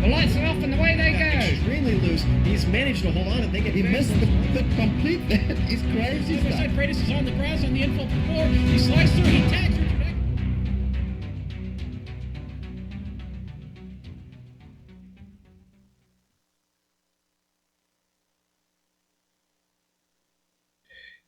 The lights are off and away they go. Extremely loose. He's managed to hold on and he missed the complete. That is crazy stuff. Side Freitas is on the grass on the infield before. He slides through. He tags Richard.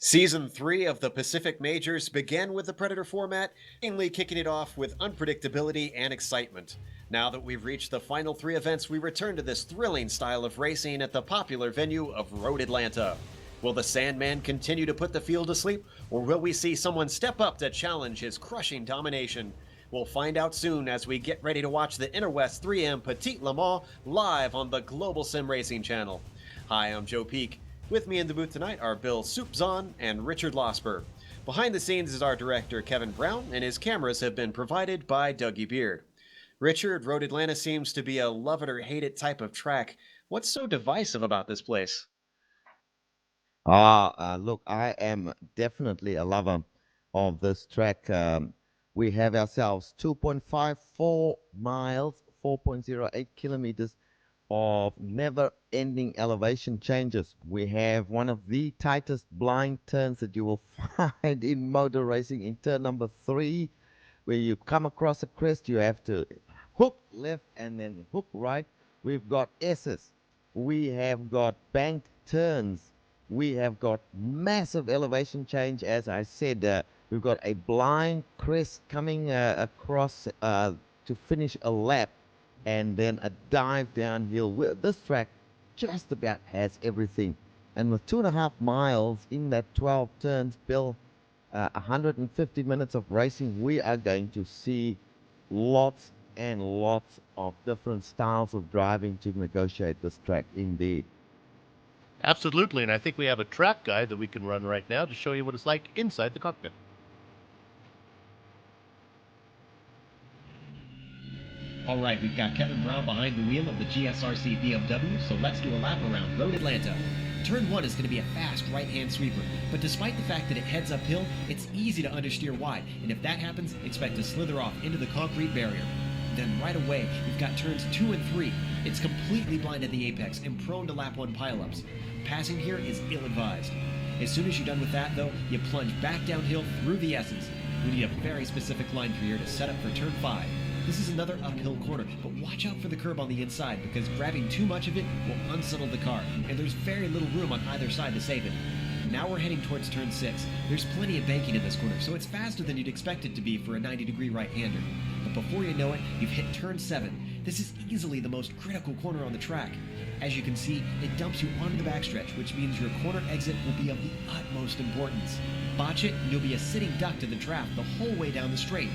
Season 3 of the Pacific Majors began with the Predator format, mainly kicking it off with unpredictability and excitement. Now that we've reached the final 3 events, we return to this thrilling style of racing at the popular venue of Road Atlanta. Will the Sandman continue to put the field to sleep, or will we see someone step up to challenge his crushing domination? We'll find out soon as we get ready to watch the Interwest 3M Petite Le Mans live on the Global Sim Racing channel. Hi, I'm Joe Peak. With me in the booth tonight are Bill Soupzon and Richard Losper. Behind the scenes is our director Kevin Brown, and his cameras have been provided by Dougie Beard. Richard, Road Atlanta seems to be a love it or hate it type of track. What's so divisive about this place? Look, I am definitely a lover of this track. We have ourselves 2.54 miles, 4.08 kilometers of never-ending elevation changes. We have one of the tightest blind turns that you will find in motor racing in turn number 3, where you come across a crest, you have to hook left and then hook right. We've got S's. We have got banked turns. We have got massive elevation change. As I said, we've got a blind crest coming across to finish a lap, and then a dive downhill. This track just about has everything. And with 2.5 miles in that 12 turns, Bill, 150 minutes of racing, we are going to see lots and lots of different styles of driving to negotiate this track indeed. Absolutely, and I think we have a track guide that we can run right now to show you what it's like inside the cockpit. All right, we've got Kevin Brown behind the wheel of the GSRC BMW, so let's do a lap around Road Atlanta. Turn 1 is going to be a fast right-hand sweeper, but despite the fact that it heads uphill, it's easy to understeer wide, and if that happens, expect to slither off into the concrete barrier. Then right away, you've got turns 2 and 3. It's completely blind at the apex and prone to lap 1 pileups. Passing here is ill-advised. As soon as you're done with that, though, you plunge back downhill through the S's. We need a very specific line for here to set up for turn 5. This is another uphill corner, but watch out for the curb on the inside because grabbing too much of it will unsettle the car, and there's very little room on either side to save it. Now we're heading towards turn 6. There's plenty of banking in this corner, so it's faster than you'd expect it to be for a 90-degree right-hander. But before you know it, you've hit turn 7. This is easily the most critical corner on the track. As you can see, it dumps you onto the backstretch, which means your corner exit will be of the utmost importance. Botch it, and you'll be a sitting duck to the draft the whole way down the straight.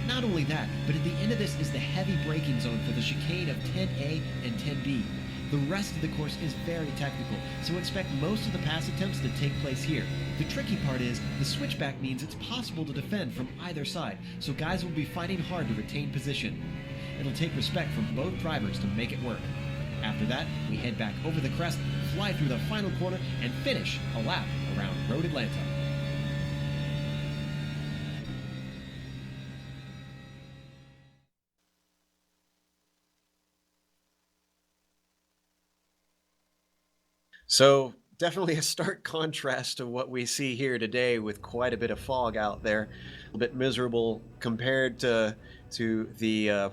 Not only that, but at the end of this is the heavy braking zone for the chicane of 10A and 10B. The rest of the course is very technical, so expect most of the pass attempts to take place here. The tricky part is, the switchback means it's possible to defend from either side, so guys will be fighting hard to retain position. It'll take respect from both drivers to make it work. After that, we head back over the crest, fly through the final corner, and finish a lap around Road Atlanta. So definitely a stark contrast to what we see here today with quite a bit of fog out there. A bit miserable compared to the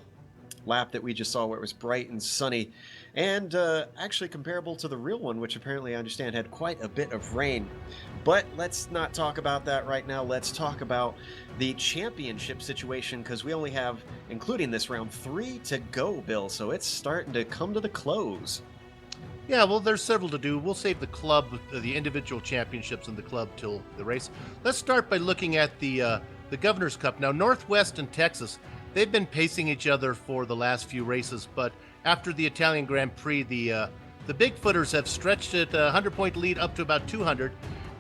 lap that we just saw where it was bright and sunny, and actually comparable to the real one, which apparently I understand had quite a bit of rain. But let's not talk about that right now. Let's talk about the championship situation, because we only have, including this round, 3 to go, Bill, so it's starting to come to the close. Yeah, well, there's several to do. We'll save the club, the individual championships in the club till the race. Let's start by looking at the Governor's Cup. Now, Northwest and Texas, they've been pacing each other for the last few races, but after the Italian Grand Prix, the Bigfooters have stretched it a 100-point lead up to about 200.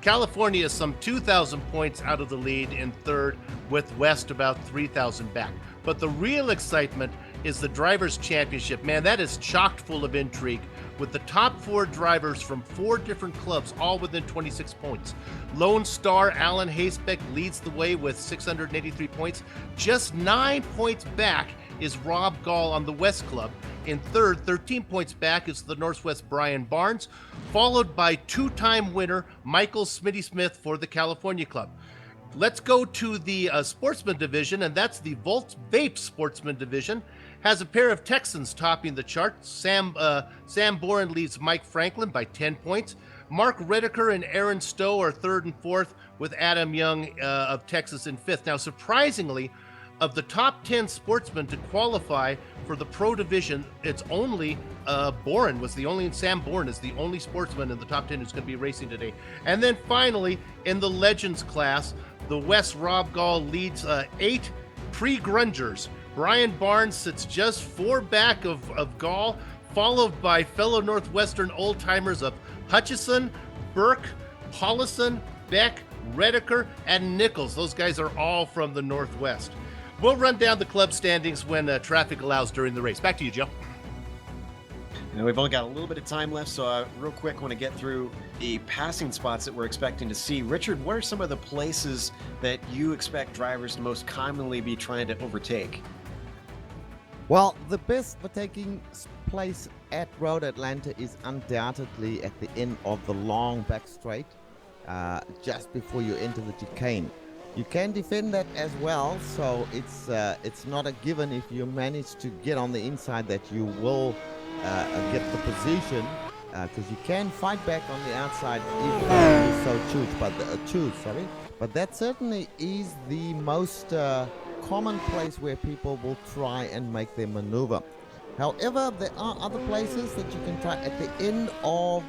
California is some 2,000 points out of the lead in third, with West about 3,000 back. But the real excitement is the Drivers' Championship. Man, that is chock full of intrigue, with the top 4 drivers from 4 different clubs, all within 26 points. Lone Star Alan Hasebeck leads the way with 683 points. Just 9 points back is Rob Gall on the West Club. In third, 13 points back, is the Northwest Brian Barnes, followed by two-time winner Michael Smitty Smith for the California Club. Let's go to the sportsman division, and that's the Volt Vape sportsman division. Has a pair of Texans topping the chart. Sam Boren leads Mike Franklin by 10 points. Mark Redeker and Aaron Stowe are third and fourth, with Adam Young of Texas in fifth. Now, surprisingly, of the top 10 sportsmen to qualify for the pro division, it's only Boren was the only, and Sam Boren is the only sportsman in the top 10 who's going to be racing today. And then finally, in the Legends class, the West Rob Gall leads 8 pre-grungers. Brian Barnes sits just 4 back of Gall, followed by fellow Northwestern old-timers of Hutchison, Burke, Paulison, Beck, Redeker, and Nichols. Those guys are all from the Northwest. We'll run down the club standings when traffic allows during the race. Back to you, Joe. And we've only got a little bit of time left, so real quick, I want to get through the passing spots that we're expecting to see. Richard, what are some of the places that you expect drivers to most commonly be trying to overtake? Well, the best for taking place at Road Atlanta is undoubtedly at the end of the long back straight, just before you enter the chicane. You can defend that as well, so it's not a given if you manage to get on the inside that you will get the position, because you can fight back on the outside if you so choose. But that certainly is the most common place where people will try and make their maneuver. However, there are other places that you can try at the end of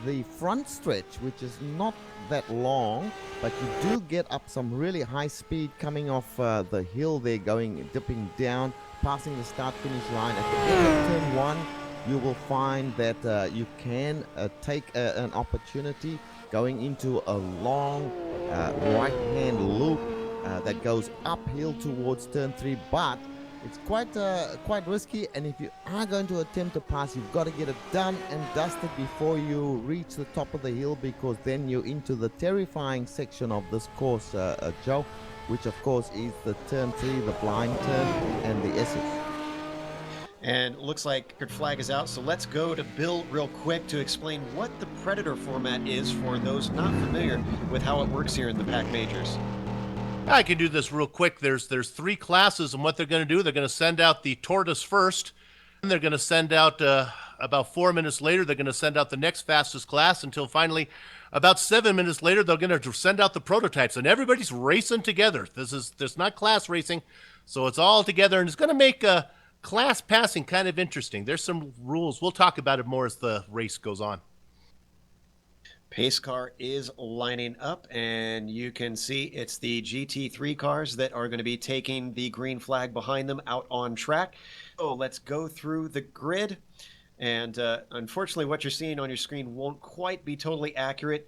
the front stretch, which is not that long, but you do get up some really high speed coming off the hill there, dipping down, passing the start finish line. At the end of turn 1, you will find that you can take an opportunity going into a long right hand loop that goes uphill towards turn 3, but it's quite risky, and if you are going to attempt to pass, you've got to get it done and dusted before you reach the top of the hill, because then you're into the terrifying section of this course, Joe, which of course is the turn 3, the blind turn, and the Essex. And it looks like Checkered flag is out, so let's go to Bill real quick to explain what the Predator format is for those not familiar with how it works here in the Pac Majors. I can do this real quick. There's 3 classes, and what they're going to do, they're going to send out the Tortoise first, and they're going to send out, about 4 minutes later, they're going to send out the next fastest class, until finally, about 7 minutes later, they're going to send out the prototypes, and everybody's racing together. There's not class racing, so it's all together, and it's going to make class passing kind of interesting. There's some rules. We'll talk about it more as the race goes on. Pace car is lining up, and you can see it's the GT3 cars that are going to be taking the green flag behind them out on track. So let's go through the grid, and unfortunately what you're seeing on your screen won't quite be totally accurate,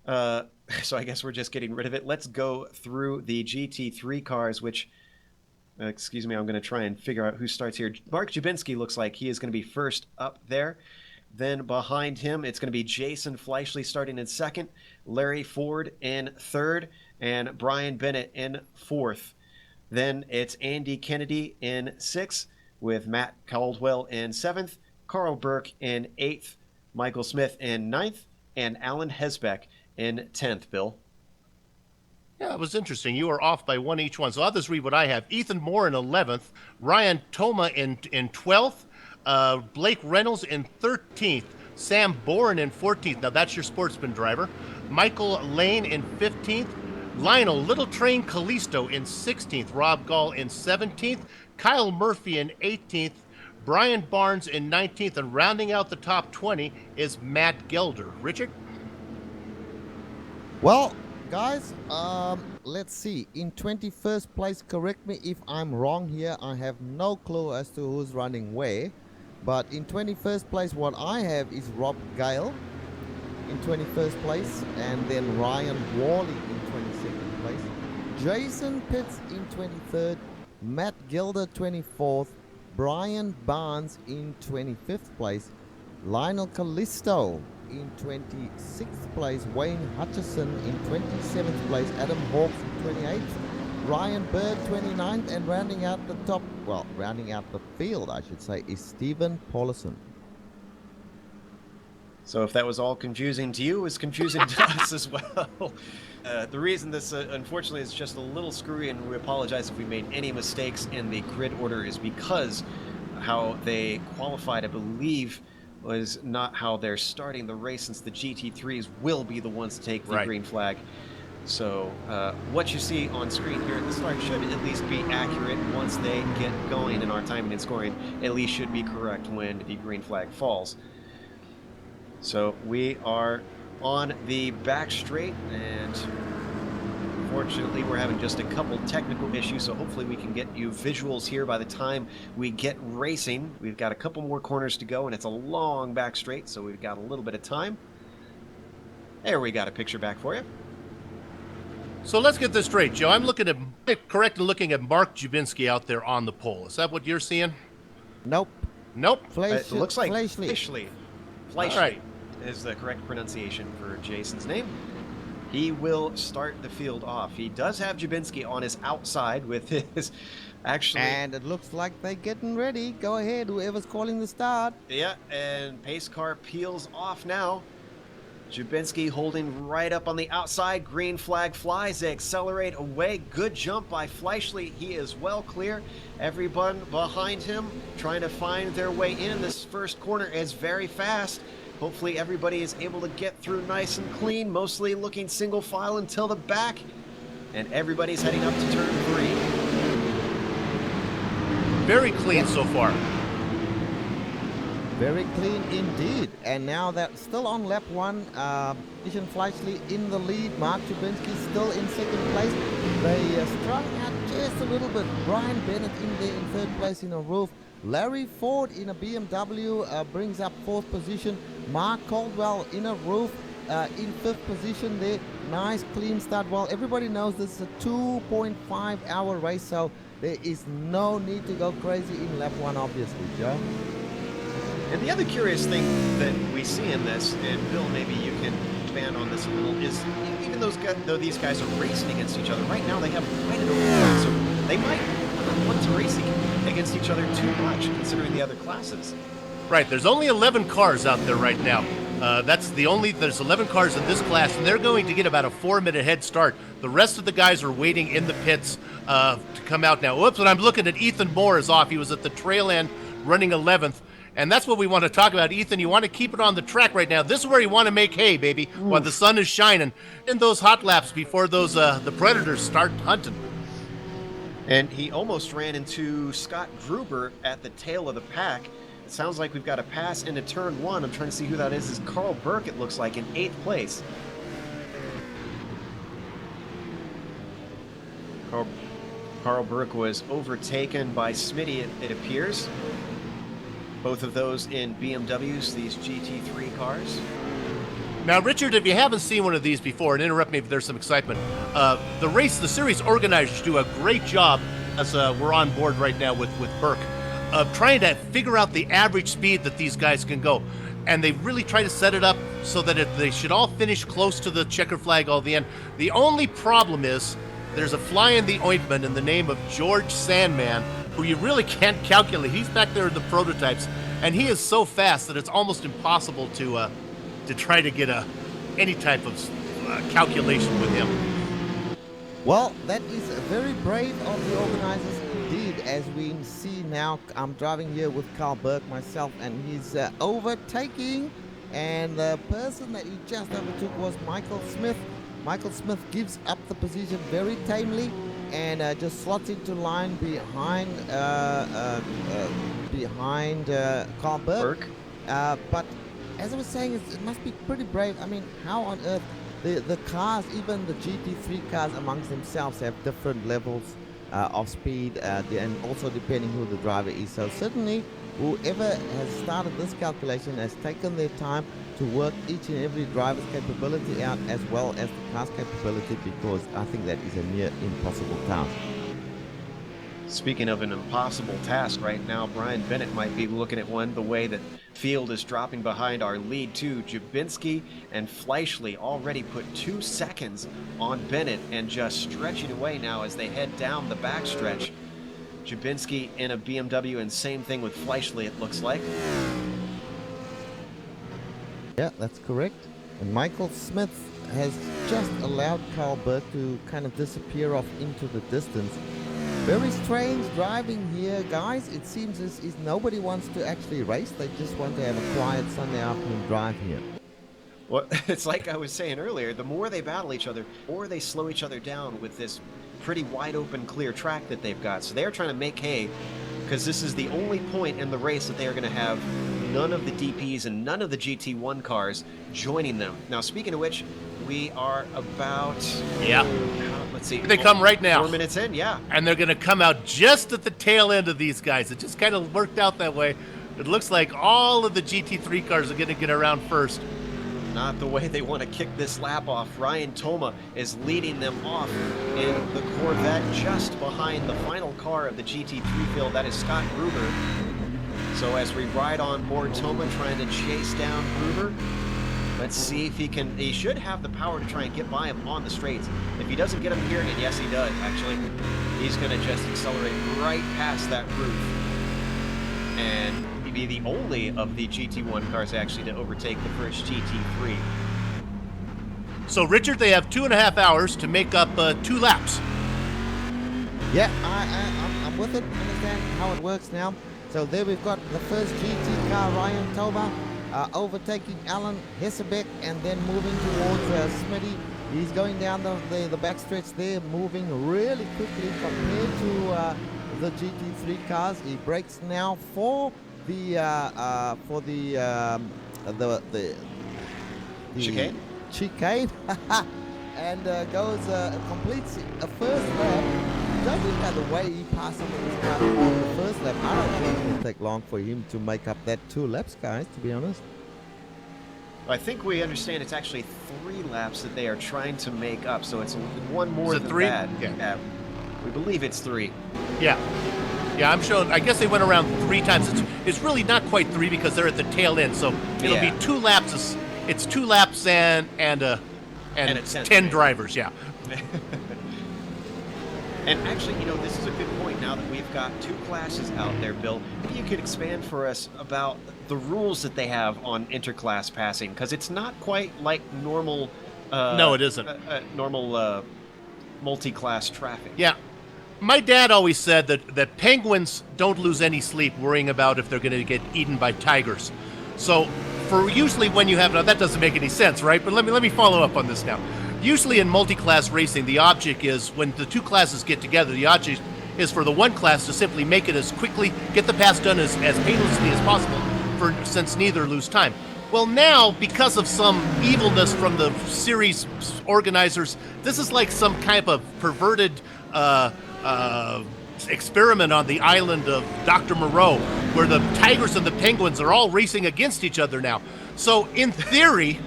so I guess we're just getting rid of it. Let's go through the GT3 cars, which, excuse me, I'm going to try and figure out who starts here. Mark Jabinski looks like he is going to be first up there. Then behind him, it's going to be Jason Fleischle starting in second, Larry Ford in third, and Brian Bennett in fourth. Then it's Andy Kennedy in sixth, with Matt Caldwell in seventh, Carl Burke in eighth, Michael Smith in ninth, and Alan Hesbeck in 10th, Bill. Yeah, it was interesting. You were off by 1 each one. So I'll just read what I have. Ethan Moore in 11th, Ryan Toma in 12th, Blake Reynolds in 13th, Sam Boren in 14th. Now that's your sportsman driver. Michael Lane in 15th, Lionel Little Train Callisto in 16th, Rob Gall in 17th, Kyle Murphy in 18th, Brian Barnes in 19th, and rounding out the top 20 is Matt Gelder. Richard? Well, guys, let's see. In 21st place, correct me if I'm wrong here. I have no clue as to who's running where. But in 21st place, what I have is Rob Gale in 21st place, and then Ryan Worley in 22nd place. Jason Pitts in 23rd, Matt Gilder 24th, Brian Barnes in 25th place, Lionel Callisto in 26th place, Wayne Hutchison in 27th place, Adam Hawks in 28th, Ryan Bird 29th, and rounding out the top well, rounding out the field, I should say, is Stephen Paulison. So if that was all confusing to you, it was confusing to us as well. The reason this, unfortunately, is just a little screwy, and we apologize if we made any mistakes in the grid order, is because how they qualified, I believe, was not how they're starting the race, since the GT3s will be the ones to take the green flag. So what you see on screen here at the start should at least be accurate once they get going, and our timing and scoring at least should be correct when the green flag falls. So we are on the back straight, and unfortunately we're having just a couple technical issues, so hopefully we can get you visuals here by the time we get racing. We've got a couple more corners to go, and it's a long back straight, so we've got a little bit of time. There, we got a picture back for you. So let's get this straight, Joe. I'm looking at looking at Mark Jubinski out there on the pole. Is that what you're seeing? Nope. Nope. It looks like Fleischli. Fleischli right. is the correct pronunciation for Jason's name. He will start the field off. He does have Jubinski on his outside with his actually. And it looks like they're getting ready. Go ahead, whoever's calling the start. Yeah, and pace car peels off now. Jubinski holding right up on the outside. Green flag flies. They accelerate away. Good jump by Fleischli. He is well clear. Everyone behind him trying to find their way in. This first corner is very fast. Hopefully everybody is able to get through nice and clean, mostly looking single file until the back. And everybody's heading up to turn 3. Very clean so far. Very clean indeed. And now they're still on lap 1. Vision Fleischli in the lead. Mark Jubinski still in second place. They strung out just a little bit. Brian Bennett in there in third place in a roof. Larry Ford in a BMW brings up 4th position. Mark Caldwell in a roof in 5th position there. Nice clean start. Well, everybody knows this is a 2.5 hour race, so there is no need to go crazy in lap 1, obviously, Joe. And the other curious thing that we see in this, and Bill, maybe you can expand on this a little, is even though these guys are racing against each other, right now they have quite an overlap, so they might not want to race against each other too much, considering the other classes. Right, there's only 11 cars out there right now. There's 11 cars in this class, and they're going to get about a 4-minute head start. The rest of the guys are waiting in the pits to come out now. Whoops, when I'm looking at Ethan Moore is off. He was at the trail end running 11th. And that's what we want to talk about, Ethan. You want to keep it on the track right now. This is where you want to make hay, baby, while the sun is shining in those hot laps before those the Predators start hunting. And he almost ran into Scott Gruber at the tail of the pack. It sounds like we've got a pass into turn 1. I'm trying to see who that is. It's Carl Burke, it looks like, in 8th place. Carl Burke was overtaken by Smitty, it appears. Both of those in BMWs, these GT3 cars. Now, Richard, if you haven't seen one of these before, and interrupt me if there's some excitement, the series organizers do a great job, as we're on board right now with Burke, of trying to figure out the average speed that these guys can go. And they really try to set it up so that they should all finish close to the checker flag all the end. The only problem is there's a fly in the ointment in the name of George Sandman, who you really can't calculate. He's back there in the prototypes, and he is so fast that it's almost impossible to try to get any type of calculation with him. Well, that is very brave of the organizers indeed. As we see now, I'm driving here with Carl Burke myself, and he's overtaking, and the person that he just overtook was Michael Smith. Michael Smith gives up the position very tamely and just slots into line behind Carl Burke. But as I was saying, it must be pretty brave. I mean, how on earth the cars, even the GT3 cars amongst themselves, have different levels of speed, and also depending who the driver is. So certainly, whoever has started this calculation has taken their time to work each and every driver's capability out, as well as the car's capability, because I think that is a near impossible task. Speaking of an impossible task right now, Brian Bennett might be looking at one the way that field is dropping behind our lead too. Jubinski and Fleischli already put 2 seconds on Bennett and just stretching away now as they head down the backstretch. Jabinski in a BMW, and same thing with Fleischle, it looks like. Yeah, that's correct. And Michael Smith has just allowed Carl Burke to kind of disappear off into the distance. Very strange driving here, guys. It seems as if nobody wants to actually race. They just want to have a quiet Sunday afternoon drive here. Well, it's like I was saying earlier, the more they battle each other, the more they slow each other down with this pretty wide open, clear track that they've got. So they're trying to make hay, because this is the only point in the race that they are going to have none of the DPs and none of the GT1 cars joining them. Now, speaking of which, we are about... Yeah. Let's see. They come right now. 4 minutes in, yeah. And they're going to come out just at the tail end of these guys. It just kind of worked out that way. It looks like all of the GT3 cars are going to get around first. Not the way they want to kick this lap off. Ryan Toma is leading them off in the Corvette just behind the final car of the GT3 field. That is Scott Gruber. So as we ride on board Toma trying to chase down Gruber, let's see if he can. He should have the power to try and get by him on the straights. If he doesn't get him here, and yes he does, actually, he's going to just accelerate right past that roof. And be the only of the GT1 cars actually to overtake the first GT3. So, Richard, they have 2.5 hours to make up 2 laps. Yeah, I'm with it. Understand how it works now. So there we've got the first GT car, Ryan Toma, overtaking Alan Hessebeck and then moving towards Smitty. He's going down the backstretch there, moving really quickly compared to the GT3 cars. He brakes now for the chicane and completes a first lap. Judging by the way he passed some of his cars on the first lap, I don't think it will take long for him to make up that 2 laps, guys, to be honest. I think we understand it's actually 3 laps that they are trying to make up, so it's one more than 3? that. Yeah. We believe it's 3. Yeah. Yeah, I'm showing. I guess they went around 3 times. It's really not quite 3 because they're at the tail end. So it'll be 2 laps. It's 2 laps and 10 drivers. Yeah. And actually, you know, this is a good point now that we've got 2 classes out there, Bill. Maybe you could expand for us about the rules that they have on interclass passing, because it's not quite like normal. No, it isn't. Normal multi-class traffic. Yeah. My dad always said that penguins don't lose any sleep worrying about if they're going to get eaten by tigers. So, for usually when you have, now that doesn't make any sense, right? But let me follow up on this now. Usually in multi-class racing, the object is when the 2 classes get together, the object is for the one class to simply make it as quickly, get the pass done as painlessly as possible, since neither lose time. Well, now, because of some evilness from the series organizers, this is like some kind of perverted experiment on the island of Dr. Moreau, where the tigers and the penguins are all racing against each other now. So, in theory,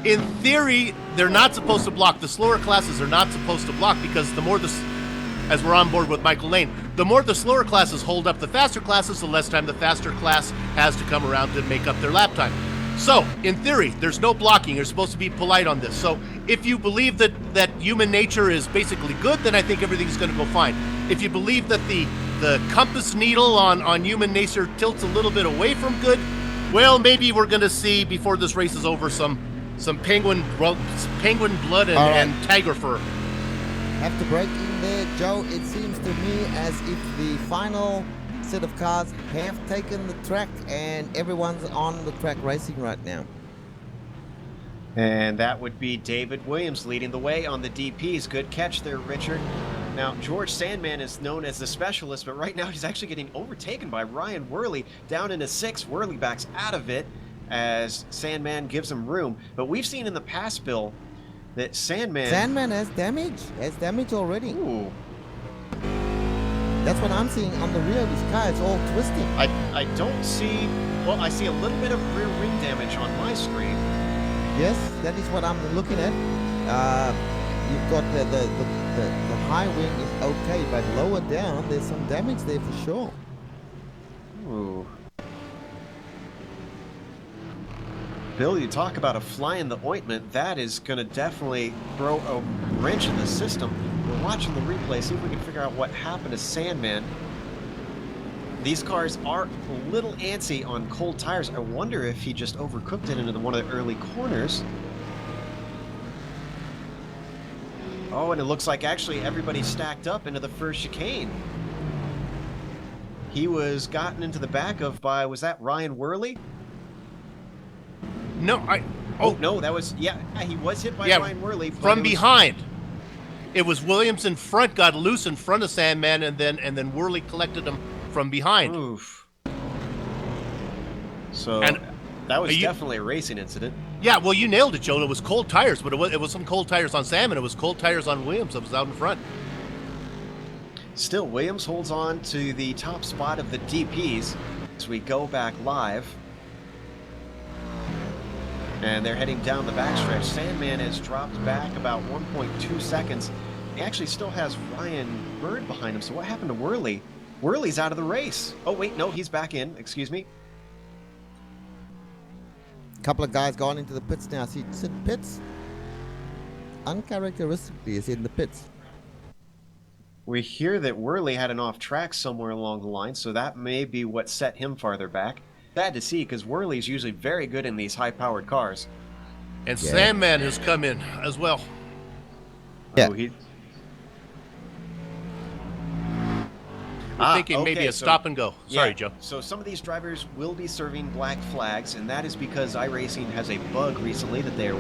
they're not supposed to block. The slower classes are not supposed to block because the more as we're on board with Michael Lane, the more the slower classes hold up the faster classes, the less time the faster class has to come around to make up their lap time. So, in theory, there's no blocking. You're supposed to be polite on this. So, if you believe that human nature is basically good, then I think everything's going to go fine. If you believe that the compass needle on human nature tilts a little bit away from good, well, maybe we're going to see before this race is over some penguin blood and tiger fur. Have to break in there, Joe. It seems to me as if the final set of cars have taken the track and everyone's on the track racing right now. And that would be David Williams leading the way on the DPs. Good catch there, Richard. Now, George Sandman is known as the specialist, but right now he's actually getting overtaken by Ryan Worley down into 6. Worley backs out of it as Sandman gives him room. But we've seen in the past, Bill, that Sandman has damage already. Ooh. That's what I'm seeing on the rear of his car. It's all twisting. I don't see... Well, I see a little bit of rear wing damage on my screen. Yes, that is what I'm looking at. You've got the high wing is okay, but lower down, there's some damage there for sure. Ooh. Bill, you talk about a fly in the ointment. That is going to definitely throw a wrench in the system. We're watching the replay, see if we can figure out what happened to Sandman. These cars are a little antsy on cold tires. I wonder if he just overcooked it into one of the early corners. Oh, and it looks like actually everybody stacked up into the first chicane. He was gotten into the back of by, was that Ryan Worley? No, Oh, no, that was, yeah, he was hit by Ryan Worley. From behind. It was Williams in front, got loose in front of Sandman, and then Worley collected him from behind. Oof. So, and that was definitely a racing incident. Yeah, well, you nailed it, Joe. It was cold tires, but it was some cold tires on Sandman. It was cold tires on Williams that was out in front. Still, Williams holds on to the top spot of the DPs as we go back live. And they're heading down the backstretch. Sandman has dropped back about 1.2 seconds. He actually still has Ryan Bird behind him. So what happened to Worley? Worley's out of the race. Oh, wait, no, he's back in. Excuse me. A couple of guys gone into the pits now. See, it's in pits. Uncharacteristically, is in the pits. We hear that Worley had an off track somewhere along the line, so that may be what set him farther back. Sad to see, because Worley's usually very good in these high-powered cars. And Sandman has come in as well. Yeah. Oh, We're thinking maybe a stop and go. Sorry, Joe. So some of these drivers will be serving black flags, and that is because iRacing has a bug recently that they're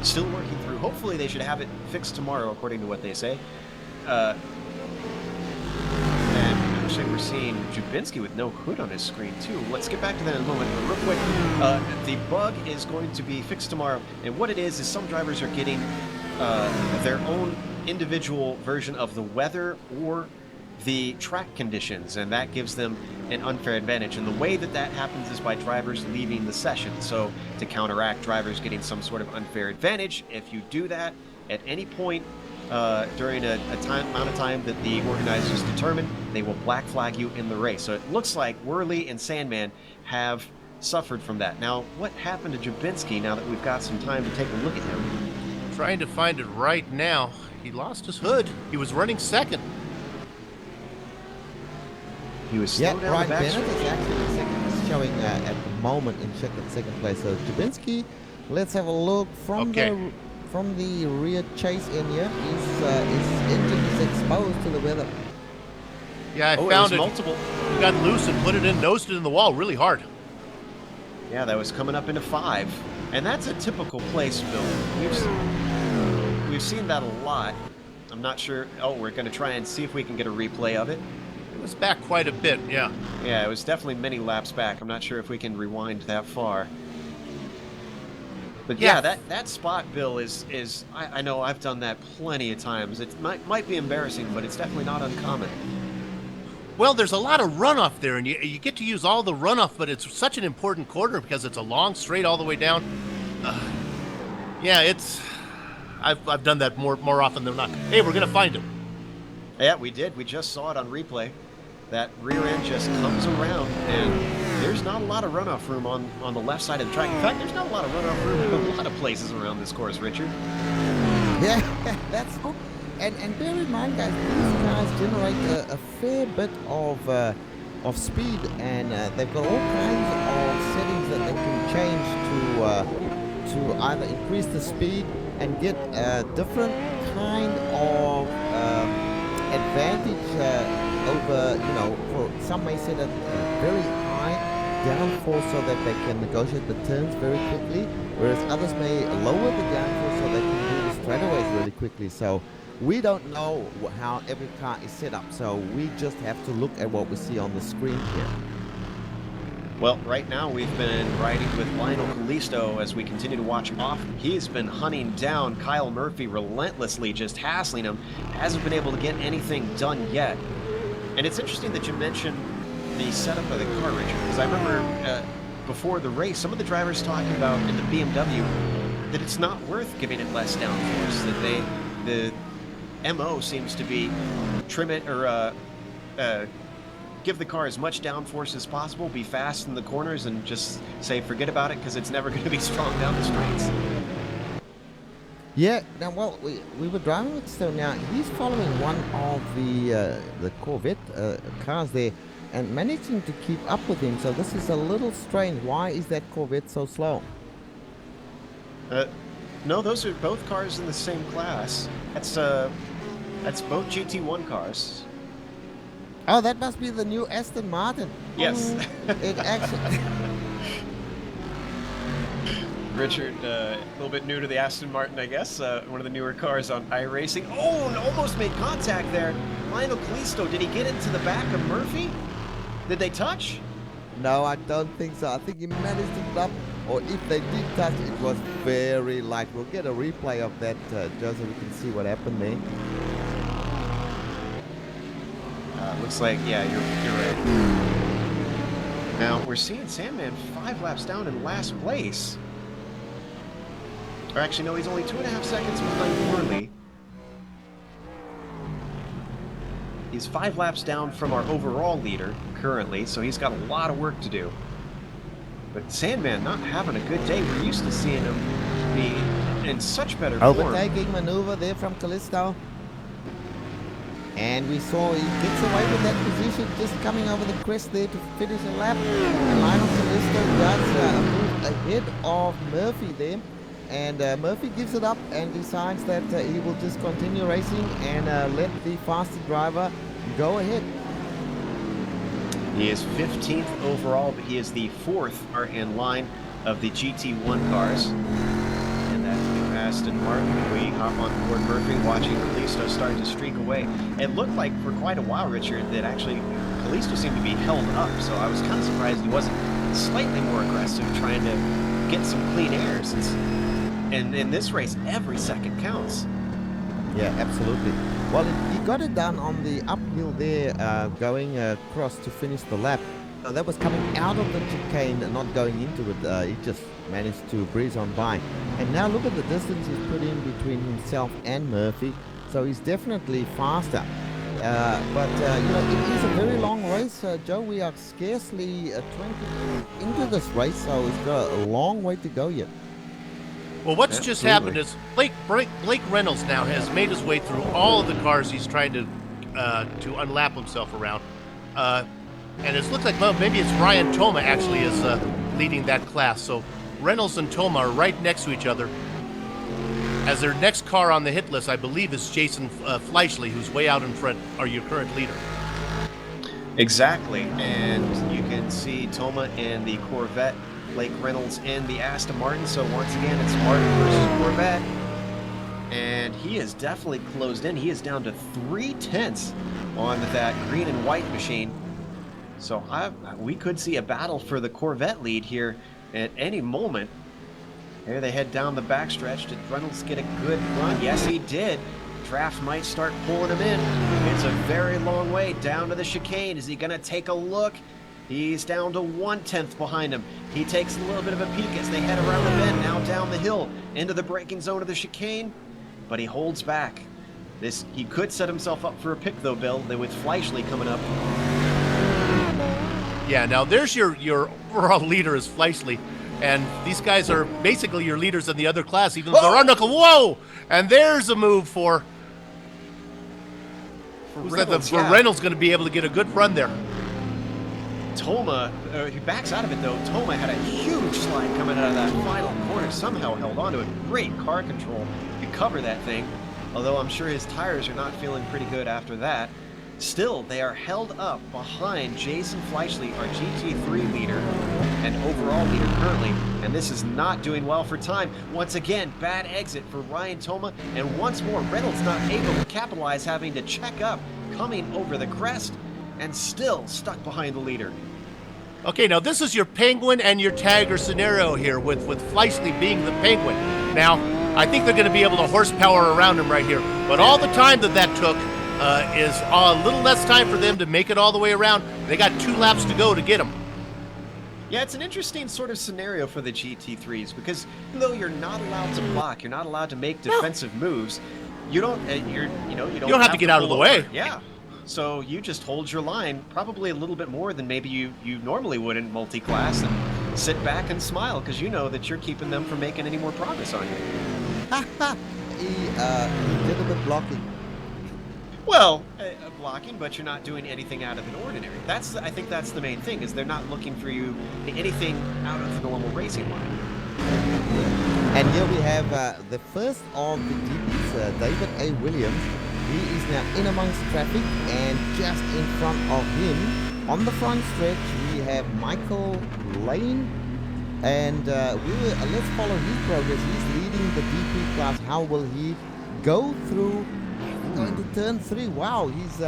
still working through. Hopefully they should have it fixed tomorrow, according to what they say. And actually we're seeing Jubinski with no hood on his screen too. Let's get back to that in a moment. But real quick, the bug is going to be fixed tomorrow, and what it is some drivers are getting their own individual version of the weather or the track conditions, and that gives them an unfair advantage. And the way that that happens is by drivers leaving the session. So to counteract drivers getting some sort of unfair advantage, if you do that at any point during a amount of time that the organizers determine, they will black flag you in the race. So it looks like Worley and Sandman have suffered from that. Now, what happened to Jabinski now that we've got some time to take a look at him? Trying to find it right now. He lost his hood. He was running second. He was slow down Ryan the back Bennett stretch. is actually in second. He's showing at the moment in Checkered second place. So Jabinski, let's have a look from the rear chase in here. His engine is exposed to the weather. Yeah, I found it. Multiple. He got loose and put it in, nosed it in the wall really hard. Yeah, that was coming up into 5. And that's a typical place, Bill. We've seen that a lot. I'm not sure. Oh, we're going to try and see if we can get a replay of it. It was back quite a bit, yeah. Yeah, it was definitely many laps back. I'm not sure if we can rewind that far. But yeah, that spot, Bill, is I know I've done that plenty of times. It might be embarrassing, but it's definitely not uncommon. Well, there's a lot of runoff there, and you get to use all the runoff, but it's such an important corner because it's a long straight all the way down. Yeah, I've done that more often than not. Hey, we're gonna find him. Yeah, we did. We just saw it on replay. That rear end just comes around, and there's not a lot of runoff room on the left side of the track. In fact, there's not a lot of runoff room in a lot of places around this course, Richard. Yeah, that's cool. And bear in mind, guys, these cars generate a fair bit of speed, and they've got all kinds of settings that they can change to either increase the speed and get a different kind of advantage over, for some may set a very high downforce so that they can negotiate the turns very quickly, whereas others may lower the downforce so they can do the straightaways really quickly. So we don't know how every car is set up, so we just have to look at what we see on the screen here. Well, right now we've been riding with Lionel Callisto as we continue to watch him off. He's been hunting down Kyle Murphy relentlessly, just hassling him. Hasn't been able to get anything done yet. And it's interesting that you mentioned the setup of the car, Richard, because I remember before the race, some of the drivers talking about in the BMW that it's not worth giving it less downforce, that the MO seems to be trim it or give the car as much downforce as possible, be fast in the corners, and just say forget about it because it's never going to be strong down the straights. Yeah, now, well, we were driving with Stone. Now, he's following one of the Corvette cars there, and managing to keep up with him. So this is a little strange. Why is that Corvette so slow? No, those are both cars in the same class. That's both GT1 cars. Oh, that must be the new Aston Martin. Yes. It actually. Richard, a little bit new to the Aston Martin, I guess. One of the newer cars on iRacing. Oh, and almost made contact there. Lionel Callisto, did he get into the back of Murphy? Did they touch? No, I don't think so. I think he managed to stop, or if they did touch, it was very light. We'll get a replay of that, Joe, so we can see what happened there. Looks like, yeah, you're right. Now, we're seeing Sandman 5 laps down in last place. Or actually, no, he's only 2.5 seconds behind Worley. He's 5 laps down from our overall leader currently, so he's got a lot of work to do. But Sandman not having a good day. We're used to seeing him be in such better form. Overtaking maneuver there from Callisto. And we saw he gets away with that position, just coming over the crest there to finish a lap. And Lionel Callisto does move ahead of Murphy there. And Murphy gives it up and decides that he will just continue racing and let the faster driver go ahead. He is 15th overall, but he is the 4th car in line of the GT1 cars. And that's new Aston Martin. We hop on board Murphy, watching Callisto start to streak away. It looked like for quite a while, Richard, that actually Callisto seemed to be held up, so I was kind of surprised he wasn't slightly more aggressive, trying to get some clean air, since in this race, every second counts. Yeah, absolutely. Well, he got it done on the uphill there, going across to finish the lap. That was coming out of the chicane and not going into it. He just managed to breeze on by. And now look at the distance he's put in between himself and Murphy. So he's definitely faster. But you know, it is a very long race, Joe. We are scarcely 20 into this race, so it's got a long way to go yet. Well, what's just happened is Blake Reynolds now has made his way through all of the cars he's trying to unlap himself around. And it looks like, well, maybe it's Ryan Toma actually is leading that class. So Reynolds and Toma are right next to each other. As their next car on the hit list, I believe, is Jason Fleischle, who's way out in front, are your current leader. Exactly, and you can see Toma in the Corvette, Blake Reynolds in the Aston Martin. So once again, it's Martin versus Corvette, and he is definitely closed in. He is down to 3/10 on that green and white machine. So we could see a battle for the Corvette lead here at any moment. Here they head down the backstretch. Did Reynolds get a good run? Yes, he did. Draft might start pulling him in. It's a very long way down to the chicane. Is he going to take a look? He's down to 1/10 behind him. He takes a little bit of a peek as they head around the bend, now down the hill, into the braking zone of the chicane, but he holds back. He could set himself up for a pick, though, Bill, with Fleischle coming up. Yeah, now there's your overall leader is Fleischle, and these guys are basically your leaders in the other class, even though they're on knuckle. Whoa! And there's a move for Reynolds going to be able to get a good run there. Toma, he backs out of it though. Toma had a huge slide coming out of that final corner, somehow held onto it. Great car control to cover that thing, although I'm sure his tires are not feeling pretty good after that. Still, they are held up behind Jason Fleischle, our GT3 leader and overall leader currently, and this is not doing well for time. Once again, bad exit for Ryan Toma, and once more, Reynolds not able to capitalize, having to check up, coming over the crest, and still stuck behind the leader. Okay, now this is your penguin and your tiger scenario here, with Fleischle being the penguin. Now, I think they're going to be able to horsepower around him right here, but all the time that took is a little less time for them to make it all the way around. They got 2 laps to go to get him. Yeah, it's an interesting sort of scenario for the GT3s, because even though you're not allowed to block, you're not allowed to make defensive moves, you don't have to get out of the way. Yeah. So you just hold your line probably a little bit more than maybe you normally would in multi-class, and sit back and smile because you know that you're keeping them from making any more progress on you. He did a bit blocking. Well, blocking, but you're not doing anything out of the ordinary. I think that's the main thing, is they're not looking for you to anything out of the normal racing line. And here we have the first of the GPs, David A. Williams. He is now in amongst traffic, and just in front of him, on the front stretch, we have Michael Lane. And let's follow his progress. He's leading the DP class. How will he go through? Going to turn 3. Wow, he's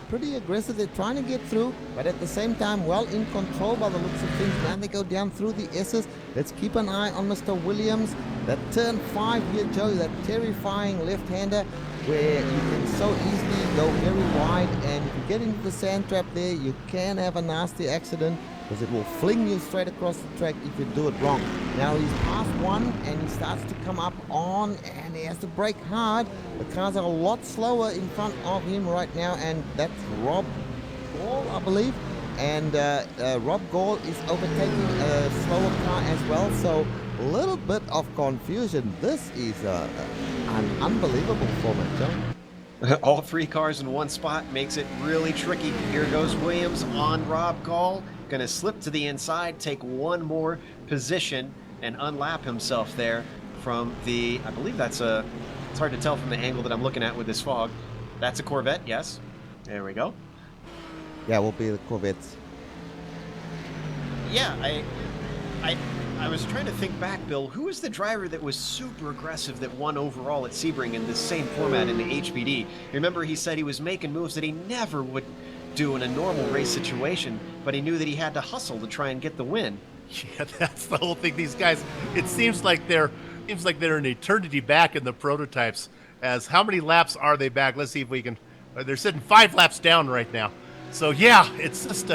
pretty aggressive. They're trying to get through, but at the same time, well in control by the looks of things. Now they go down through the S's. Let's keep an eye on Mr. Williams. That turn 5 here, Joe, that terrifying left-hander where you can so easily go very wide, and if you get into the sand trap there, you can have a nasty accident, because it will fling you straight across the track if you do it wrong. Now he's past 1 and he starts to come up on, and he has to brake hard. The cars are a lot slower in front of him right now, and that's Rob Gall, I believe. And Rob Gall is overtaking a slower car as well, so a little bit of confusion. This is an unbelievable format, Joe. All 3 cars in one spot makes it really tricky. Here goes Williams on Rob Gall. Going to slip to the inside, take one more position, and unlap himself there from the, I believe that's it's hard to tell from the angle that I'm looking at with this fog. That's a Corvette, yes. There we go. Yeah, will be the Corvettes. Yeah, I was trying to think back, Bill. Who was the driver that was super aggressive that won overall at Sebring in this same format in the HPD? Remember, he said he was making moves that he never would do in a normal race situation, but he knew that he had to hustle to try and get the win. Yeah, that's the whole thing. These guys, it seems like they're an eternity back in the prototypes. As how many laps are they back? Let's see if we can. They're sitting 5 laps down right now. So yeah, it's just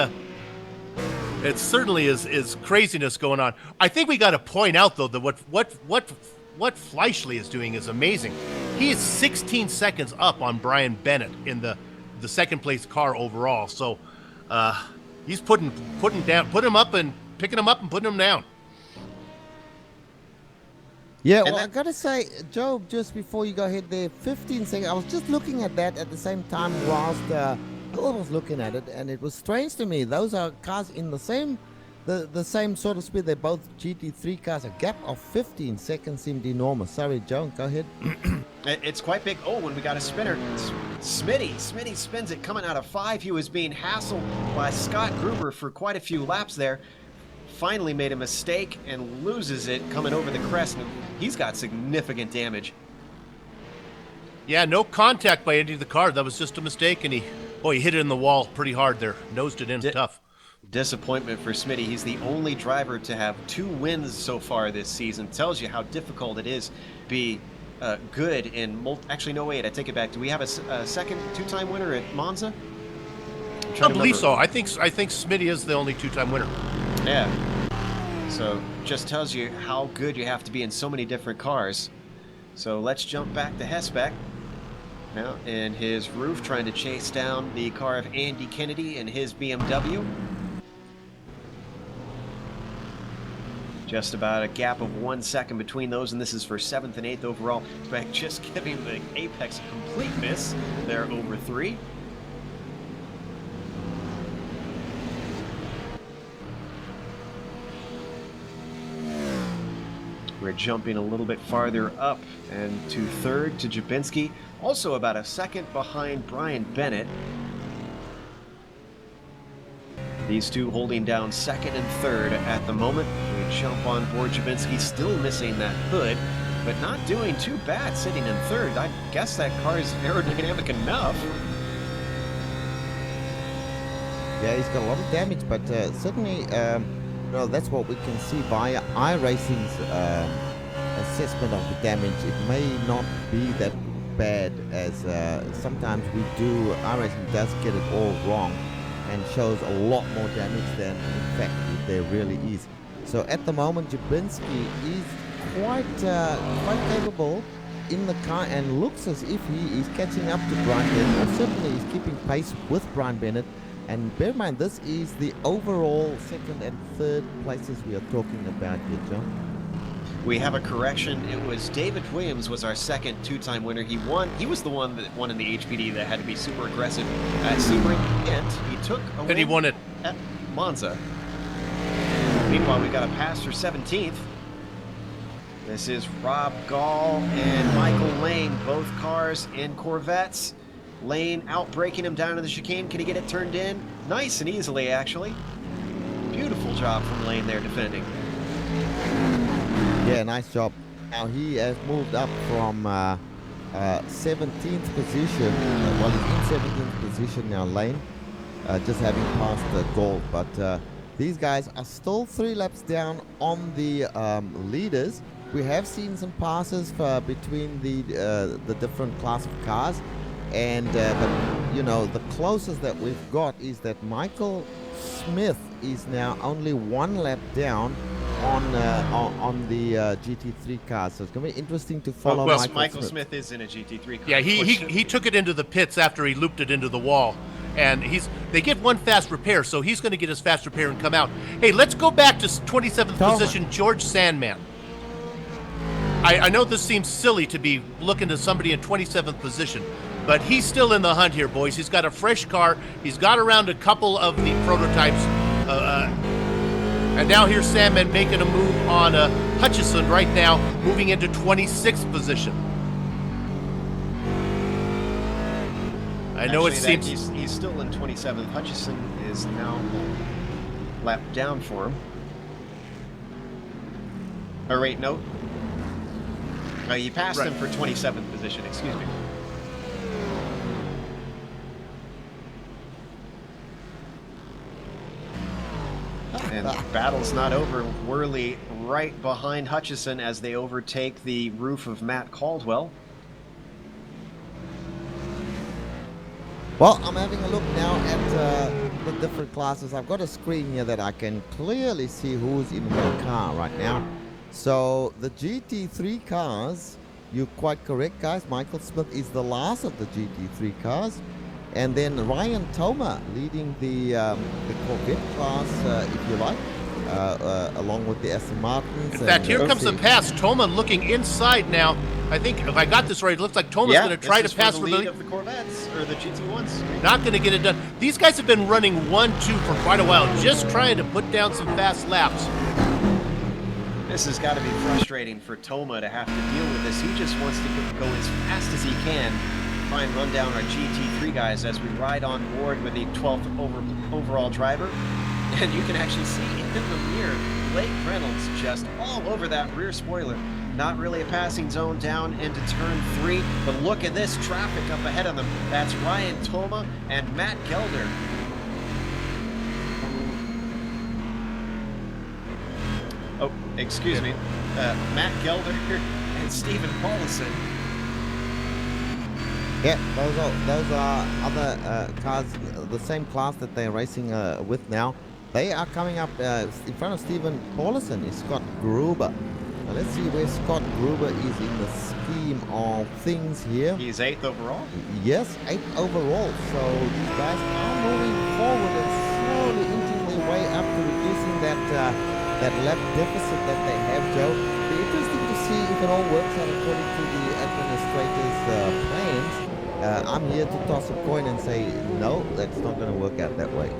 it certainly is craziness going on. I think we got to point out though that what Fleischle is doing is amazing. He is 16 seconds up on Brian Bennett in the second place car overall. So he's putting him up and picking him up and putting him down. Yeah, well, I gotta say, Joe, just before you go ahead there, 15 seconds. I was just looking at that at the same time whilst Bill was looking at it, and it was strange to me. Those are cars in the same sort of speed. They're both GT3 cars. A gap of 15 seconds seemed enormous. Sorry, Joe, go ahead. It's quite big. Oh, and we got a spinner. Smitty spins it coming out of 5. He was being hassled by Scott Gruber for quite a few laps there. Finally made a mistake and loses it coming over the crest. He's got significant damage. Yeah, no contact by any of the car. That was just a mistake, and he hit it in the wall pretty hard there. Nosed it in tough. Disappointment for Smitty. He's the only driver to have 2 wins so far this season. Tells you how difficult it is to be good in actually, no, wait, I take it back. Do we have a second 2-time winner at Monza? I believe so. I think Smitty is the only 2-time winner. Yeah. So just tells you how good you have to be in so many different cars. So let's jump back to Hesbeck. Now in his roof, trying to chase down the car of Andy Kennedy and his BMW. Just about a gap of 1 second between those, and this is for 7th and 8th overall. Hesbeck just giving the Apex a complete miss there over 3. We're jumping a little bit farther up and to 3rd to Jabinski, also about a second behind Brian Bennett. These two holding down 2nd and 3rd at the moment. We jump on board Jabinski, still missing that hood, but not doing too bad sitting in 3rd. I guess that car is aerodynamic enough. Yeah, he's got a lot of damage, but certainly, that's what we can see via iRacing's assessment of the damage. It may not be that bad as sometimes we do. iRacing does get it all wrong and shows a lot more damage than in fact there really is. So at the moment, Jabinski is quite capable in the car and looks as if he is catching up to Brian Bennett, or certainly he's keeping pace with Brian Bennett. And bear in mind, this is the overall 2nd and 3rd places we are talking about here, John. We have a correction. It was David Williams was our second two-time winner. He won. He was the one that won in the HPD that had to be super aggressive at Sebring, and he took a And he won it at Monza. Meanwhile, we got a pass for 17th. This is Rob Gall and Michael Lane, both cars in Corvettes. Lane outbraking him down in the chicane. Can he get it turned in? Nice and easily, actually. Beautiful job from Lane there defending. Yeah, nice job. Now he has moved up from 17th position. Well, he's in 17th position now, Lane, just having passed the goal. But these guys are still 3 laps down on the leaders. We have seen some passes between the different class of cars, and but you know, the closest that we've got is that Michael Smith is now only 1 lap down on the GT3 cars. So it's gonna be interesting to follow. Well, Michael Smith is in a GT3 car. Yeah, he took it into the pits after he looped it into the wall. And they get 1 fast repair, so he's going to get his fast repair and come out. Hey, let's go back to 27th position, George Sandman. I know this seems silly to be looking to somebody in 27th position, but he's still in the hunt here, boys. He's got a fresh car. He's got around a couple of the prototypes. And now here's Sandman making a move on Hutchison right now, moving into 26th position. I know Actually, it seems he's still in 27th. Hutchison is now a lap down for him. Or wait, no. He passed him for 27th position, excuse me. And battle's not over. Worley right behind Hutchison as they overtake the roof of Matt Caldwell. Well, I'm having a look now at the different classes. I've got a screen here that I can clearly see who's in the car right now. So the GT3 cars, you're quite correct, guys. Michael Smith is the last of the GT3 cars. And then Ryan Thoma leading the Corvette class, if you like, along with the Aston Martins. In fact, here comes the pass. Thoma looking inside now. I think if I got this right, it looks like Thoma's going to try to pass for the lead of the Corvettes or the GT1s. Not going to get it done. These guys have been running 1-2 for quite a while, just trying to put down some fast laps. This has got to be frustrating for Thoma to have to deal with this. He just wants to go as fast as he can, try and run down our GT3 guys as we ride on board with the 12th overall driver. And you can actually see in the mirror, Blake Reynolds just all over that rear spoiler. Not really a passing zone down into turn 3, but look at this traffic up ahead of them. That's Ryan Thoma and Matt Gelder. Oh, excuse me. Matt Gelder and Stephen Paulison. Yeah, those are other cars, the same class that they're racing with now. They are coming up in front of Stephen Paulison is Scott Gruber. Now let's see where Scott Gruber is in the scheme of things here. He's 8th overall? Yes, 8th overall. So these guys are moving forward and slowly inching their way up to reducing that lap deficit that they have, Joe. It'll be interesting to see if it all works out according to the administrator's plans. I'm here to toss a coin and say, no, that's not going to work out that way.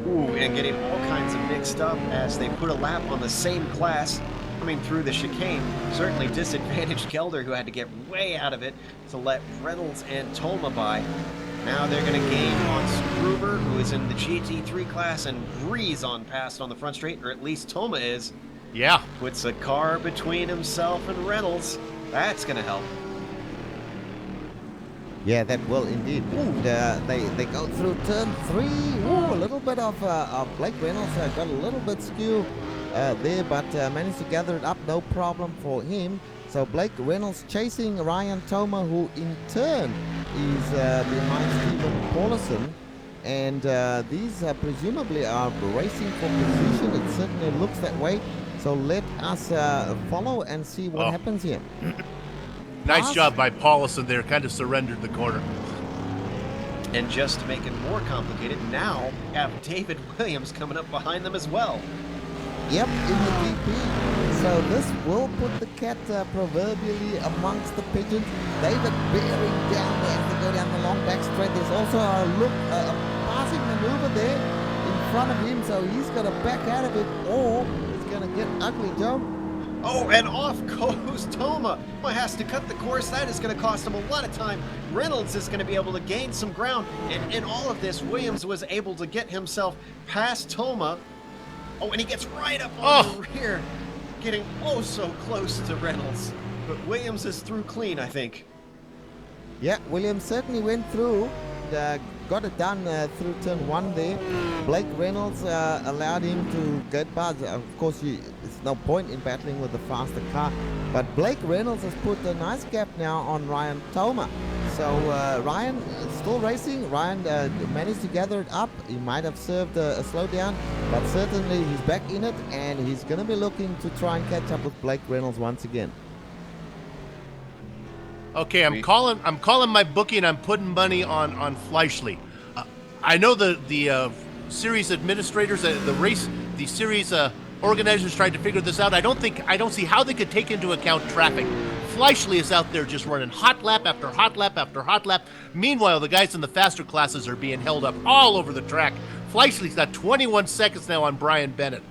Ooh, and getting all kinds of mixed up as they put a lap on the same class coming through the chicane. Certainly disadvantaged Gelder, who had to get way out of it to let Reynolds and Thoma by. Now they're going to gain on Gruber, who is in the GT3 class, and breeze on past on the front straight, or at least Thoma is. Yeah. Puts a car between himself and Reynolds. That's going to help. Yeah, that will indeed. They go through turn 3. Ooh, a little bit of Blake Reynolds got a little bit skew there, but managed to gather it up, no problem for him. So Blake Reynolds chasing Ryan Thoma, who in turn is behind Stephen Paulison. And these presumably are racing for position. It certainly looks that way. So let us follow and see what happens here. Nice job by Paulison there, kind of surrendered the corner. And just to make it more complicated, now have David Williams coming up behind them as well. Yep, in the DP. So this will put the cat proverbially amongst the pigeons. David bearing down there as they go down the long back straight. There's also a passing maneuver there in front of him, so he's got to back out of it or it's going to get ugly, Joe. Oh, and off goes Toma. He has to cut the course. That is going to cost him a lot of time. Reynolds is going to be able to gain some ground. And in all of this, Williams was able to get himself past Toma. Oh, and he gets right up on the rear, getting oh so close to Reynolds. But Williams is through clean, I think. Yeah, Williams certainly went through. Got it done through turn 1 there. Blake Reynolds allowed him to get past. Of course, there's no point in battling with the faster car. But Blake Reynolds has put a nice gap now on Ryan Toma. So Ryan is still racing. Ryan managed to gather it up. He might have served a slowdown, but certainly he's back in it, and he's going to be looking to try and catch up with Blake Reynolds once again. Okay, I'm calling my bookie, and I'm putting money on Fleischle. I know the series administrators, the series organizers tried to figure this out. I don't see how they could take into account traffic. Fleischle is out there just running hot lap after hot lap after hot lap. Meanwhile, the guys in the faster classes are being held up all over the track. Fleischle's got 21 seconds now on Brian Bennett.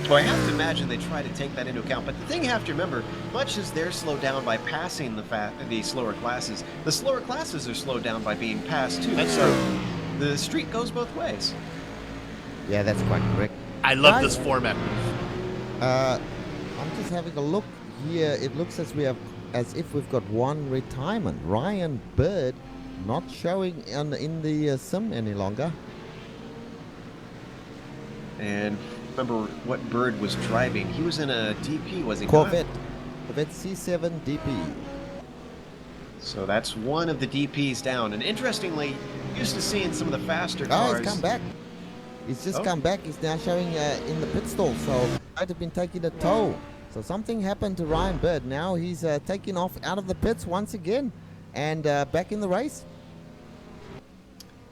Well, I have to imagine they try to take that into account, but the thing you have to remember, much as they're slowed down by passing the slower classes, the slower classes are slowed down by being passed too. That's so true. The street goes both ways. Yeah, that's quite correct. I love this format. I'm just having a look here. It looks as if we've got one retirement. Ryan Bird not showing in the sim any longer. And remember what Bird was driving. He was in a DP, was he? Corvette C7 DP. So that's one of the DPs down. And interestingly, used to seeing some of the faster cars. Oh, he's come back. He's just come back. He's now showing in the pit stall. So might have been taking a tow. So something happened to Ryan Bird. Now he's taking off out of the pits once again and back in the race.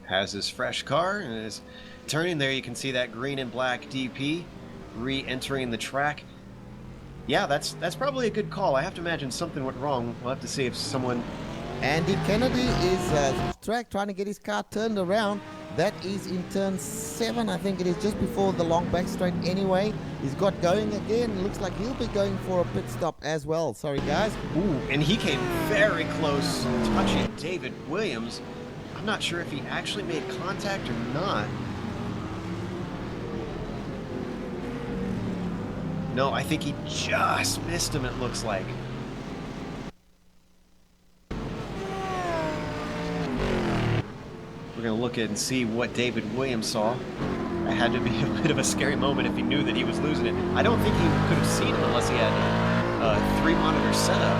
Has his fresh car and is turning there. You can see that green and black DP re-entering the track. Yeah, that's probably a good call. I have to imagine something went wrong. We'll have to see if someone... Andy Kennedy is track trying to get his car turned around. That is in turn 7, I think it is, just before the long back straight anyway. He's got going again. Looks like he'll be going for a pit stop as well. Sorry, guys. Ooh, and he came very close, touching David Williams. I'm not sure if he actually made contact or not. No, I think he just missed him, it looks like. We're going to look at and see what David Williams saw. That had to be a bit of a scary moment if he knew that he was losing it. I don't think he could have seen him unless he had a 3-monitor setup.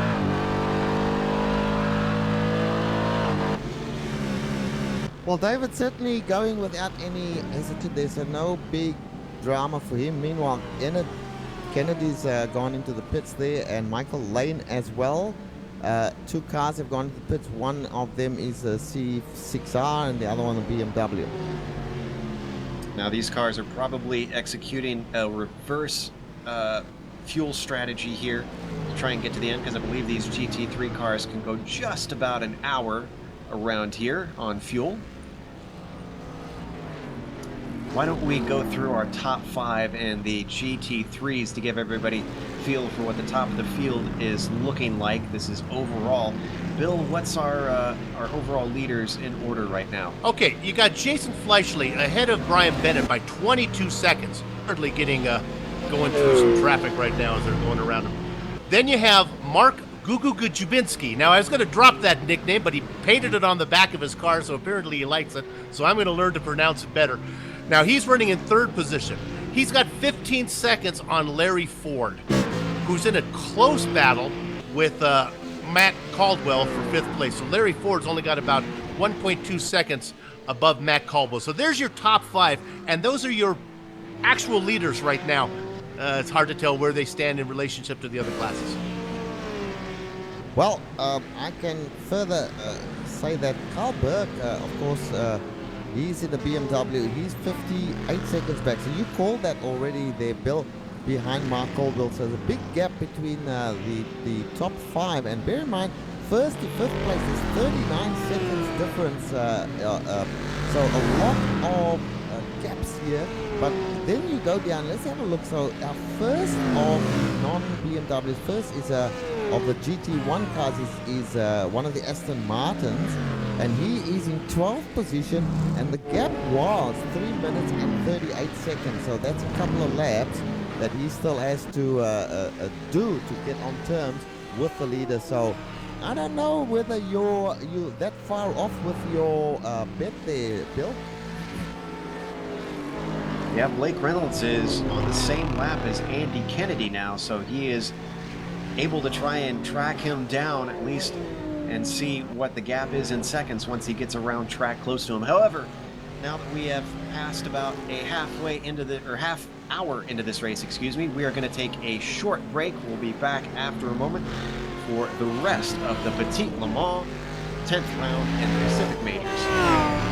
Well, David certainly going without any hesitation. There's no big drama for him. Meanwhile, Kennedy's gone into the pits there, and Michael Lane as well. 2 cars have gone into the pits. One of them is a C6R and the other one a BMW. Now these cars are probably executing a reverse fuel strategy here to try and get to the end, because I believe these GT3 cars can go just about an hour around here on fuel. Why don't we go through our top 5 and the GT3s to give everybody a feel for what the top of the field is looking like. This is overall. Bill, what's our overall leaders in order right now? Okay, you got Jason Fleischle ahead of Brian Bennett by 22 seconds. Hardly getting going through some traffic right now as they're going around him. Then you have Mark Gugujubinski. Now, I was going to drop that nickname, but he painted it on the back of his car, so apparently he likes it. So I'm going to learn to pronounce it better. Now, he's running in 3rd position. He's got 15 seconds on Larry Ford, who's in a close battle with Matt Caldwell for 5th place. So Larry Ford's only got about 1.2 seconds above Matt Caldwell. So there's your top 5, and those are your actual leaders right now. It's hard to tell where they stand in relationship to the other classes. Well, I can further say that Carl Berg, of course, he's in the BMW. He's 58 seconds back. So you called that already there, Bill. behind Mark Colville. So there's a big gap between the top 5. And bear in mind, first to fifth place is 39 seconds difference. So a lot of gaps here. But then you go down. Let's have a look. So our first of non-BMWs, first is of the GT1 cars is one of the Aston Martins, and he is in 12th position, and the gap was 3 minutes and 38 seconds. So that's a couple of laps that he still has to do to get on terms with the leader. So I don't know whether you that far off with your bet there, Bill. Yeah, Blake Reynolds is on the same lap as Andy Kennedy now, so he is able to try and track him down at least and see what the gap is in seconds once he gets around track close to him. However, now that we have passed about a half hour into this race, we are going to take a short break. We'll be back after a moment for the rest of the Petit Le Mans 10th round in the Pacific Majors.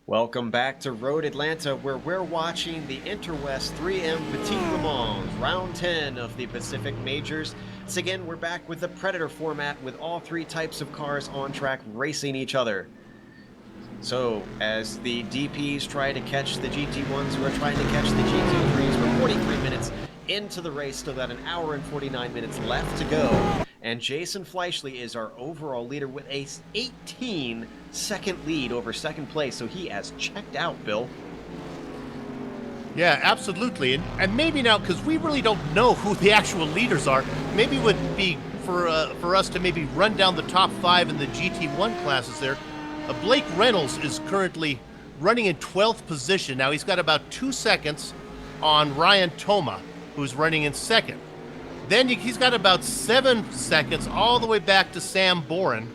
Welcome back to Road Atlanta, where we're watching the Interwest 3M Petit Le Mans, round 10 of the Pacific Majors. Once again, we're back with the Predator format with all three types of cars on track racing each other. So, as the DPs try to catch the GT1s who are trying to catch the GT3s, we're 43 minutes into the race, still got an hour and 49 minutes left to go. And Jason Fleischle is our overall leader with a 18-second lead over second place, so he has checked out, Bill. Yeah, absolutely. And maybe now, because we really don't know who the actual leaders are, maybe it would be for us to maybe run down the top 5 in the GT1 classes there. Blake Reynolds is currently running in 12th position. Now he's got about 2 seconds on Ryan Toma, who's running in second. Then he's got about 7 seconds all the way back to Sam Boren,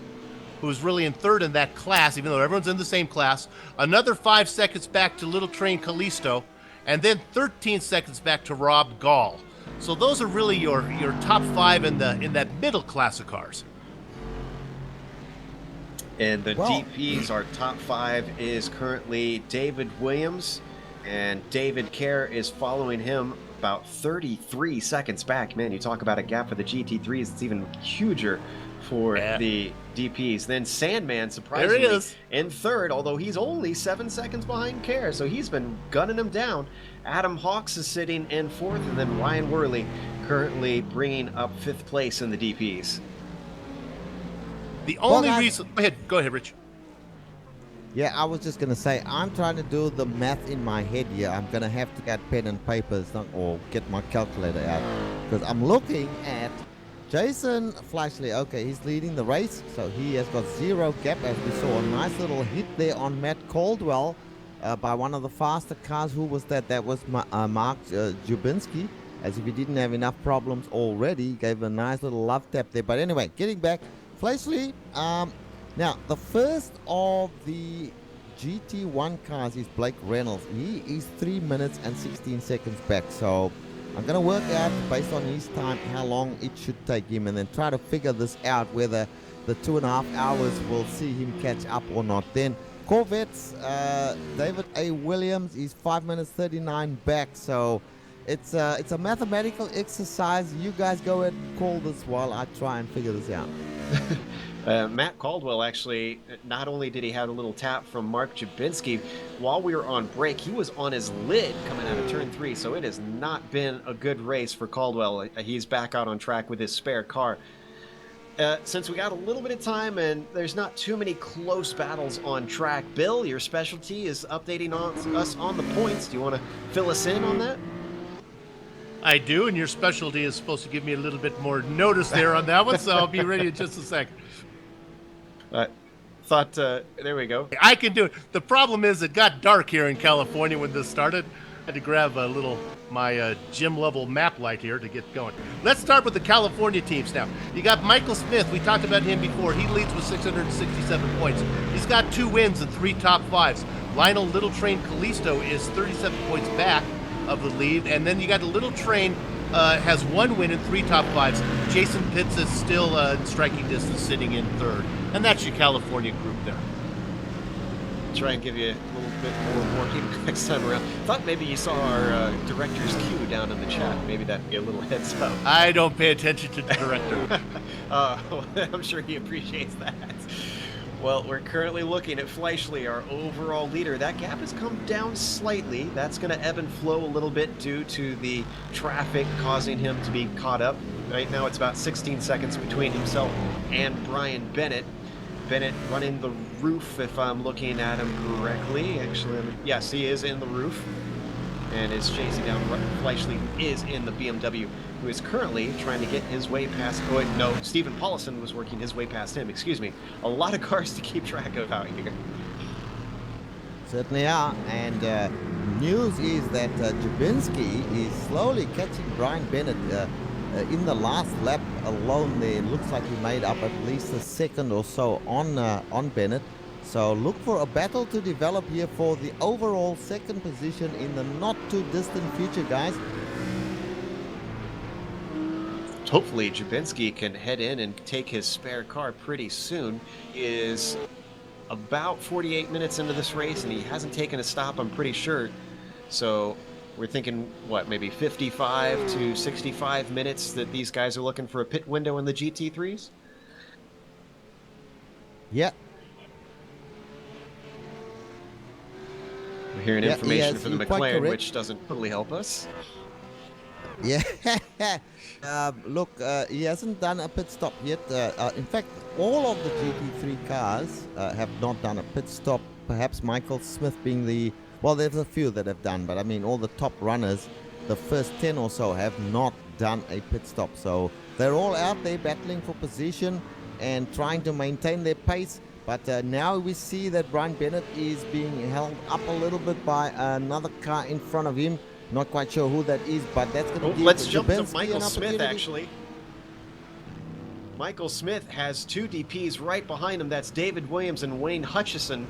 who's really in third in that class, even though everyone's in the same class. Another 5 seconds back to Little Train Callisto, and then 13 seconds back to Rob Gall. So those are really your top 5 in that middle class of cars. And the DPs, our top 5 is currently David Williams, and David Kerr is following him about 33 seconds back. Man, you talk about a gap for the GT3s, it's even huger for the DPs. Then Sandman, surprisingly, in third, although he's only 7 seconds behind Kerr, so he's been gunning him down. Adam Hawks is sitting in fourth, and then Ryan Worley currently bringing up 5th place in the DPs. The only reason... Go ahead, Rich. Yeah, I was just going to say, I'm trying to do the math in my head here. I'm going to have to get pen and papers or get my calculator out. Because I'm looking at Jason Fleischle. Okay, he's leading the race, so he has got 0 gap, as we saw a nice little hit there on Matt Caldwell by one of the faster cars. Who was that? That was Mark Jubinski. As if he didn't have enough problems already, gave a nice little love tap there. But anyway, getting back, Fleischle, now the first of the GT1 cars is Blake Reynolds. He is 3 minutes and 16 seconds back. So I'm going to work out, based on his time, how long it should take him, and then try to figure this out, whether the 2.5 hours will see him catch up or not. Then Corvettes, David A. Williams is 5 minutes 39 back. So it's a mathematical exercise. You guys go ahead and call this while I try and figure this out. Matt Caldwell, actually, not only did he have a little tap from Mark Jabinski, while we were on break, he was on his lid coming out of turn 3, so it has not been a good race for Caldwell. He's back out on track with his spare car. Since we got a little bit of time and there's not too many close battles on track, Bill, your specialty is updating us on the points. Do you want to fill us in on that? I do, and your specialty is supposed to give me a little bit more notice there on that one, so I'll be ready in just a second. There we go. I can do it. The problem is it got dark here in California when this started. I had to grab my gym level map light here to get going. Let's start with the California teams now. You got Michael Smith. We talked about him before. He leads with 667 points. He's got 2 wins and 3 top 5s. Lionel Little Train Callisto is 37 points back of the lead, and then you got a Little Train has 1 win and 3 top 5s. Jason Pitts is still in striking distance, sitting in third, and that's your California group there. Try and give you a little bit more working next time around. Thought maybe you saw our director's cue down in the chat. Maybe that'd be a little heads up. I don't pay attention to the director. I'm sure he appreciates that. Well, we're currently looking at Fleischle, our overall leader. That gap has come down slightly. That's going to ebb and flow a little bit due to the traffic causing him to be caught up. Right now it's about 16 seconds between himself and Brian Bennett. Bennett running the roof, if I'm looking at him correctly. Actually, yes, he is in the roof and is chasing down Fleischle, who is in the BMW, who is currently trying to get his way past... Oh, wait, no, Stephen Paulison was working his way past him. Excuse me. A lot of cars to keep track of out here. Certainly are. And news is that Jabinski is slowly catching Brian Bennett. In the last lap alone there, it looks like he made up at least a second or so on Bennett. So look for a battle to develop here for the overall second position in the not too distant future, guys. Hopefully Jabinski can head in and take his spare car pretty soon. Is about 48 minutes into this race, and he hasn't taken a stop, I'm pretty sure. So we're thinking, what, maybe 55 to 65 minutes that these guys are looking for a pit window in the GT3s? Yeah. We're hearing Yeah, information yes, from the you're quite McLaren, correct. which doesn't totally help us. Yeah. Look, he hasn't done a pit stop yet. In fact, all of the GT3 cars have not done a pit stop. Perhaps Michael Smith being the... Well, there's a few that have done, but I mean, all the top runners, the first 10 or so, have not done a pit stop. So they're all out there battling for position and trying to maintain their pace. But now we see that Brian Bennett is being held up a little bit by another car in front of him. Not quite sure who that is, but that's going to give Let's jump to Dubinsky Michael an Smith, opportunity. actually. Michael Smith has two DPs right behind him. That's David Williams and Wayne Hutchison.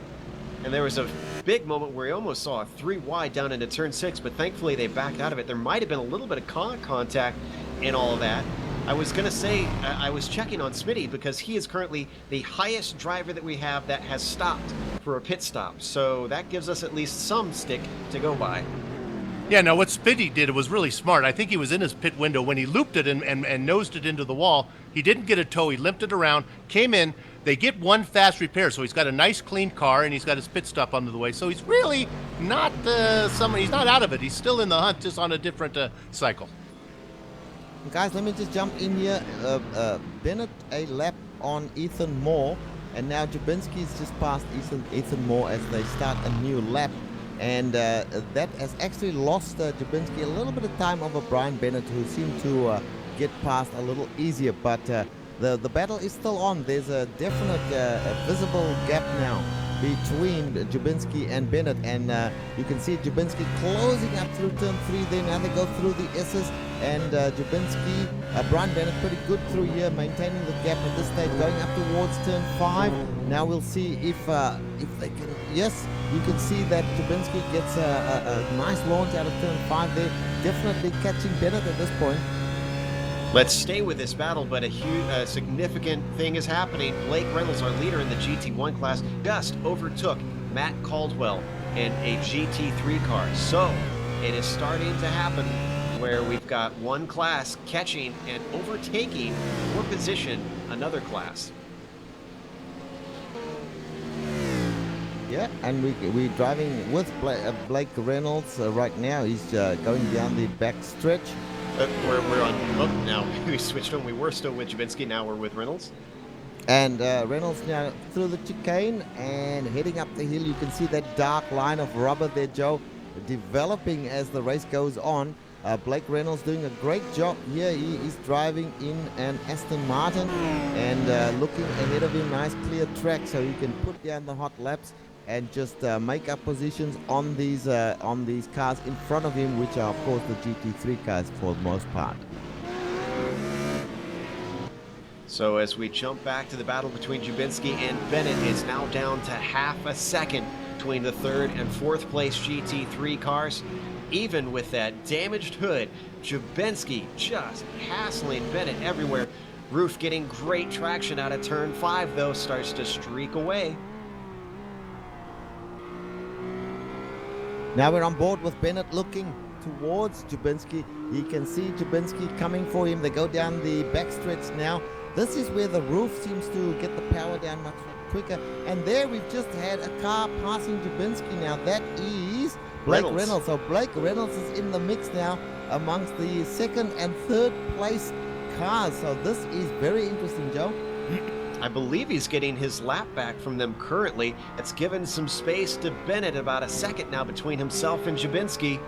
And there was a big moment where he almost saw a 3 wide down into turn 6, but thankfully they backed out of it. There might have been a little bit of contact in all of that. I was going to say, I was checking on Smitty because he is currently the highest driver that we have that has stopped for a pit stop. So that gives us at least some stick to go by. Yeah, now what Spitty did was really smart. I think he was in his pit window when he looped it and nosed it into the wall. He didn't get a tow. He limped it around, came in. They get one fast repair, so he's got a nice clean car and he's got his pit stop under the way. So he's really not he's not out of it. He's still in the hunt, just on a different cycle. Guys, let me just jump in here. Bennett a lap on Ethan Moore, and now Dubinsky's just passed Ethan Moore as they start a new lap. And that has actually lost Dubinsky a little bit of time over Brian Bennett, who seemed to get past a little easier. But the battle is still on. There's a definite visible gap now between Dubinsky and Bennett, and you can see Dubinsky closing up through turn 3 there. Now they go through the S's, and Dubinsky, Brian Bennett pretty good through here, maintaining the gap at this stage, going up towards turn 5. Now we'll see if they can. Yes, you can see that Dubinsky gets a nice launch out of turn 5 there, definitely catching Bennett at this point. Let's stay with this battle, but a significant thing is happening. Blake Reynolds, our leader in the GT1 class, just overtook Matt Caldwell in a GT3 car. So it is starting to happen where we've got one class catching and overtaking for position another class. Yeah, and we're driving with Blake Reynolds right now. He's going down the back stretch. We're on. Oh, now we switched on. We were still with Jabinsky. Now we're with Reynolds. And Reynolds now through the chicane and heading up the hill. You can see that dark line of rubber there, Joe, developing as the race goes on. Blake Reynolds doing a great job here. He is driving in an Aston Martin and looking ahead of him. Nice clear track so he can put down the hot laps and just make up positions on these cars in front of him, which are of course the GT3 cars for the most part. So as we jump back to the battle between Dubinsky and Bennett, it's now down to half a second between the 3rd and 4th place GT3 cars. Even with that damaged hood, Dubinsky just hassling Bennett everywhere. Roof getting great traction out of turn 5 though, starts to streak away. Now we're on board with Bennett looking towards Dubinsky. He can see Dubinsky coming for him. They go down the backstretch now. This is where the roof seems to get the power down much quicker. And there we've just had a car passing Dubinsky now. That is Blake Reynolds. So Blake Reynolds is in the mix now amongst the 2nd and 3rd place cars. So this is very interesting, Joe. I believe he's getting his lap back from them currently. It's given some space to Bennett, about a second now between himself and Dubinsky.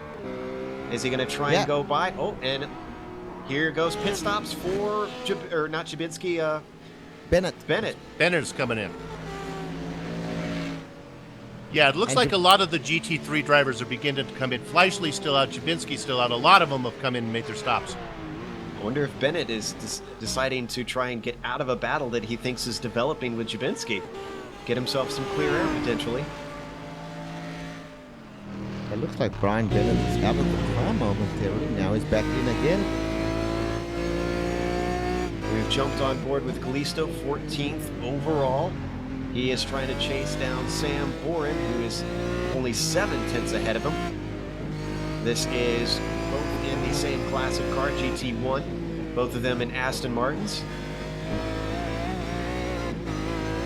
Is he going to try and go by? Oh, and here goes pit stops for, not Dubinsky, Bennett. Bennett's coming in. Yeah, it looks like a lot of the GT3 drivers are beginning to come in. Fleischley's still out, Dubinsky's still out. A lot of them have come in and made their stops. I wonder if Bennett is deciding to try and get out of a battle that he thinks is developing with Dubinsky. Get himself some clear air, potentially. It looks like Brian Bennett is out of the car momentarily. Now he's back in again. We've jumped on board with Callisto, 14th overall. He is trying to chase down Sam Boren, who is only 7/10 ahead of him. This is both in the same class of car, GT1, both of them in Aston Martins.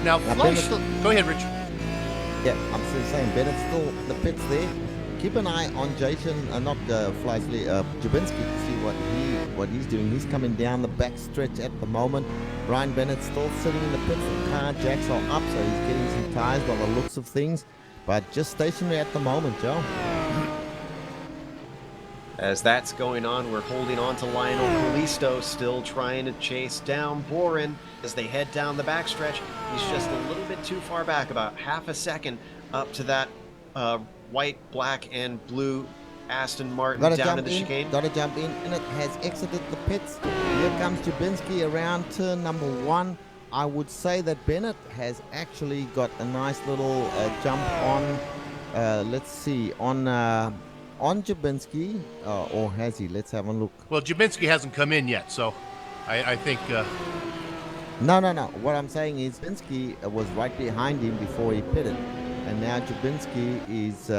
Now, go ahead, Rich. Yeah, I'm still saying Bennett's still the pits there. Keep an eye on Jason, not Fleischle, Jabinski to see what he's doing. He's coming down the back stretch at the moment. Brian Bennett's still sitting in the pits. The car jacks are up, so he's getting some tires by the looks of things. But just stationary at the moment, Joe. As that's going on, we're holding on to Lionel Callisto, still trying to chase down Boren as they head down the backstretch. He's just a little bit too far back, about half a second up to that white, black, and blue Aston Martin down in the chicane. Gotta jump in, and it has exited the pits. Here comes Jabinski around turn number 1. I would say that Bennett has actually got a nice little jump on, let's see, on Jabinski, or has he? Let's have a look. Well, Jabinski hasn't come in yet, so I think... No. What I'm saying is Jabinski was right behind him before he pitted. And now Jabinski is...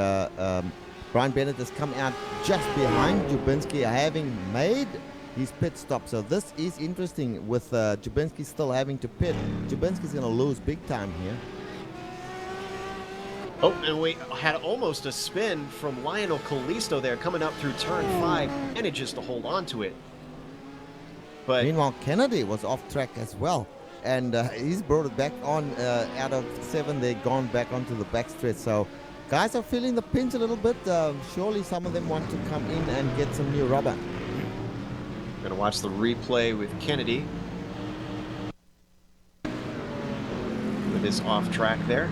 Brian Bennett has come out just behind Jabinski, having made his pit stop. So this is interesting with Jabinski still having to pit. Jabinski's going to lose big time here. Oh, and we had almost a spin from Lionel Callisto there coming up through turn 5, manages to hold on to it. But meanwhile, Kennedy was off track as well, and he's brought it back on. Out of 7, they've gone back onto the backstretch. So guys are feeling the pinch a little bit. Surely some of them want to come in and get some new rubber. Gonna watch the replay with Kennedy with his off track there.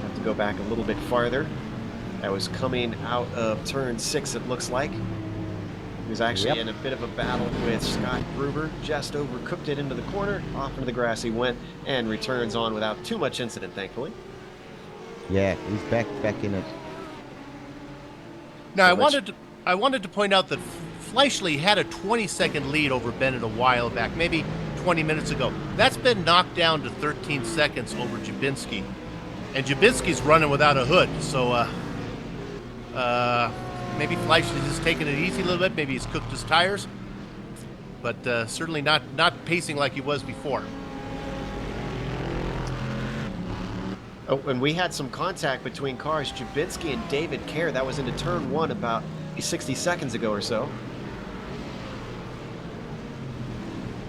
Have to go back a little bit farther. That was coming out of turn 6, it looks like. He was actually in a bit of a battle with Scott Gruber. Just overcooked it into the corner. Off into the grass he went and returns on without too much incident, thankfully. Yeah, he's back in it. Now, I wanted to point out that Fleischle had a 20-second lead over Bennett a while back, maybe 20 minutes ago. That's been knocked down to 13 seconds over Jabinski. And Jabinski's running without a hood, so maybe Fleischle's just taking it easy a little bit. Maybe he's cooked his tires, but certainly not pacing like he was before. Oh, and we had some contact between cars, Jabinski and David Kerr. That was into turn 1 about 60 seconds ago or so.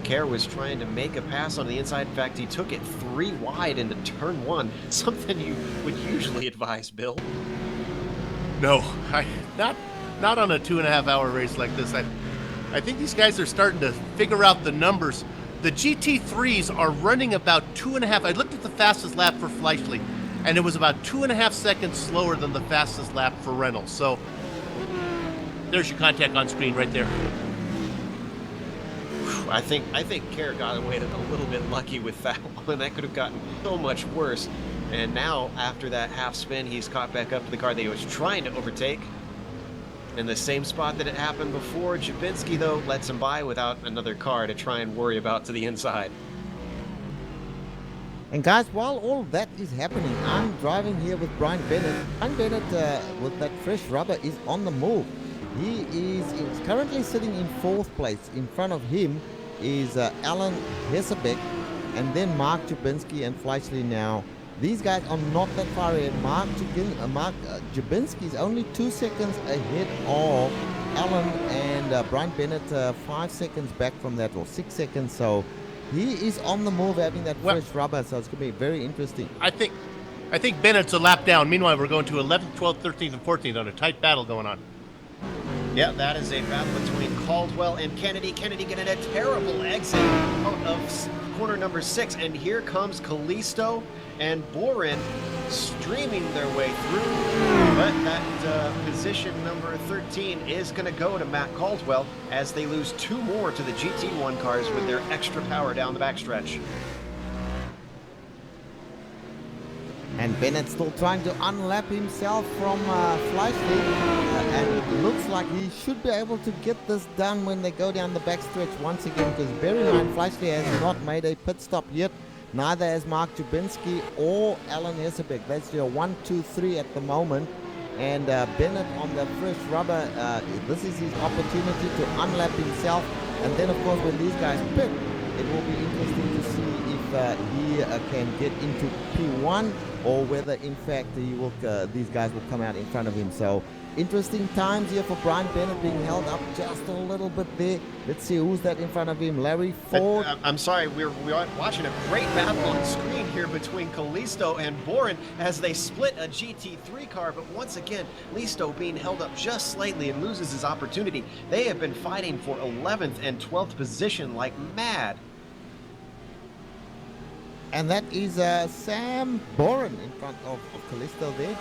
Kerr was trying to make a pass on the inside. In fact, he took it 3 wide into turn 1, something you would usually advise, Bill. No, not on a 2.5-hour race like this. I think these guys are starting to figure out the numbers. The GT3s are running about 2.5. I looked at the fastest lap for Fleischle, and it was about 2.5 seconds slower than the fastest lap for Reynolds. So there's your contact on screen right there. I think Kerr got away a little bit lucky with that one. That could have gotten so much worse. And now, after that half spin, he's caught back up to the car that he was trying to overtake. In the same spot that it happened before, Jabinski, though, lets him by without another car to try and worry about to the inside. And guys, while all that is happening, I'm driving here with Brian Bennett. Brian Bennett, with that fresh rubber, is on the move. He's currently sitting in 4th place. In front of him is Alan Hessebeck, and then Mark Jabinski and Fleischle now. These guys are not that far ahead. Mark Jabinski is only 2 seconds ahead of Alan, and Brian Bennett 5 seconds back from that, or 6 seconds. So he is on the move, having that fresh rubber. So it's going to be very interesting. I think Bennett's a lap down. Meanwhile, we're going to 11th, 12th, 13th, and 14th on a tight battle going on. Yeah, that is a battle between Caldwell and Kennedy. Kennedy getting a terrible exit out of corner number 6, and here comes Callisto and Boren streaming their way through. But that position number 13 is going to go to Matt Caldwell as they lose 2 more to the GT1 cars with their extra power down the backstretch. And Bennett still trying to unlap himself from Fleischle, and it looks like he should be able to get this done when they go down the backstretch once again, because bear in mind, Fleischle has not made a pit stop yet. Neither has Mark Jubinski or Alan Hesselbeck. That's your 1, 2, 3 at the moment. And Bennett on the fresh rubber, this is his opportunity to unlap himself. And then, of course, when these guys pit, it will be interesting to see if he can get into P1 or whether, in fact, he will. These guys will come out in front of him. So, interesting times here for Brian Bennett, being held up just a little bit there. Let's see who's that in front of him. Larry Ford. I'm sorry, we're watching a great battle on screen here between Kalisto and Boren as they split a GT3 car, but once again, Listo being held up just slightly and loses his opportunity. They have been fighting for 11th and 12th position like mad. And that is Sam Boren in front of Kalisto there.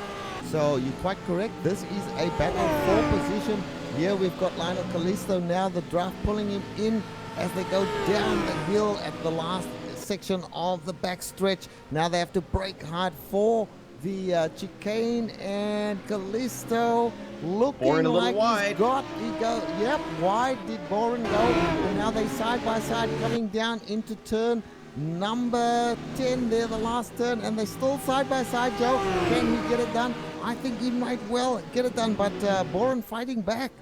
So you're quite correct. This is a battle for position. Here we've got Lionel Kalisto now, the draft pulling him in as they go down the hill at the last section of the back stretch. Now they have to brake hard for the chicane, and Kalisto looking Boren a little like wide. Yep, wide did Boren go. And now they side by side coming down into turn number 10 there, the last turn, and they're still side by side. Joe, can he get it done? I think he might well get it done, but Boren fighting back.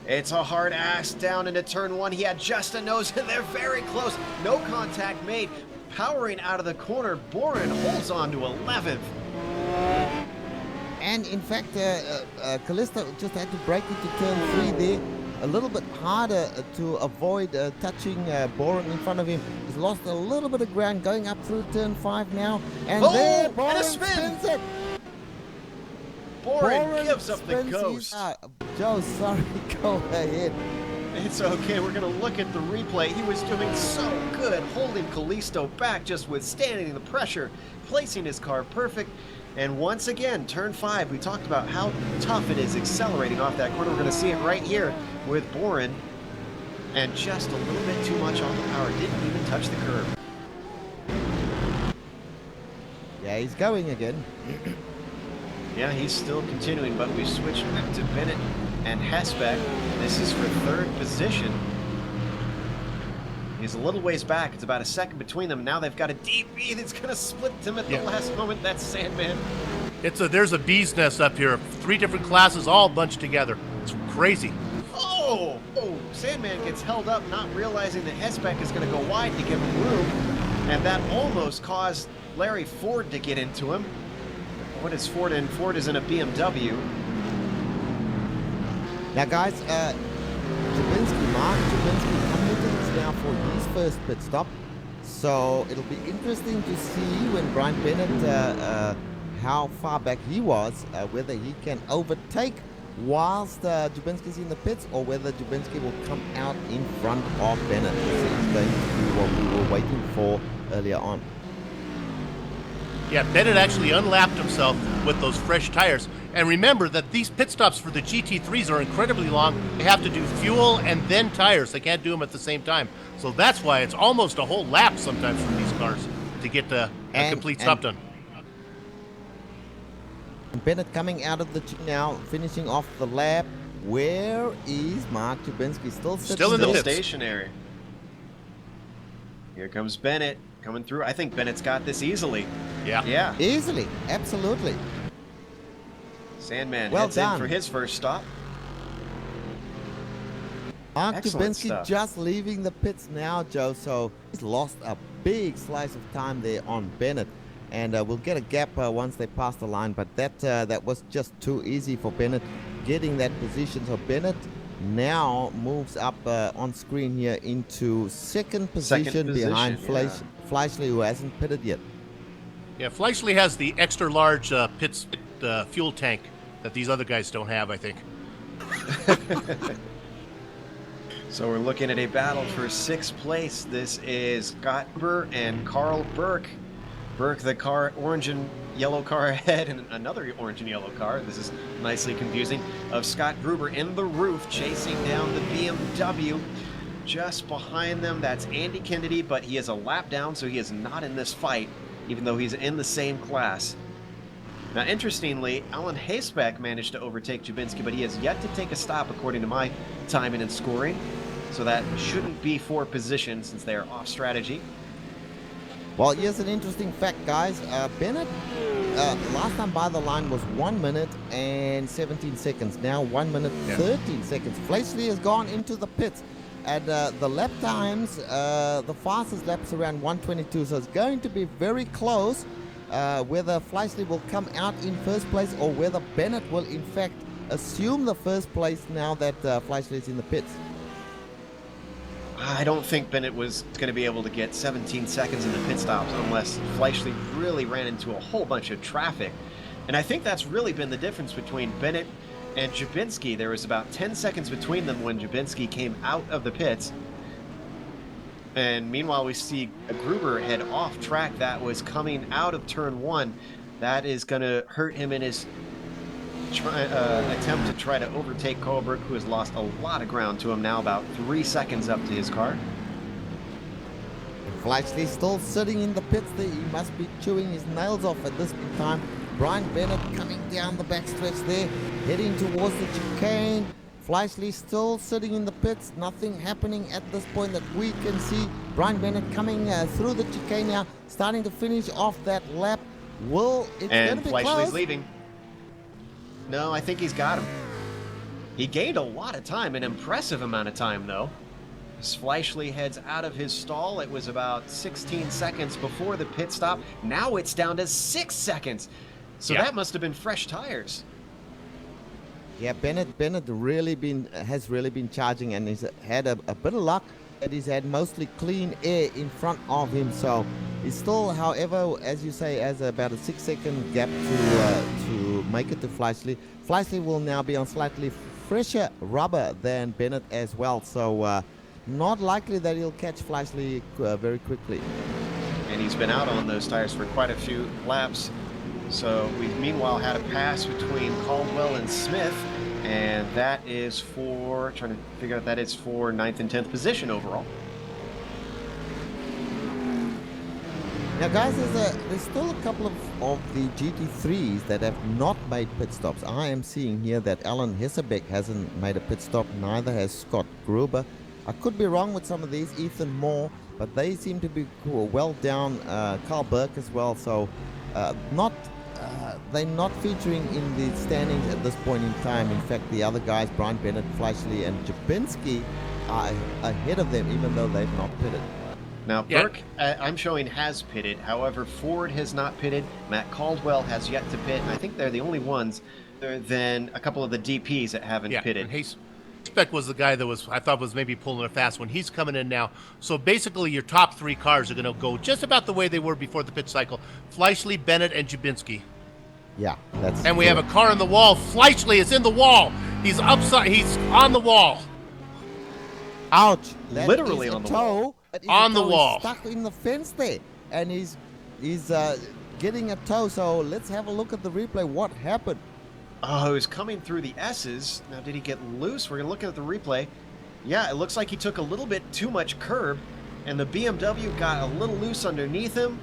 It's a hard ass down into turn 1. He had just a nose, and they're very close. No contact made. Powering out of the corner, Boren holds on to 11th. And in fact, Kalisto just had to break into turn 3 there. A little bit harder to avoid touching Boren in front of him. He's lost a little bit of ground going up through turn 5 now. And there, Boren spins it. Boren gives up the spins ghost. Joe, sorry, go ahead. It's okay, we're going to look at the replay. He was doing so good, holding Kalisto back, just withstanding the pressure, placing his car perfect. And once again, turn 5, we talked about how tough it is accelerating off that corner. We're going to see it right here with Boren. And just a little bit too much on the power. Didn't even touch the curb. Yeah, he's going again. Yeah, he's still continuing, but we switched back to Bennett and Hesbeck. This is for 3rd position. He's a little ways back. It's about a second between them. Now they've got a deep V that's going to split them at the last moment. That's Sandman. There's a bee's nest up here. 3 different classes all bunched together. It's crazy. Oh, Sandman gets held up, not realizing that Hesbeck is going to go wide to give him room. And that almost caused Larry Ford to get into him. What is Ford in? Ford is in a BMW. Now, guys, Mark Jubinski committed now for his first pit stop. So it'll be interesting to see when Brian Bennett, how far back he was, whether he can overtake whilst Jubinski's in the pits, or whether Jubinski will come out in front of Bennett. This is going to be what we were waiting for earlier on. Yeah, Bennett actually unlapped himself with those fresh tires. And remember that these pit stops for the GT3s are incredibly long. They have to do fuel and then tires. They can't do them at the same time. So that's why it's almost a whole lap sometimes for these cars to get a complete stop done. Bennett coming out of the now, finishing off the lap. Where is Mark Jubinski? Still in the pits. Stationary. Here comes Bennett coming through. I think Bennett's got this easily. Yeah. Easily, absolutely. Sandman Well heads done. in for his first stop. Mark Excellent Jubinski stuff. just leaving the pits now, Joe, so he's lost a big slice of time there on Bennett. And we'll get a gap once they pass the line, but that was just too easy for Bennett getting that position. So Bennett now moves up on screen here into second position behind Fleischle, who hasn't pitted yet. Yeah, Fleischle has the extra large pit fuel tank that these other guys don't have, I think. So we're looking at a battle for 6th place. This is Scott Gruber and Carl Burke. Burke, the orange and yellow car ahead, and another orange and yellow car. This is nicely confusing. Of Scott Gruber in the roof, chasing down the BMW. Just behind them, that's Andy Kennedy, but he is a lap down, so he is not in this fight, even though he's in the same class. Now, interestingly, Alan Hasebeck managed to overtake Jubinski, but he has yet to take a stop, according to my timing and scoring. So that shouldn't be for position, since they are off strategy. Well, here's an interesting fact, guys. Bennett, last time by the line was 1 minute and 17 seconds. Now 1 minute 13 seconds. Fleischle has gone into the pits. And the lap times, the fastest lap's around 1:22. So it's going to be very close whether Fleischle will come out in first place or whether Bennett will, in fact, assume the first place now that Fleischle is in the pits. I don't think Bennett was going to be able to get 17 seconds in the pit stops unless Fleischle really ran into a whole bunch of traffic. And I think that's really been the difference between Bennett and Jabinski. There was about 10 seconds between them when Jabinski came out of the pits. And meanwhile, we see a Gruber head off track that was coming out of turn 1. That is going to hurt him in his attempt to try to overtake Kohlberg, who has lost a lot of ground to him now, about 3 seconds up to his car. Fleischle still sitting in the pits there. He must be chewing his nails off at this time. Brian Bennett coming down the backstretch there, heading towards the chicane. Fleischle still sitting in the pits. Nothing happening at this point that we can see. Brian Bennett coming through the chicane now, starting to finish off that lap. It's going to be Fleischle's close. leaving. No, I think he's got him. He gained a lot of time, an impressive amount of time, though. As Fleischle heads out of his stall, it was about 16 seconds before the pit stop. Now it's down to 6 seconds. So that must have been fresh tires. Yeah, Bennett has really been charging, and he's had a bit of luck that he's had mostly clean air in front of him. So he's still, however, as you say, has about a 6 second gap to make it to Fleischle. Fleischle will now be on slightly fresher rubber than Bennett as well. So not likely that he'll catch Fleischle very quickly. And he's been out on those tires for quite a few laps. So we've meanwhile had a pass between Caldwell and Smith, and that is for, trying to figure out, that is for 9th and 10th position overall. Now, guys, there's still a couple of the GT3s that have not made pit stops. I am seeing here that Alan Hessebeck hasn't made a pit stop, neither has Scott Gruber. I could be wrong with some of these, Ethan Moore, but they seem to be well down. Carl Burke as well, so they're not featuring in the standings at this point in time. In fact, the other guys, Brian Bennett, Fleischle, and Jabinski, are ahead of them, even though they've not pitted. Now, Burke, I'm showing, has pitted. However, Ford has not pitted. Matt Caldwell has yet to pit, and I think they're the only ones other than a couple of the DPs that haven't pitted. And Hayes was the guy that I thought was maybe pulling a fast one. He's coming in now. So basically, your top 3 cars are going to go just about the way they were before the pit cycle. Fleischle, Bennett, and Jabinski. Yeah, that's. And we have a car in the wall. Fleischle is in the wall. He's on the wall. Ouch! Literally on the wall. On the wall. Stuck in the fence there, and he's getting a tow. So let's have a look at the replay. What happened? Oh, he's coming through the S's. Now, did he get loose? We're going to look at the replay. Yeah, it looks like he took a little bit too much curb, and the BMW got a little loose underneath him,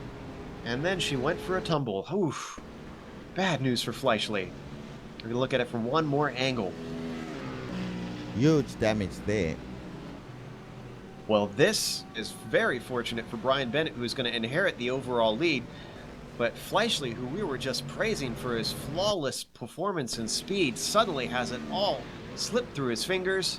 and then she went for a tumble. Oof. Bad news for Fleischle. We're going to look at it from one more angle. Huge damage there. Well, this is very fortunate for Brian Bennett, who is going to inherit the overall lead. But Fleischle, who we were just praising for his flawless performance and speed, suddenly has it all slipped through his fingers.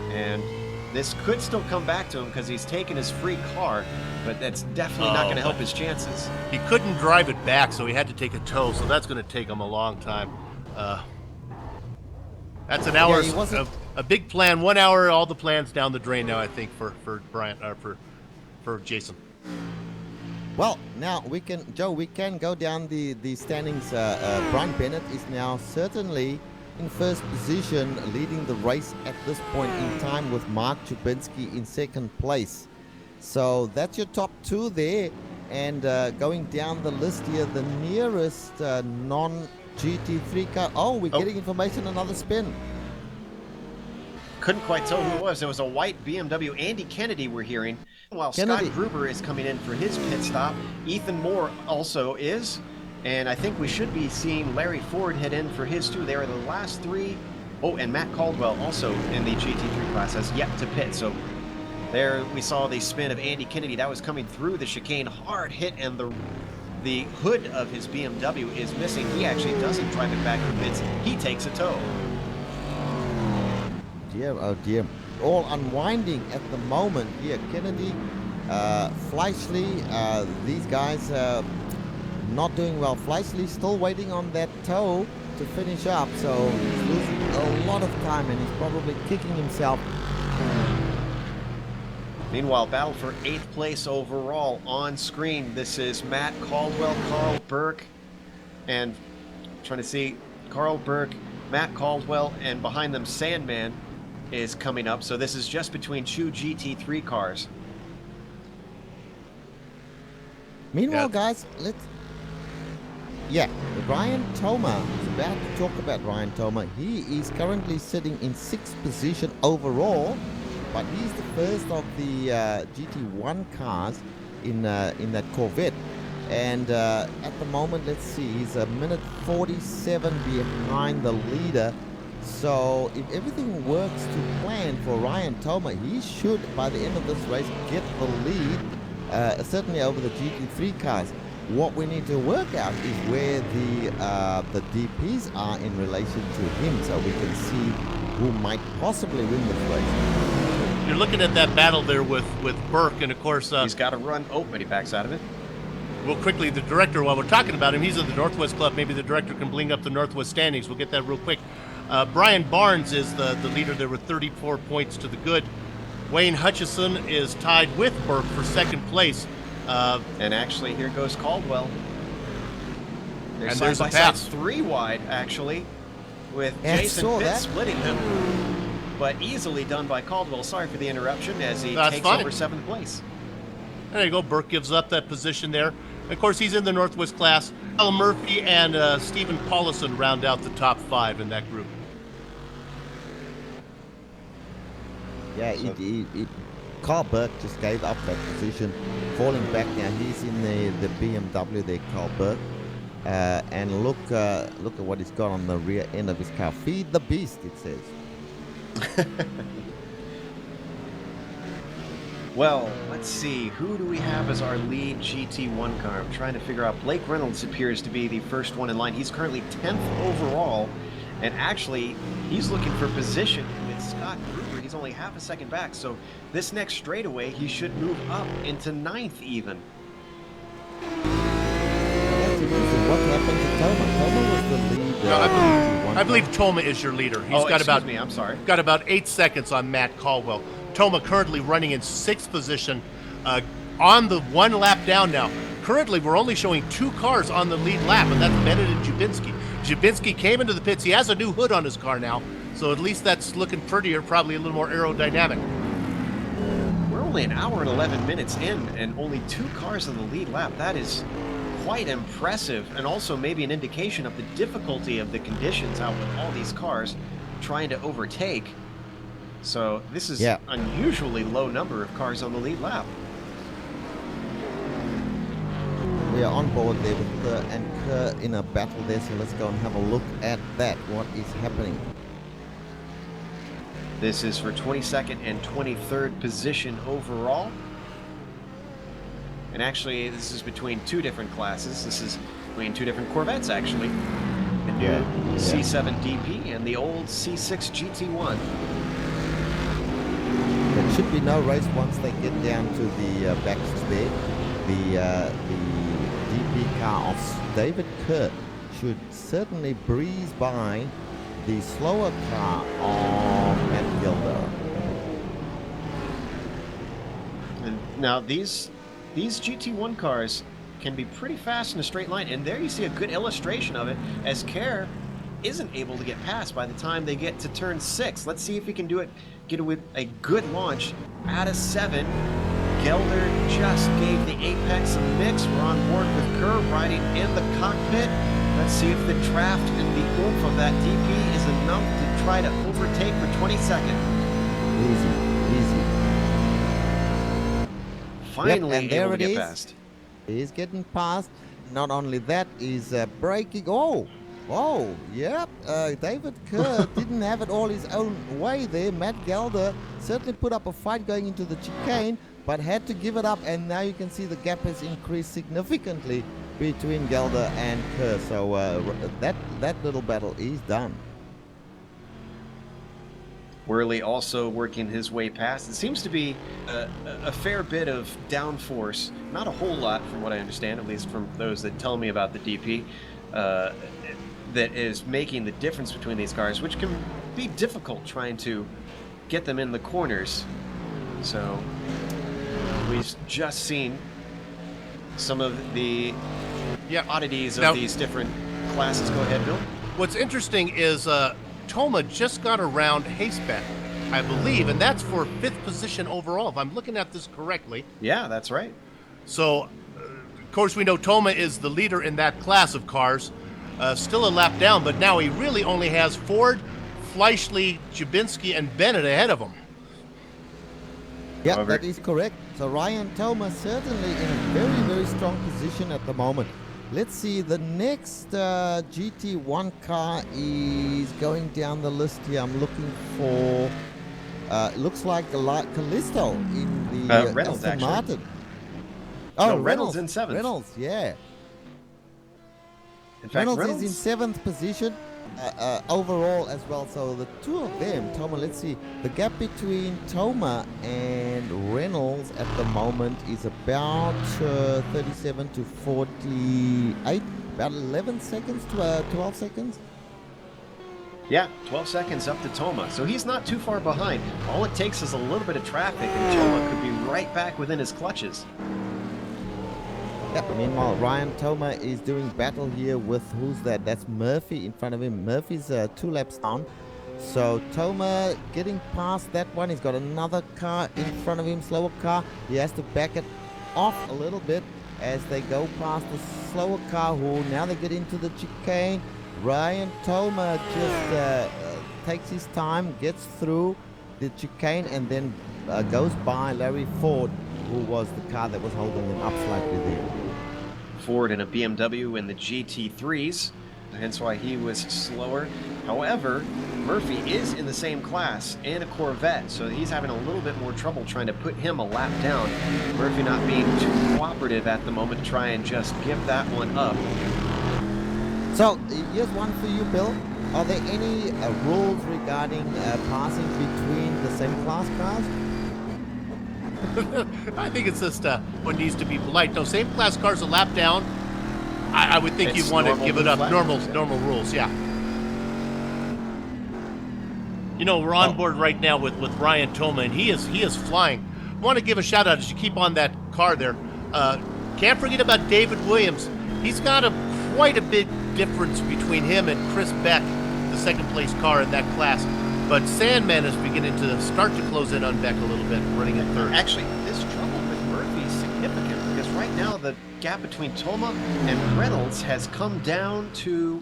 And this could still come back to him because he's taken his free car, but that's definitely not going to help his chances. He couldn't drive it back, so he had to take a tow, so that's going to take him a long time. That's an hour, a big plan. 1 hour, all the plans down the drain now, I think, for Brian, for Jason. Well, now we can go down the standings. Brian Bennett is now certainly in first position, leading the race at this point in time, with Mark Jabinski in second place. So that's your top 2 there. And going down the list here, the nearest non-GT3 car. Oh, we're getting information, another spin. Couldn't quite tell who it was. There was a white BMW. Andy Kennedy, we're hearing. While Scott Gruber is coming in for his pit stop. Ethan Moore also is. And I think we should be seeing Larry Ford head in for his too. They are the last 3. Oh, and Matt Caldwell also in the GT3 class has yet to pit. So There we saw the spin of Andy Kennedy. That was coming through the chicane, hard hit, and the hood of his BMW is missing. He actually doesn't drive it back to bits. He takes a tow. Dear, oh dear. All unwinding at the moment here. Kennedy, Fleischle, these guys not doing well. Fleischle still waiting on that toe to finish up, so he's losing a lot of time and he's probably kicking himself. Meanwhile, battle for 8th place overall on screen. This is Matt Caldwell, Carl Burke, and I'm trying to see Carl Burke, Matt Caldwell, and behind them Sandman is coming up. So this is just between two GT3 cars. Meanwhile, guys, Ryan Thoma. I was about to talk about Ryan Thoma. He is currently sitting in 6th position overall, but he's the first of the GT1 cars in that Corvette. And at the moment, let's see, he's a minute 47 behind the leader. So if everything works to plan for Ryan Thoma, he should, by the end of this race, get the lead, certainly over the GT3 cars. What we need to work out is where the DPs are in relation to him, so we can see who might possibly win this race. You're looking at that battle there with Burke, and of course... he's got to run. Oh, but he backs out of it. Well, quickly, the director, while we're talking about him, he's in the Northwest Club. Maybe the director can bring up the Northwest standings. We'll get that real quick. Brian Barnes is the leader there with 34 points to the good. Wayne Hutchison is tied with Burke for 2nd place. And actually, here goes Caldwell. They're And side there's by a side, pass. 3 wide, actually, with Yeah, I Jason saw Pitts that. splitting them. But easily done by Caldwell. Sorry for the interruption as he That's takes fine. over 7th place. There you go. Burke gives up that position there. Of course, he's in the Northwest class. Al Murphy and Stephen Paulison round out the top 5 in that group. Yeah, Carl Burke just gave up that position, falling back now. He's in the BMW there, Carl Burke. And look at what he's got on the rear end of his car. Feed the beast, it says. Well, let's see. Who do we have as our lead GT1 car? I'm trying to figure out. Blake Reynolds appears to be the first one in line. He's currently 10th overall. And actually, he's looking for position with Scott Gruber. He's only half a second back. So this next straightaway, he should move up into 9th even. That's interesting. What happened to Thoma? Thoma was the lead. No, I believe Thoma is your leader. He's got about me, I'm sorry. got about 8 seconds on Matt Caldwell. Thoma currently running in 6th position, on the 1 lap down now. Currently, we're only showing 2 cars on the lead lap, and that's Bennett and Jubinski. Jubinski came into the pits. He has a new hood on his car now, so at least that's looking prettier, probably a little more aerodynamic. We're only an hour and 11 minutes in, and only 2 cars on the lead lap. That is quite impressive, and also maybe an indication of the difficulty of the conditions out with all these cars trying to overtake. So this is unusually low number of cars on the lead lap. We are on board there with Kerr and Kerr in a battle there, so let's go and have a look at that. What is happening? This is for 22nd and 23rd position overall. And actually, this is between 2 different classes. This is between 2 different Corvettes, actually. The new C7 DP and the old C6 GT1. There should be no race once they get down to the backs there. The DP car of David Kerr should certainly breeze by the slower car of Matt Gilder. And now these GT1 cars can be pretty fast in a straight line, and there you see a good illustration of it as Kerr isn't able to get past by the time they get to turn 6. Let's see if he can do it, get it with a good launch out of 7. Gelder just gave the apex a mix. We're on board with Kerr riding in the cockpit. Let's see if the draft and the oomph of that DP is enough to try to overtake for 22nd. Easy. Finally and there able to it get is. past. He's getting past. Not only that, he's braking. Oh, Oh, yep. David Kerr didn't have it all his own way there. Matt Gelder certainly put up a fight going into the chicane, but had to give it up. And now you can see the gap has increased significantly between Gelder and Kerr. So that little battle is done. Worley also working his way past. It seems to be a fair bit of downforce, not a whole lot from what I understand, at least from those that tell me about the DP, that is making the difference between these cars, which can be difficult trying to get them in the corners. So we've just seen some of the oddities of these different classes. Go ahead, Bill. What's interesting is Toma just got around Haystack, I believe, and that's for 5th position overall, if I'm looking at this correctly. Yeah, that's right. So, of course, we know Toma is the leader in that class of cars. Still a lap down, but now he really only has Ford, Fleischle, Jabinski, and Bennett ahead of him. Yeah, that is correct. So Ryan Toma certainly in a very, very strong position at the moment. Let's see, the next GT1 car is going down the list here. I'm looking for, looks like Callisto in the Reynolds, Aston actually. Martin. Oh, No, Reynolds in 7th. Reynolds, yeah. In fact, Reynolds is in 7th position overall as well. So the two of them, Toma, let's see. The gap between Toma and Reynolds at the moment is about 37 to 48. About 11 seconds to 12 seconds. Yeah, 12 seconds up to Toma. So he's not too far behind. All it takes is a little bit of traffic and Toma could be right back within his clutches. Yep. Meanwhile, Ryan Toma is doing battle here with, who's that? That's Murphy in front of him. Murphy's 2 laps down. So Toma getting past that one. He's got another car in front of him, slower car. He has to back it off a little bit as they go past the slower car, who now they get into the chicane. Ryan Toma just takes his time, gets through the chicane, and then goes by Larry Ford, who was the car that was holding them up slightly there. Ford in a BMW in the GT3s, hence why he was slower. However, Murphy is in the same class in a Corvette, so he's having a little bit more trouble trying to put him a lap down. Murphy not being too cooperative at the moment to try and just give that one up. So here's one for you, Bill. Are there any rules regarding passing between the same class cars? I think it's just what needs to be polite. No, same class cars a lap down. I would think It's you'd want to give it up. normal Normal rules, yeah. You know, we're on board right now with Ryan Toma, and he is flying. I want to give a shout out as you keep on that car there. Can't forget about David Williams. He's got quite a big difference between him and Chris Beck, the second place car in that class. But Sandman is beginning to start to close in on Beck a little bit, running in 3rd. Actually, this trouble with Murphy is significant because right now the gap between Toma and Reynolds has come down to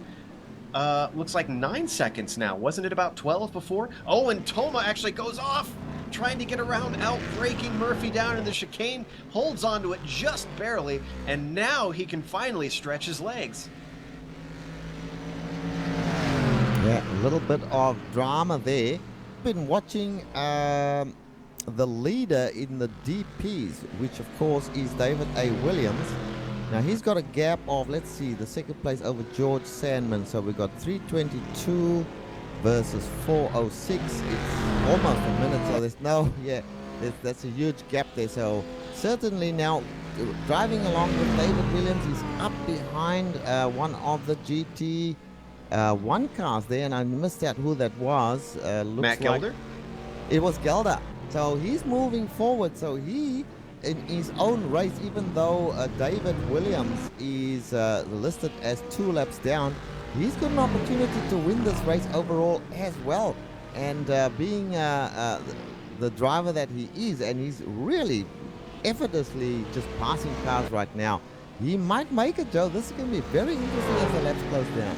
looks like 9 seconds now. Wasn't it about 12 before? Oh, and Toma actually goes off, trying to get around, out-braking Murphy down in the chicane, holds onto it just barely, and now he can finally stretch his legs. Yeah, a little bit of drama there. Been watching the leader in the DPs, which of course is David A. Williams. Now he's got a gap of, let's see, the second place over George Sandman. So we've got 322 versus 406. It's almost a minute, so there's no, that's a huge gap there. So certainly now driving along with David Williams, he's up behind one of the GT one cars there, and I missed out who that was. Looks Matt Gelder? It was Gelder. So he's moving forward. So he, in his own race, even though David Williams is listed as 2 laps down, he's got an opportunity to win this race overall as well. And being the driver that he is, and he's really effortlessly just passing cars right now, he might make it, Joe. This is going to be very interesting as the laps close down.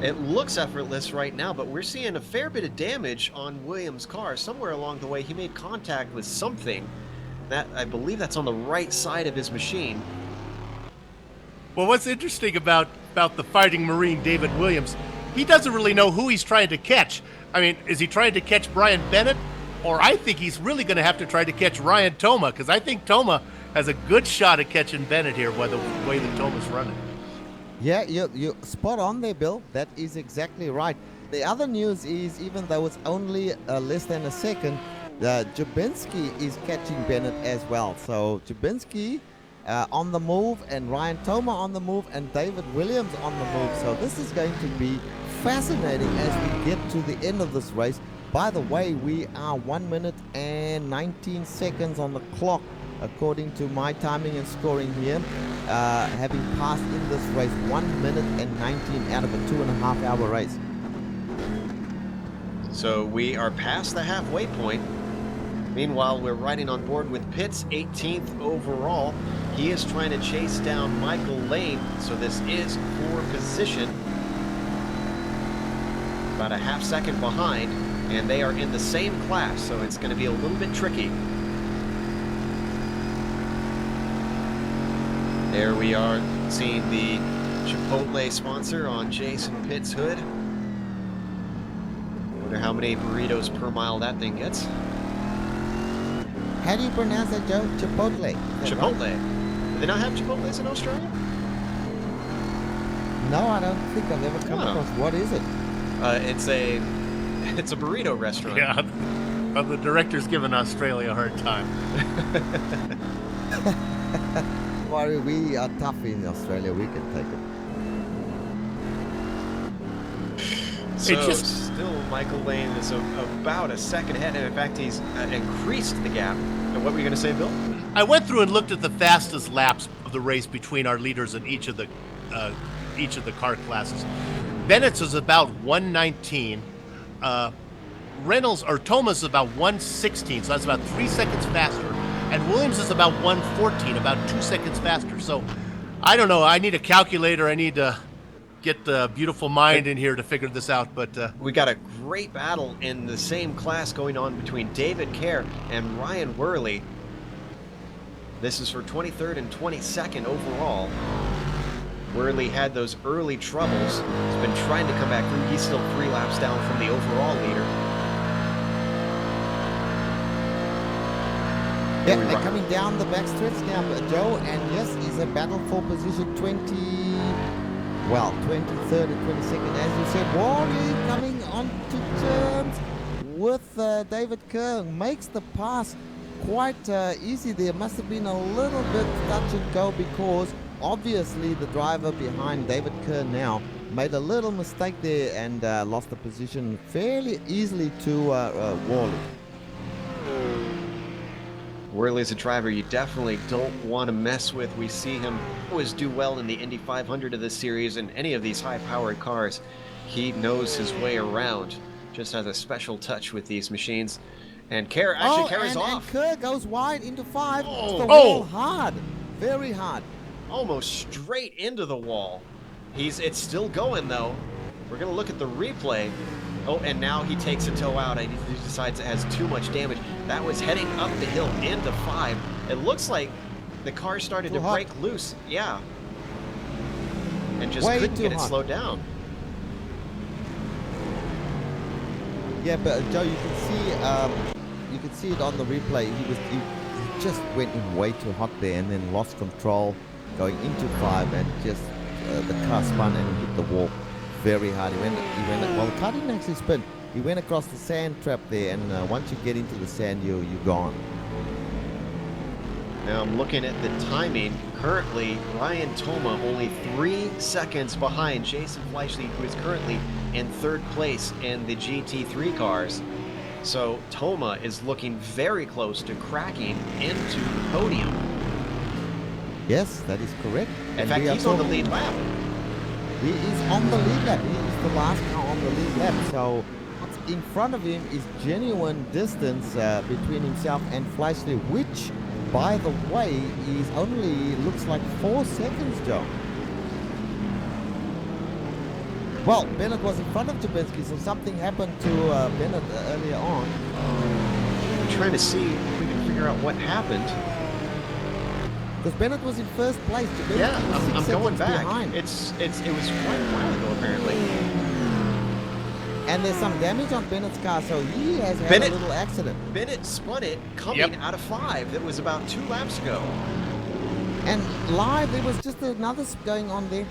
It looks effortless right now, but we're seeing a fair bit of damage on Williams' car. Somewhere along the way, he made contact with something. That, I believe that's on the right side of his machine. Well, what's interesting about about the Fighting Marine David Williams. He doesn't really know who he's trying to catch. I mean, is he trying to catch Brian Bennett? Or I think he's really going to have to try to catch Ryan Toma, because I think Toma has a good shot at catching Bennett here by the way that Toma's running. Yeah, you're spot on there, Bill. That is exactly right. The other news is, even though it's only less than a second, Jabinski is catching Bennett as well. So Jabinski on the move, and Ryan Toma on the move, and David Williams on the move. So this is going to be fascinating as we get to the end of this race. By the way, we are 1 minute and 19 seconds on the clock, according to my timing and scoring here, having passed in this race 1 minute and 19 out of a 2.5 hour race. So we are past the halfway point. Meanwhile, we're riding on board with Pitts, 18th overall. He is trying to chase down Michael Lane, so this is for position. About a half second behind, and they are in the same class, so it's going to be a little bit tricky. There we are, seeing the Chipotle sponsor on Jason Pitt's hood. Wonder how many burritos per mile that thing gets. How do you pronounce that, Joe? Chipotle. Chipotle. Right? Do they not have Chipotles in Australia? No, I don't think I've ever come across. What is it? It's a burrito restaurant. Yeah, the director's giving Australia a hard time. Worry, we are tough in Australia. We can take it. So still Michael Lane is about a second ahead, and in fact he's increased the gap. And what were you going to say, Bill? I went through and looked at the fastest laps of the race between our leaders in each of the car classes. Bennett's is about 119. Reynolds or Thomas is about 116, so that's about 3 seconds faster. And Williams is about 114, about 2 seconds faster. So I don't know. I need a calculator. I need to get the beautiful mind in here to figure this out. But we got a great battle in the same class going on between David Kerr and Ryan Worley. This is for 23rd and 22nd overall. Worley had those early troubles. He's been trying to come back through. He's still 3 laps down from the overall leader. Yeah, they're coming down the back stretch now, Joe, and yes, it's a battle for position 23rd and 22nd. As you said, Worley coming on to terms with David Kerr, makes the pass quite easy. There must have been a little bit touch and go, because obviously the driver behind David Kerr now made a little mistake there and lost the position fairly easily to Worley. Worley's a driver you definitely don't want to mess with. We see him always do well in the Indy 500 of this series, and any of these high-powered cars. He knows his way around. Just has a special touch with these machines. And Kerr actually carries off. And Kerr goes wide into 5. The wall hard. Very hard. Almost straight into the wall. It's still going, though. We're going to look at the replay. Oh, and now he takes a toe out. He decides it has too much damage. That was heading up the hill into 5. It looks like the car started to break loose. Yeah. And just couldn't get it slowed down. Yeah, but Joe, you can see it on the replay. He just went in way too hot there, and then lost control going into 5, and just the car spun and hit the wall very hard. Well, the car didn't actually spin. He went across the sand trap there, and once you get into the sand, you're gone. Now I'm looking at the timing. Currently, Ryan Toma only 3 seconds behind Jason Fleischle, who is currently in 3rd place in the GT3 cars. So Toma is looking very close to cracking into the podium. Yes, that is correct. In fact, he's on the lead lap. He is on the lead lap. He is the last car on the lead lap. So what's in front of him is genuine distance between himself and Fleischle, which, by the way, is only looks like 4 seconds, Joe. Well, Bennett was in front of Jabinski, so something happened to Bennett earlier on. I'm trying to see if we can figure out what happened. Because Bennett was in first place. Bennett Yeah, was 6 I'm going seconds back. behind. It was quite a while ago, apparently. And there's some damage on Bennett's car, so he has had Bennett- a little accident. Bennett spun it coming Yep. out of 5. That was about 2 laps ago. And live, there was just another going on there.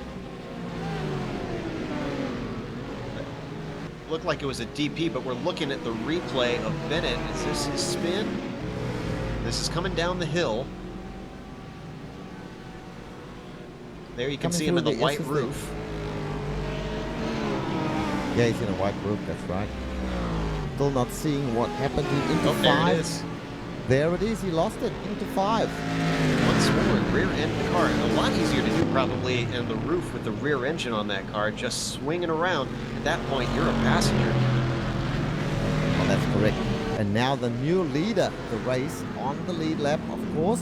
Looked like it was a DP, but we're looking at the replay of Bennett. Is this his spin? This is coming down the hill. There you can Coming see him in through the the white assistant. roof. Yeah, he's in a white roof, that's right. Still not seeing what happened into Oh, there 5. it is. There it is, he lost it into 5. Once more, rear end the car. A lot easier to do probably in the roof with the rear engine on that car, just swinging around. At that point, you're a passenger. Well, that's correct. And now the new leader of the race on the lead lap, of course,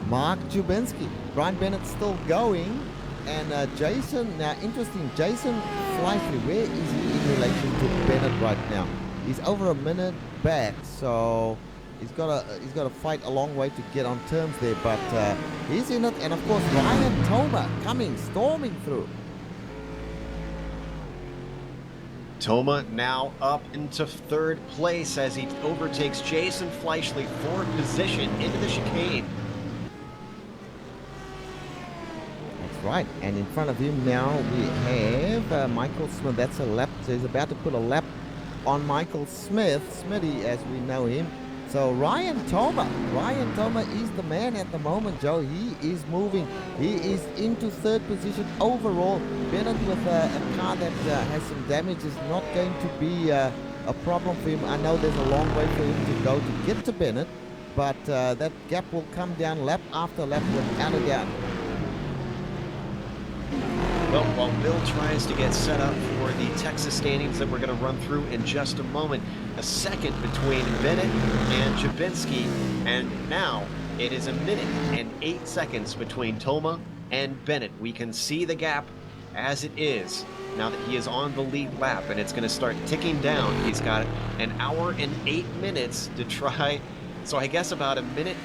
Mark Jubinski. Brian Bennett's still going. And Jason, now interesting, Jason Fleischle, where is he in relation to Bennett right now? He's over a minute back, so he's got to fight a long way to get on terms there, but he's in it. And of course, Ryan Toma coming, storming through. Toma now up into 3rd place as he overtakes Jason Fleischle for position into the chicane. That's right. And in front of him now we have Michael Smith. That's a lap. So he's about to put a lap on Michael Smith, Smitty as we know him. So Ryan Toma is the man at the moment, Joe. He is moving. He is into 3rd position overall. Bennett with a car that has some damage is not going to be a problem for him. I know there's a long way for him to go to get to Bennett, but that gap will come down lap after lap without a doubt. Well, while Bill tries to get set up for the Texas standings that we're going to run through in just a moment, a second between Bennett and Jabinski, and now it is 1 minute and 8 seconds between Toma and Bennett. We can see the gap as it is now that he is on the lead lap, and it's going to start ticking down. He's got 1 hour and 8 minutes to try, so I guess about a minute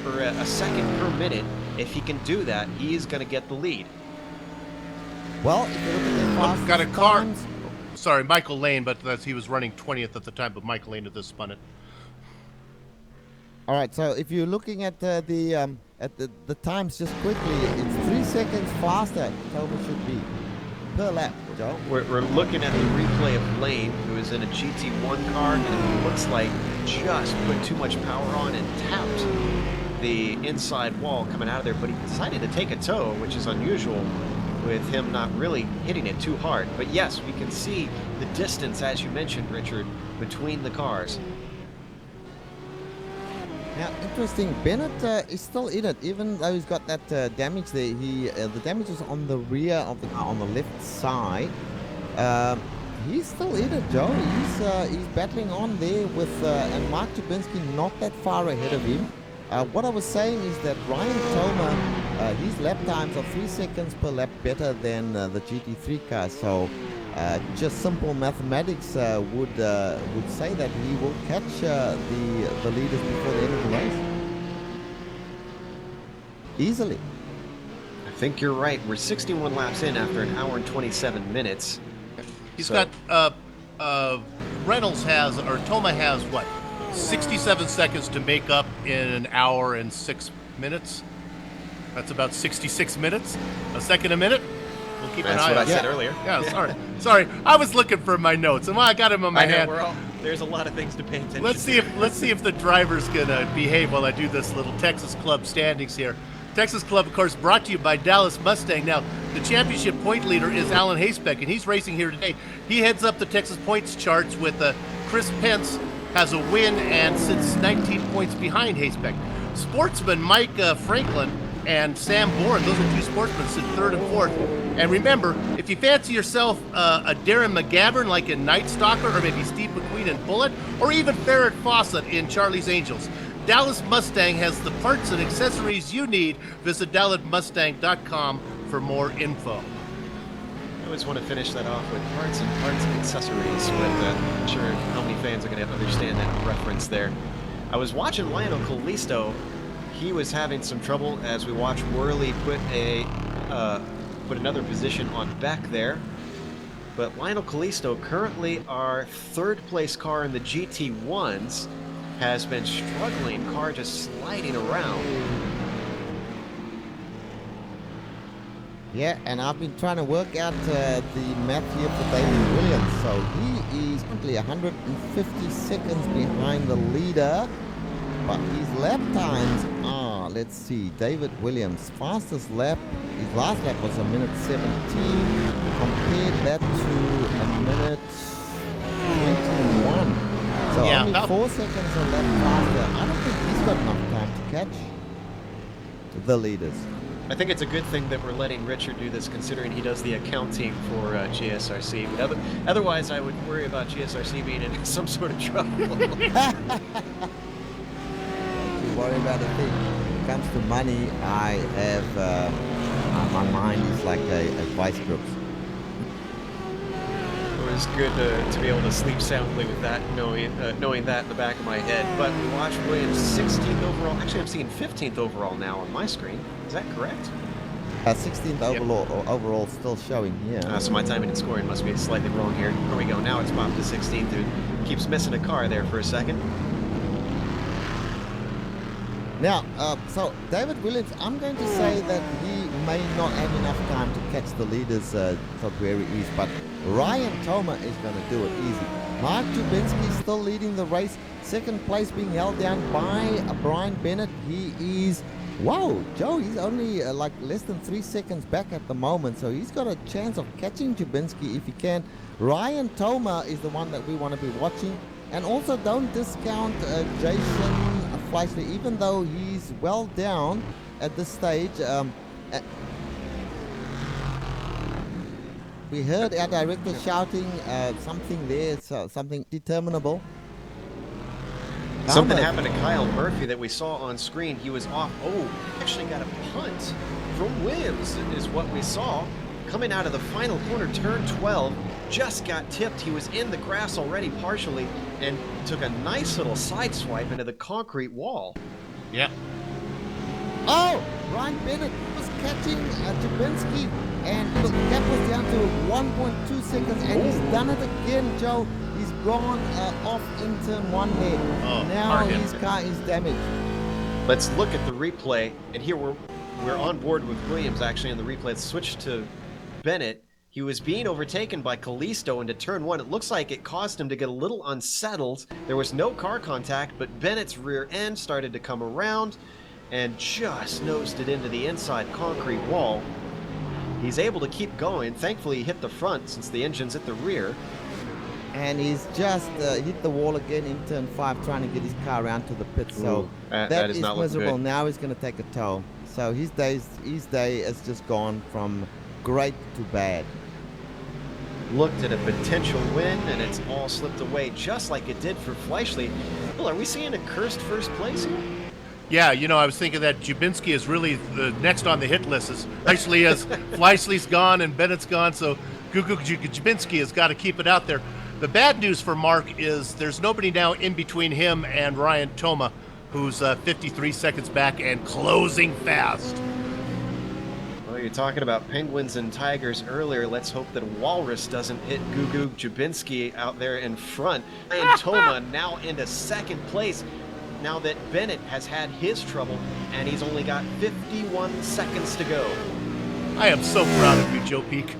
or a second per minute. If he can do that, he is going to get the lead. Well, if you look at the fastest Got a car. times, Sorry, Michael Lane, but he was running 20th at the time, but Michael Lane had just spun it. all right, so if you're looking at the times just quickly, it's 3 seconds faster. Toma should be per lap, Joe. We're looking at the replay of Lane, who is in a GT1 car, and it looks like just put too much power on and tapped the inside wall coming out of there, but he decided to take a tow, which is unusual with him not really hitting it too hard. But yes, we can see the distance, as you mentioned, Richard, between the cars. Now, interesting, Bennett is still in it, even though he's got that damage there. The damage is on the rear of the car, on the left side. He's still in it, Joe. He's battling on there with, and Mark Jabinski not that far ahead of him. What I was saying is that Ryan Toma, his lap times are 3 seconds per lap better than the GT3 car. So just simple mathematics would say that he will catch the leaders before the end of the race. Easily. I think you're right. We're 61 laps in after 1 hour and 27 minutes. He's So- got Toma has what? 67 seconds to make up in 1 hour and 6 minutes. That's about 66 minutes. A second a minute. We'll keep an That's eye what I on said that. earlier. Yeah, sorry. I was looking for my notes, and I got them in my I know, hand. there's a lot of things to pay attention Let's see if the driver's gonna behave while I do this little Texas Club standings here. Texas Club, of course, brought to you by Dallas Mustang. Now, the championship point leader is Alan Hayspeck, and he's racing here today. He heads up the Texas points charts with Chris Pence has a win and sits 19 points behind Hayspeck. Sportsman Mike Franklin and Sam Bourne, those are two sportsmen, sit 3rd and 4th. And remember, if you fancy yourself a Darren McGavern like in Night Stalker, or maybe Steve McQueen in Bullet, or even Ferret Fawcett in Charlie's Angels, Dallas Mustang has the parts and accessories you need. Visit DallasMustang.com for more info. I always want to finish that off with parts and accessories, but I'm not sure how many fans are going to understand that reference there. I was watching Lionel Kalisto. he was having some trouble as we watched Worley put another position on Beck there. But Lionel Callisto, currently our third-place car in the GT1s, has been struggling. Car just sliding around. Yeah, and I've been trying to work out the math here for David Williams. So he is currently 150 seconds behind the leader. But his lap times are, let's see, David Williams' fastest lap, his last lap was 1:17. Compare that to 1:21. So Yeah, only about 4 seconds a lap faster. I don't think he's got enough time to catch the leaders. I think it's a good thing that we're letting Richard do this, considering he does the accounting for GSRC. But otherwise, I would worry about GSRC being in some sort of trouble. Worry about a thing. When it comes to money, I have my mind is like a vice grip. It was good to be able to sleep soundly with that, knowing that in the back of my head. But we watched Williams 16th overall. Actually, I'm seeing 15th overall now on my screen. Is that correct? 16th overall still showing here. So my timing and scoring must be slightly wrong here. Here we go. Now it's popped to 16th. It keeps missing a car there for a second. Now, so David Williams, I'm going to say that he may not have enough time to catch the leaders from where he is, but Ryan Toma is going to do it easy. Mark Dubinsky is still leading the race. Second place being held down by Brian Bennett. He is, wow, Joe, he's only like less than 3 seconds back at the moment, so he's got a chance of catching Dubinsky if he can. Ryan Toma is the one that we want to be watching. And also don't discount Jason Fleischle, even though he's well down at this stage. We heard our director shouting something there, so something determinable. Something happened to Kyle Murphy that we saw on screen. He was off. Oh, actually got a punt from Williams is what we saw. Coming out of the final corner, turn 12, just got tipped. He was in the grass already partially and took a nice little side swipe into the concrete wall. Yeah. Oh, Ryan Bennett was catching Dubinsky, and the gap was down to 1.2 seconds, and he's done it again, Joe. He's gone off in turn 1 there. Oh, now his car is damaged. Let's look at the replay, and here we're on board with Williams actually in the replay. Let's switch to Bennett. He was being overtaken by Callisto into turn 1. It looks like it caused him to get a little unsettled. There was no car contact, but Bennett's rear end started to come around and just nosed it into the inside concrete wall. He's able to keep going. Thankfully, he hit the front since the engine's at the rear. And he's just hit the wall again in turn 5, trying to get his car around to the pit. So that is not miserable. good. Now he's going to take a toll. So his day has just gone from great to bad. Looked at a potential win, and it's all slipped away just like it did for Fleischle. Well, are we seeing a cursed first place here? Yeah, you know, I was thinking that Dubinsky is really the next on the hit list. Actually, as Fleischle's gone and Bennett's gone, so Dubinsky has got to keep it out there. The bad news for Mark is there's nobody now in between him and Ryan Toma, who's 53 seconds back and closing fast. Well, you're talking about penguins and tigers earlier. Let's hope that Walrus doesn't hit Gugu Dubinsky out there in front. And Toma now into second place, now that Bennett has had his trouble, and he's only got 51 seconds to go. I am so proud of you, Joe Peak.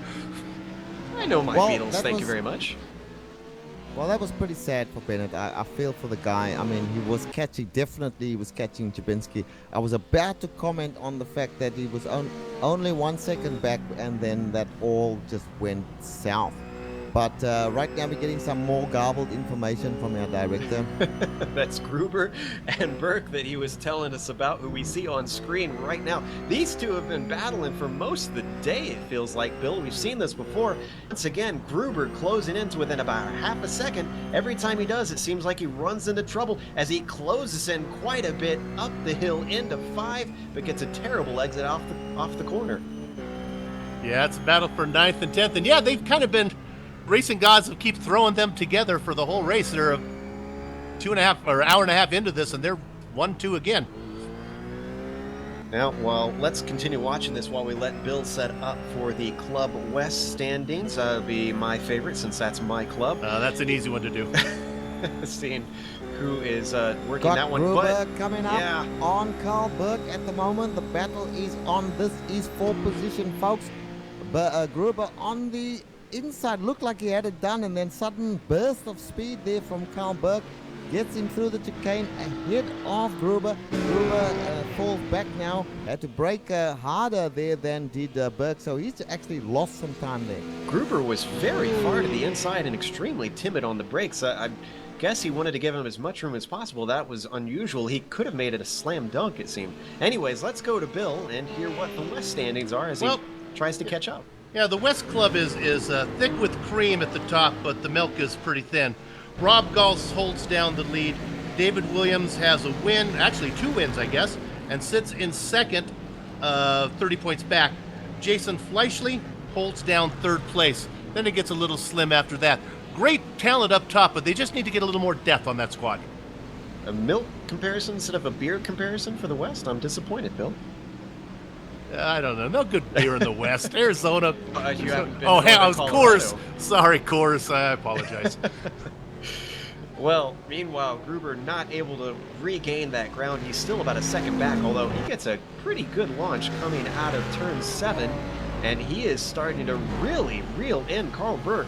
I know my Beatles, thank you was- very much. Well, that was pretty sad for Bennett. I feel for the guy. I mean, he was catching Dubinsky. I was about to comment on the fact that he was only 1 second back, and then that all just went south. But right now we're getting some more garbled information from our director. That's Gruber and Burke that he was telling us about, who we see on screen right now. These two have been battling for most of the day, it feels like, Bill. We've seen this before. Once again, Gruber closing in to within about half a second. Every time he does, it seems like he runs into trouble as he closes in quite a bit up the hill into 5, but gets a terrible exit off the corner. Yeah, it's a battle for 9th and 10th. And yeah, they've kind of been racing gods will keep throwing them together for the whole race. They're 2.5 or hour and a half into this, and they're 1-2 again. Now, well, let's continue watching this while we let Bill set up for the Club West standings. That'll be my favorite since that's my club. That's an easy one to do. Seeing who is working Got that one. Gruber But coming up yeah. on Carl Burke at the moment. The battle is on this East 4 position, folks. But Gruber on the inside looked like he had it done, and then sudden burst of speed there from Carl Burke gets him through the chicane ahead of Gruber. Gruber falls back now, had to brake harder there than did Burke, so he's actually lost some time there. Gruber was very far to the inside and extremely timid on the brakes. I guess he wanted to give him as much room as possible. That was unusual. He could have made it a slam dunk, it seemed. Anyways, let's go to Bill and hear what the West standings are as he tries to catch up. Yeah, the West Club is thick with cream at the top, but the milk is pretty thin. Rob Gauss holds down the lead. David Williams has a win, actually 2 wins, I guess, and sits in second, 30 points back. Jason Fleischle holds down 3rd place. Then it gets a little slim after that. Great talent up top, but they just need to get a little more depth on that squad. A milk comparison instead of a beer comparison for the West? I'm disappointed, Bill. I don't know. No good beer in the West. Arizona. You haven't been Oh, to hey, I was Colorado. Coors. Sorry, Coors. I apologize. Well, meanwhile, Gruber not able to regain that ground. He's still about a second back, although he gets a pretty good launch coming out of turn 7, and he is starting to really reel in Carl Burke.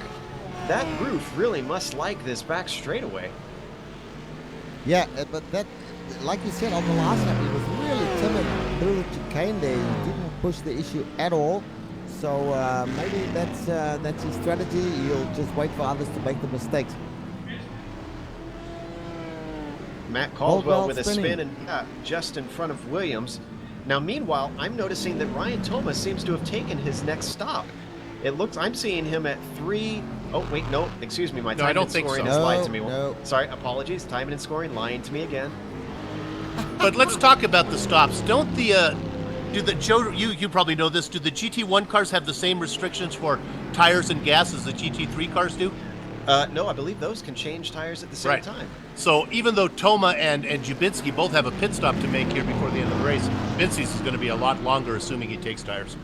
That roof really must like this back straightaway. Yeah, but that, like you said on the last lap, he was really timid through the chicane there. He didn't push the issue at all. So maybe that's his strategy. He'll just wait for others to make the mistakes. Matt Caldwell with a spinning. spin and just in front of Williams. Now, meanwhile, I'm noticing that Ryan Thomas seems to have taken his next stop. It looks, I'm seeing him at 3. Oh, wait, no, excuse me. My No, I timing don't and think scoring so. has lied No, to me. no. Sorry, apologies. Timing and scoring lying to me again. But let's talk about the stops. Don't the Joe, you probably know this, do the GT1 cars have the same restrictions for tires and gas as the GT3 cars do? No, I believe those can change tires at the same time. So even though Toma and Jubinski both have a pit stop to make here before the end of the race, Vinci's is going to be a lot longer, assuming he takes tires.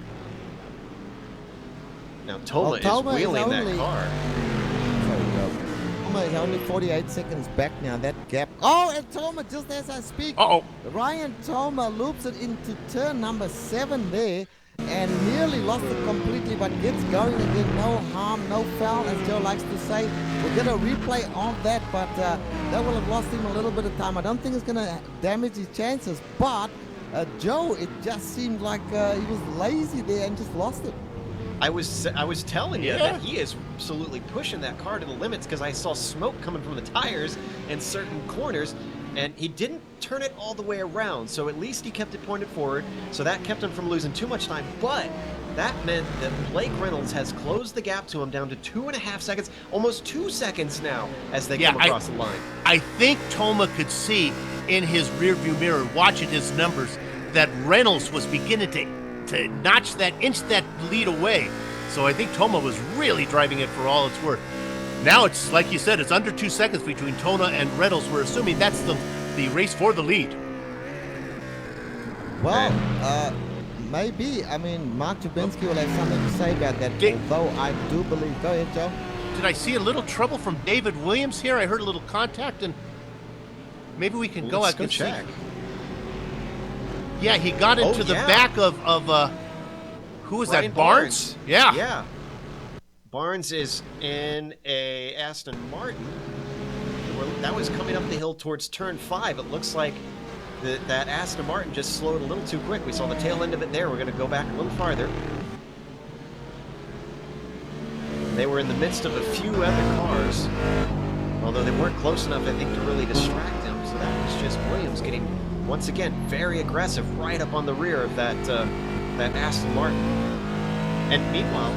Now, Toma is wheeling that car. There we go. Toma is only 48 seconds back now, that gap. Oh, and Toma, just as I speak, Ryan Toma loops it into turn number 7 there and nearly lost it completely, but gets going again. No harm, no foul, as Joe likes to say. We'll get a replay of that, but that will have lost him a little bit of time. I don't think it's going to damage his chances, but Joe, it just seemed like he was lazy there and just lost it. I was telling you that he is absolutely pushing that car to the limits because I saw smoke coming from the tires in certain corners, and he didn't turn it all the way around, so at least he kept it pointed forward, so that kept him from losing too much time. But that meant that Blake Reynolds has closed the gap to him down to 2.5 seconds, almost 2 seconds now as they come across the line. I think Toma could see in his rearview mirror, watching his numbers, that Reynolds was beginning to inch that lead away. So I think Toma was really driving it for all it's worth. Now it's, like you said, it's under 2 seconds between Toma and Reynolds. We're assuming that's the race for the lead. Well, maybe. I mean, Mark Jubinski will have something to say about that, although I do believe... Go ahead, Joe. Did I see a little trouble from David Williams here? I heard a little contact, and maybe we can go. Let's I go can check. see. Yeah, he got into the back of who was Brian that? Barnes? Yeah. Yeah. Barnes is in a Aston Martin. That was coming up the hill towards turn 5. It looks like that Aston Martin just slowed a little too quick. We saw the tail end of it there. We're going to go back a little farther. They were in the midst of a few other cars, although they weren't close enough, I think, to really distract him. So that was just Williams getting, once again, very aggressive right up on the rear of that Aston Martin. And meanwhile,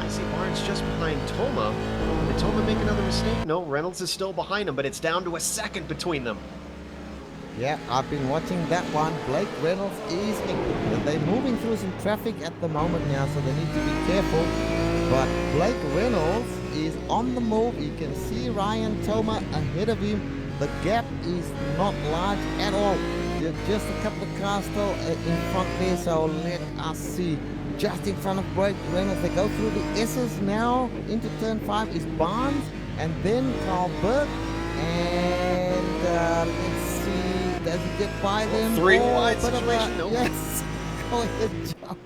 I see Barnes just behind Toma. Did Toma make another mistake? No, Reynolds is still behind him, but it's down to a second between them. Yeah, I've been watching that one. Blake Reynolds is... They're moving through some traffic at the moment now, so they need to be careful. But Blake Reynolds is on the move. You can see Ryan Toma ahead of him. The gap is not large at all. just a couple of cars still in front there, so let us see. Just in front of Reynolds, they go through the S's now. Into turn 5 is Barnes, and then Carl Berg. And let's see, does he get by them? Three wide situation, nope. Yes, go ahead, Joe.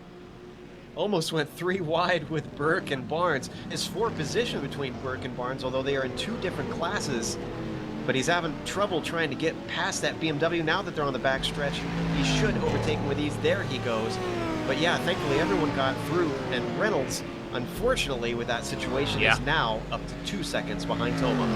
Almost went 3 wide with Burke and Barnes. There's 4 position between Burke and Barnes, although they are in 2 different classes. But he's having trouble trying to get past that BMW. Now that they're on the back stretch, he should overtake him with ease. There he goes. But yeah, thankfully everyone got through, and Reynolds, unfortunately, with that situation, is now up to 2 seconds behind Toma.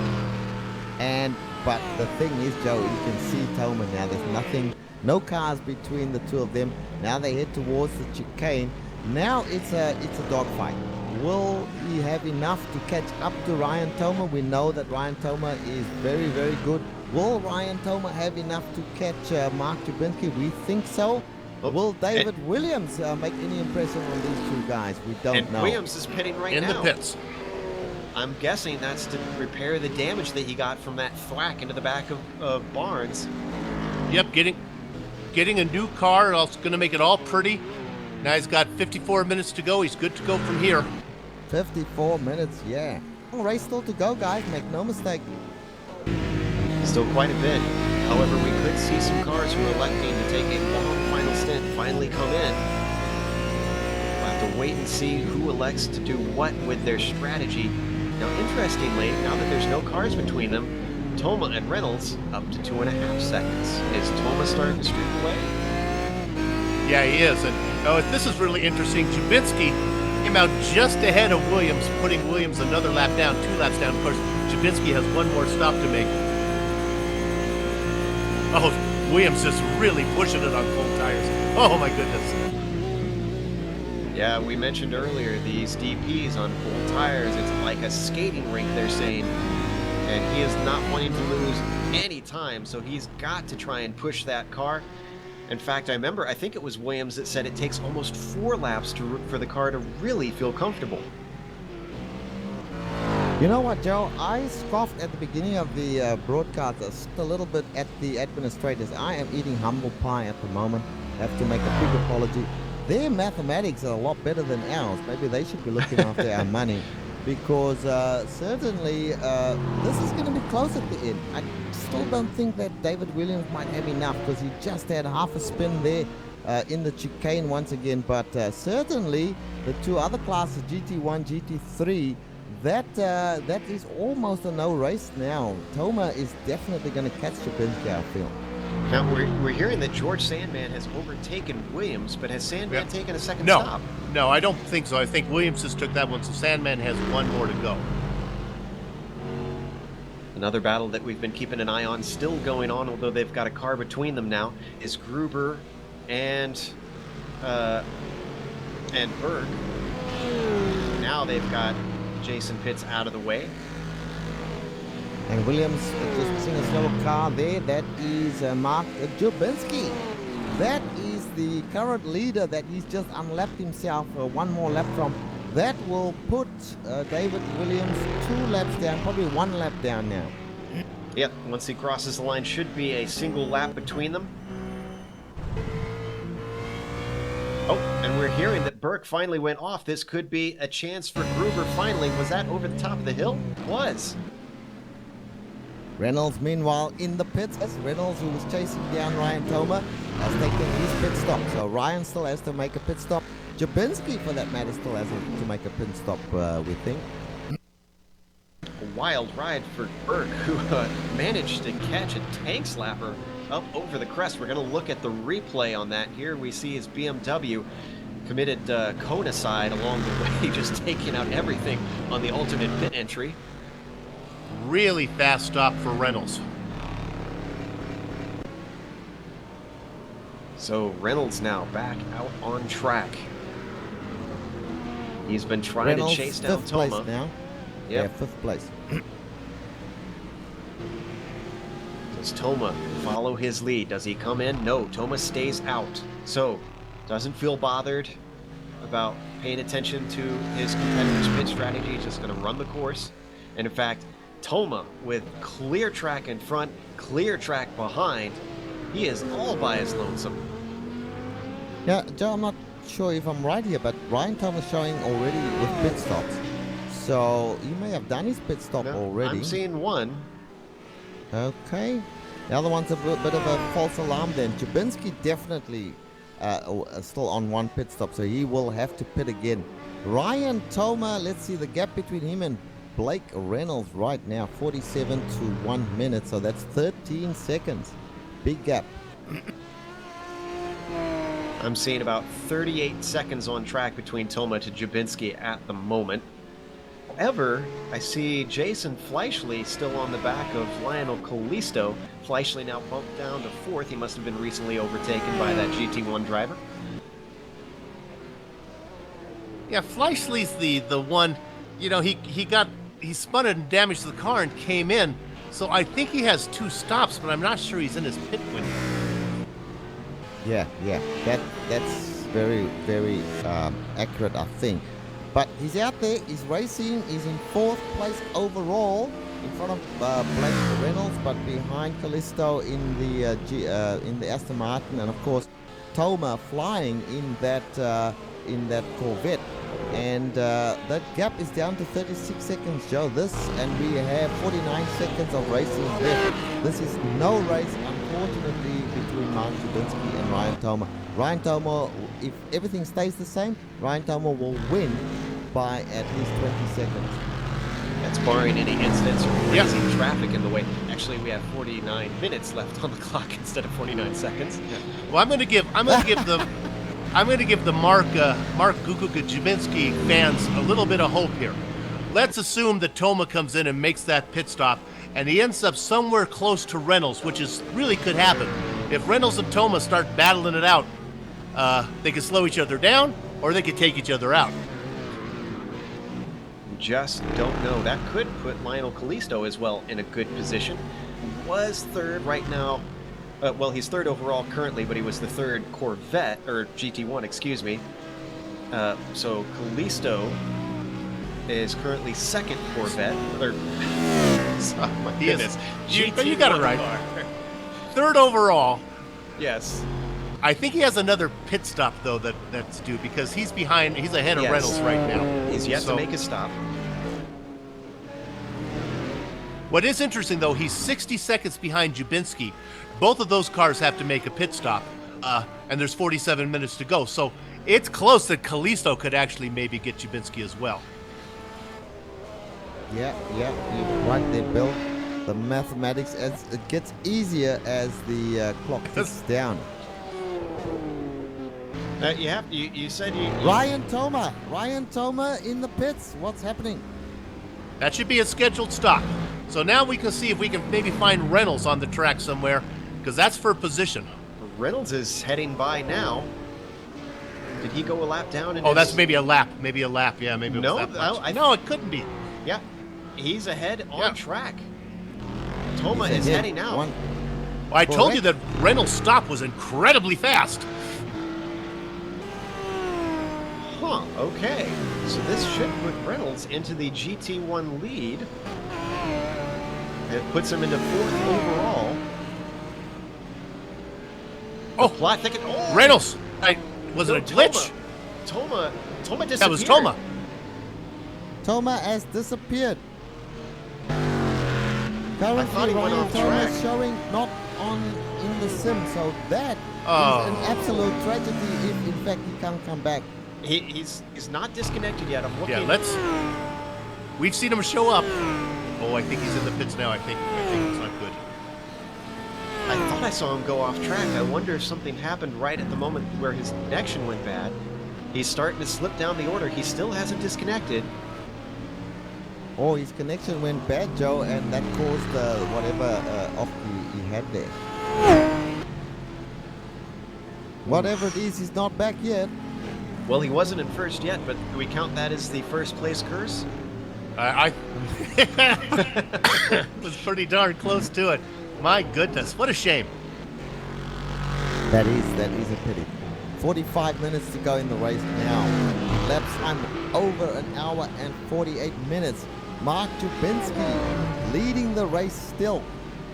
But the thing is, Joe, you can see Toma now. There's nothing, no cars between the two of them. Now they head towards the chicane. Now it's a dogfight. Will he have enough to catch up to Ryan Toma? We know that Ryan Toma is very, very good. Will Ryan Toma have enough to catch Mark Jabinski? We think so. Will David Williams make any impression on these 2 guys? We don't know. Williams is pitting right now. In the pits. I'm guessing that's to repair the damage that he got from that thwack into the back of Barnes. Yep, getting a new car. It's going to make it all pretty. Now he's got 54 minutes to go. He's good to go from here. 54 minutes, yeah. Long race still to go, guys. Make no mistake. Still quite a bit. However, we could see some cars who are electing to take a long final stint finally come in. We'll have to wait and see who elects to do what with their strategy. Now, interestingly, now that there's no cars between them, Toma and Reynolds up to 2.5 seconds. Is Toma starting to streak away? Yeah, he is. And this is really interesting. Jabinski came out just ahead of Williams, putting Williams another lap down, 2 laps down. Of course, Jabinski has one more stop to make. Oh, Williams is really pushing it on full tires. Oh, my goodness. Yeah, we mentioned earlier these DPs on full tires. It's like a skating rink, they're saying. And he is not wanting to lose any time, so he's got to try and push that car. In fact, I think it was Williams that said it takes almost 4 laps for the car to really feel comfortable. You know what, Joe? I scoffed at the beginning of the broadcast just a little bit at the administrators. I am eating humble pie at the moment. Have to make a big apology. Their mathematics are a lot better than ours. Maybe they should be looking after our money. Because certainly this is going to be close at the end. I still don't think that David Williams might have enough because he just had half a spin there in the chicane once again. But certainly the 2 other classes, GT1, GT3, that is almost a no race now. Toma is definitely going to catch Jabinski, I feel. Now, we're hearing that George Sandman has overtaken Williams, but has Sandman taken a second stop? No, I don't think so. I think Williams just took that one, so Sandman has 1 more to go. Another battle that we've been keeping an eye on, still going on, although they've got a car between them now, is Gruber and Berg. Now they've got Jason Pitts out of the way. And Williams just seeing a slow car there. That is Mark Jabinski. That is the current leader that he's just unlapped himself 1 more lap from. That will put David Williams 2 laps down, probably 1 lap down now. Yep, once he crosses the line, should be a single lap between them. Oh, and we're hearing that Burke finally went off. This could be a chance for Gruber finally. Was that over the top of the hill? It was. Reynolds, meanwhile, in the pits. Reynolds, who was chasing down Ryan Toma, has taken his pit stop. So Ryan still has to make a pit stop. Jabinski, for that matter, still has to make a pit stop, we think. A wild ride for Burke, who managed to catch a tank slapper up over the crest. We're going to look at the replay on that. Here we see his BMW committed Kona-side along the way, just taking out everything on the alternate pit entry. Really fast stop for Reynolds. So Reynolds now back out on track. He's been trying Reynolds, to chase down fifth Toma. Place now. Yep. Yeah, 5th place. Does Toma follow his lead? Does he come in? No, Toma stays out. So, doesn't feel bothered about paying attention to his competitor's pit strategy. He's just going to run the course. And in fact, Toma with clear track in front, clear track behind, He is all by his lonesome. Yeah, Joe, I'm not sure if I'm right here, but Ryan Thomas showing already with pit stops. So he may have done his pit stop No, already. I'm seeing one. Okay. The other one's a bit of a false alarm then. Jabinski definitely still on one pit stop, so he will have to pit again. Ryan Toma, let's see the gap between him and Blake Reynolds right now, 47 to 1 minute, so that's 13 seconds. Big gap. I'm seeing about 38 seconds on track between Toma to Jabinski at the moment. However, I see Jason Fleischle still on the back of Lionel Kalisto. Fleischle now bumped down to 4th. He must have been recently overtaken by that GT1 driver. Yeah, Fleischle's the one, you know, he spun it and damaged the car and came in. So I think he has 2 stops, but I'm not sure he's in his pit window. Yeah, that's very, very accurate, I think. But he's out there, he's racing, he's in 4th place overall, in front of Blake Reynolds, but behind Callisto in the Aston Martin, and of course Toma flying in that Corvette. And that gap is down to 36 seconds, Joe. And we have 49 seconds of racing left. This is no race, unfortunately, between Mark Jabinski and Ryan Toma. Ryan Toma, if everything stays the same, Ryan Toma will win by at least 20 seconds. That's barring any incidents or crazy traffic in the way. Actually, we have 49 minutes left on the clock instead of 49 seconds. Yeah. Well, I'm going to give the Mark Gukuka Jabinski fans a little bit of hope here. Let's assume that Toma comes in and makes that pit stop, and he ends up somewhere close to Reynolds, which is really could happen. If Reynolds and Toma start battling it out, they could slow each other down, or they could take each other out. Just don't know. That could put Lionel Kalisto as well in a good position. Was 3rd right now. Well, he's 3rd overall currently, but he was the 3rd Corvette, or GT1, excuse me. So Kalisto is currently 2nd Corvette. Or, oh my goodness. You got it right. 3rd overall. Yes. I think he has another pit stop, though, that's due, because he's ahead of Reynolds right now. He's yet to make his stop. What is interesting, though, he's 60 seconds behind Jabinski. Both of those cars have to make a pit stop, and there's 47 minutes to go. So it's close that Kalisto could actually maybe get Jabinski as well. Yeah, you're right there, Bill. The mathematics, as it gets easier as the clock ticks down. You said you... Ryan Toma in the pits. What's happening? That should be a scheduled stop. So now we can see if we can maybe find Reynolds on the track somewhere, because that's for position. Reynolds is heading by now. Did he go a lap down? That's maybe a lap. Yeah, maybe it was that much. No, it couldn't be. Yeah, he's ahead on track. Toma is heading out. Well, I told you that Reynolds' stop was incredibly fast. Huh, okay. So this should put Reynolds into the GT1 lead. It puts him into 4th overall. Plot thicket. Oh! Reynolds! Was it a glitch? Toma disappeared. That was Toma. Toma has disappeared. I thought he Currently, went Ryan off Toma track. is showing not in the sim, so that is an absolute tragedy if in fact he can't come back. He's not disconnected yet. I'm looking. Yeah, we've seen him show up. Oh, I think he's in the pits now. I think it's not good. I thought I saw him go off track. I wonder if something happened right at the moment where his connection went bad. He's starting to slip down the order. He still hasn't disconnected. Oh, his connection went bad, Joe, and that caused whatever off he had there. Whatever it is, he's not back yet. Well, he wasn't in first yet, but do we count that as the first place curse? I was pretty darn close to it. My goodness, what a shame. That is a pity. 45 minutes to go in the race now. Lap time over 1 hour and 48 minutes. Mark Jabinski leading the race still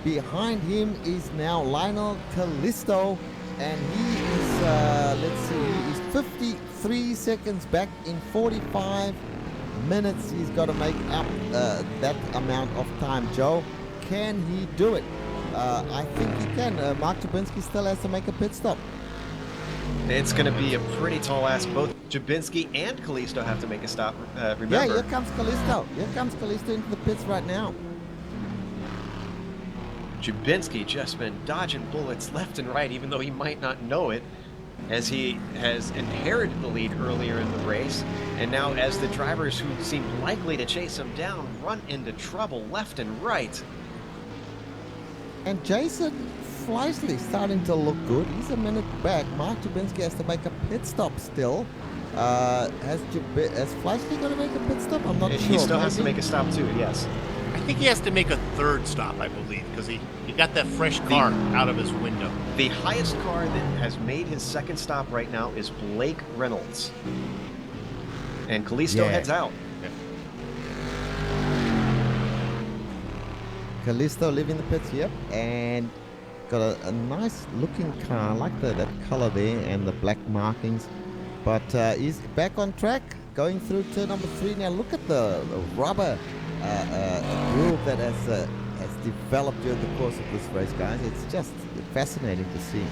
Behind him is now Lionel Callisto, and he is, let's see, he is 53 seconds back in 45 minutes. He's got to make up that amount of time. Joe, can he do it? I think he can. Mark Jabinski still has to make a pit stop. It's going to be a pretty tall ask. Both Jabinski and Callisto have to make a stop. Remember. Yeah, here comes Callisto. Here comes Callisto into the pits right now. Jabinski just been dodging bullets left and right, even though he might not know it, as he has inherited the lead earlier in the race. And now as the drivers who seem likely to chase him down run into trouble left and right. And Jason Fleischle starting to look good. He's a minute back. Mark Jabinski has to make a pit stop still. Has Fleischle going to make a pit stop? I'm not sure. He still has to make a stop too, yes. I think he has to make a third stop, I believe, because he got that fresh car out of his window. The highest car that has made his second stop right now is Blake Reynolds. And Callisto heads out. Callisto leaving the pits, yep, and got a nice looking car. I like that color there and the black markings. But he's back on track, going through turn number 3. Now look at the rubber groove that has developed during the course of this race, guys. It's just fascinating to see.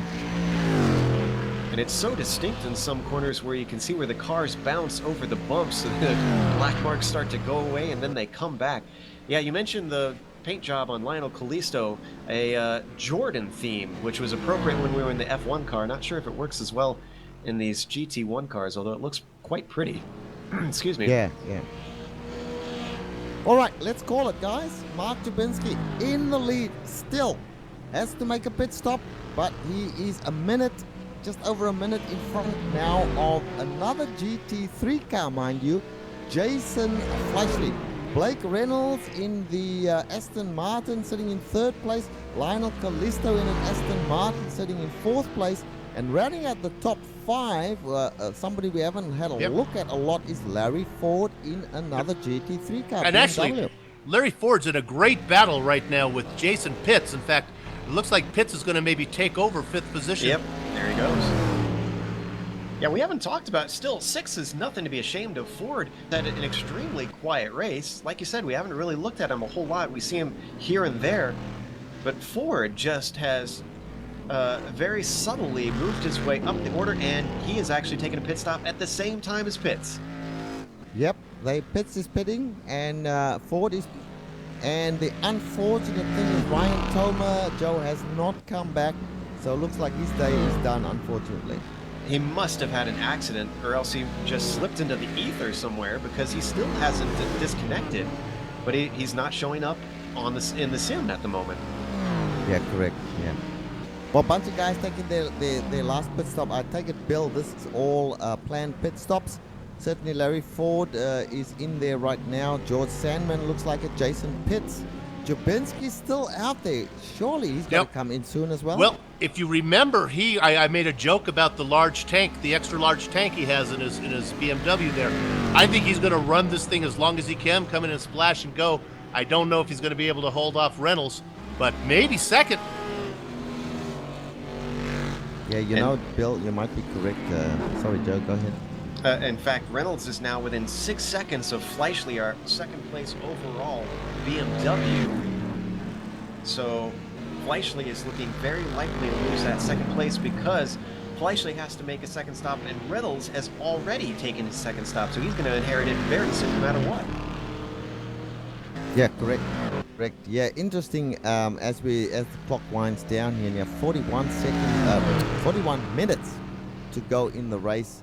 And it's so distinct in some corners where you can see where the cars bounce over the bumps and the black marks start to go away and then they come back. Yeah, you mentioned the paint job on Lionel Callisto, a Jordan theme, which was appropriate when we were in the F1 car. Not sure if it works as well in these GT1 cars, although it looks quite pretty. Excuse me. Yeah. All right, let's call it, guys. Mark Jabinski in the lead still. Has to make a pit stop, but he is just over a minute in front now of another GT3 car, mind you, Jason Fleischle. Blake Reynolds in the Aston Martin sitting in 3rd place. Lionel Callisto in an Aston Martin sitting in 4th place. And rounding out the top 5, somebody we haven't had a look at a lot is Larry Ford in another GT3 car. And actually, Larry Ford's in a great battle right now with Jason Pitts. In fact, it looks like Pitts is going to maybe take over 5th position. Yep, there he goes. Yeah, we haven't talked about, still, 6 is nothing to be ashamed of. Ford had an extremely quiet race. Like you said, we haven't really looked at him a whole lot. We see him here and there. But Ford just has very subtly moved his way up the order, and he is actually taking a pit stop at the same time as Pitts. Yep, Pitts is pitting, and Ford is. And the unfortunate thing is Ryan Toma, Joe, has not come back. So it looks like his day is done, unfortunately. He must have had an accident, or else he just slipped into the ether somewhere, because he still hasn't disconnected. But he's not showing up in the sim at the moment. Yeah, correct. Yeah. Well, a bunch of guys taking their last pit stop. I take it, Bill, this is all planned pit stops. Certainly Larry Ford is in there right now. George Sandman looks like it. Jason Pitts. Jabinski's still out there. Surely he's going to come in soon as well. Well, if you remember, I made a joke about the large tank, the extra large tank he has in his BMW there. I think he's going to run this thing as long as he can, come in and splash and go. I don't know if he's going to be able to hold off Reynolds, but maybe second. Yeah, you know, Bill, you might be correct. Sorry, Joe, go ahead. In fact, Reynolds is now within 6 seconds of Fleischle, our second place overall BMW. So Fleischle is looking very likely to lose that second place because Fleischle has to make a second stop, and Reynolds has already taken his second stop, so he's going to inherit it very soon no matter what. Yeah, correct. Yeah, interesting. As the clock winds down here, now 41 minutes to go in the race,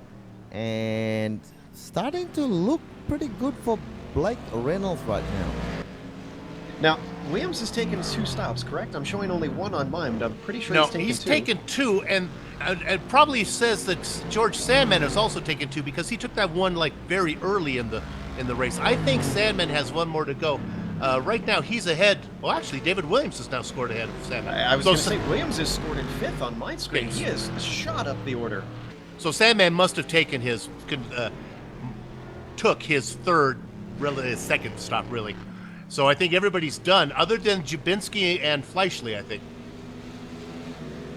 and starting to look pretty good for Blake Reynolds right now. Now, Williams has taken 2 stops, correct? I'm showing only 1 on mine, but I'm pretty sure he's taken 2. Taken 2, and it probably says that George Sandman has also taken 2 because he took that one like very early in the race. I think Sandman has 1 more to go. Right now, he's ahead. Well, actually, David Williams has now scored ahead of Sandman. I was going to say, Williams has scored in 5th on my screen. He has shot up the order. So Sandman must have taken took his second stop, really. So I think everybody's done, other than Jubinski and Fleischle, I think.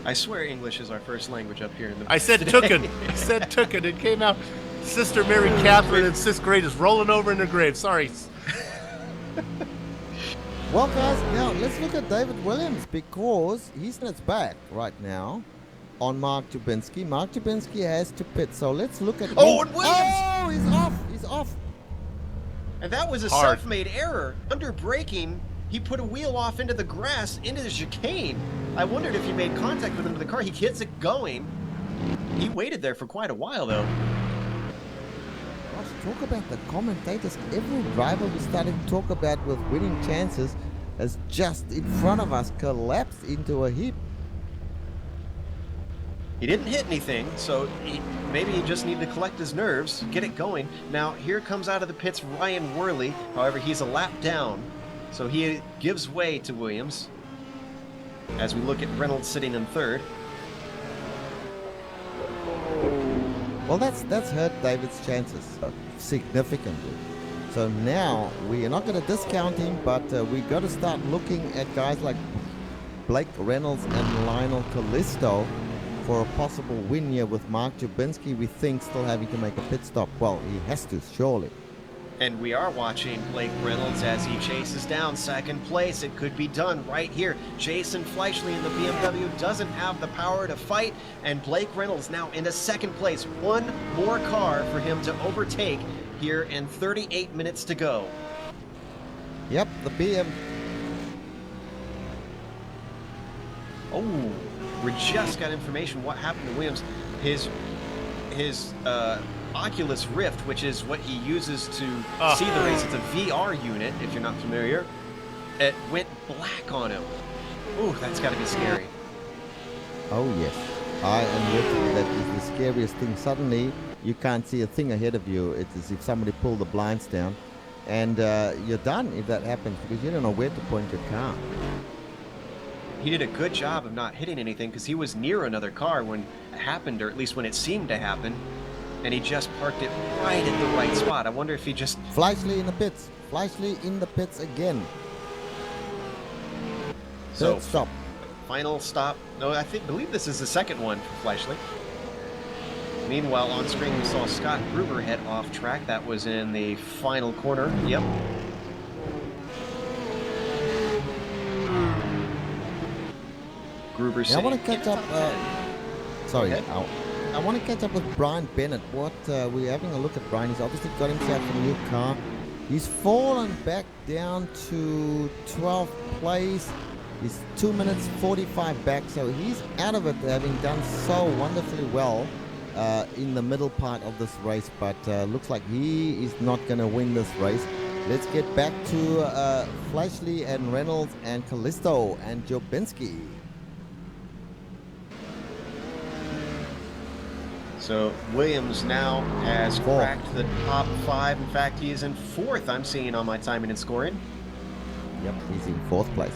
I swear English is our first language up here in the. I said Tooken. I said Tooken. It came out. Sister Mary Catherine in 6th grade is rolling over in her grave. Sorry. Well, guys, now let's look at David Williams, because he's on its back right now on Mark Jubinski. Mark Jubinski has to pit, so let's look at Oh, him. and Williams! Oh, he's off. He's off. And that was a Hard. self-made error. Under braking, he put a wheel off into the grass, into the chicane. I wondered if he made contact with him with the car. He gets it going. He waited there for quite a while, though. Gosh, talk about the commentators. Every driver we started to talk about with winning chances has just in front of us collapsed into a heap. He didn't hit anything, so maybe he just needed to collect his nerves, get it going. Now, here comes out of the pits Ryan Worley. However, he's a lap down, so he gives way to Williams. As we look at Reynolds sitting in third. Well, that's hurt David's chances significantly. So now we are not going to discount him, but we got to start looking at guys like Blake Reynolds and Lionel Callisto for a possible win here with Mark Jubinski. We think still having to make a pit stop. Well, he has to, surely. And we are watching Blake Reynolds as he chases down second place. It could be done right here. Jason Fleischle in the BMW doesn't have the power to fight, and Blake Reynolds now into second place. One more car for him to overtake here in 38 minutes to go. Yep, the BM. Oh, we just got information what happened to Williams. His Oculus Rift, which is what he uses to see the race. It's a VR unit, if you're not familiar. It went black on him. Ooh, that's got to be scary. Oh, yes. I am with you. That is the scariest thing. Suddenly, you can't see a thing ahead of you. It's as if somebody pulled the blinds down. And you're done if that happens, because you don't know where to point your car. He did a good job of not hitting anything, because he was near another car when it happened, or at least when it seemed to happen. And he just parked it right at the right spot. I wonder if he just... Fleischle in the pits. Fleischle in the pits again. Third stop. Final stop. No, believe this is the second one for Fleischle. Meanwhile, on screen we saw Scott Gruber head off track. That was in the final corner. Yep. Gruber I want to catch up... sorry. Okay. I want to catch up with Brian Bennett. We're having a look at Brian. He's obviously got himself a new car. He's fallen back down to 12th place. He's 2 minutes 45 back, so he's out of it, having done so wonderfully well in the middle part of this race. But looks like he is not going to win this race. Let's get back to Fleischle and Reynolds and Callisto and Jubinski. So Williams now has Four. cracked the top 5. In fact, he is in 4th, I'm seeing on my timing and scoring. Yep, he's in 4th place.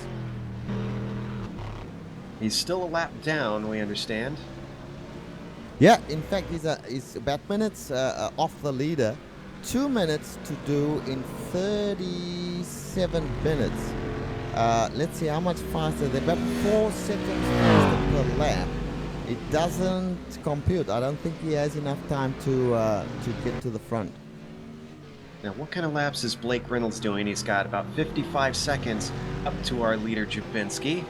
He's still a lap down, we understand. Yeah, in fact, he's about minutes off the leader. 2 minutes to do in 37 minutes. Let's see how much faster. They're about 4 seconds faster per lap. It doesn't compute. I don't think he has enough time to get to the front. Now, what kind of laps is Blake Reynolds doing? He's got about 55 seconds up to our leader, Jubinski.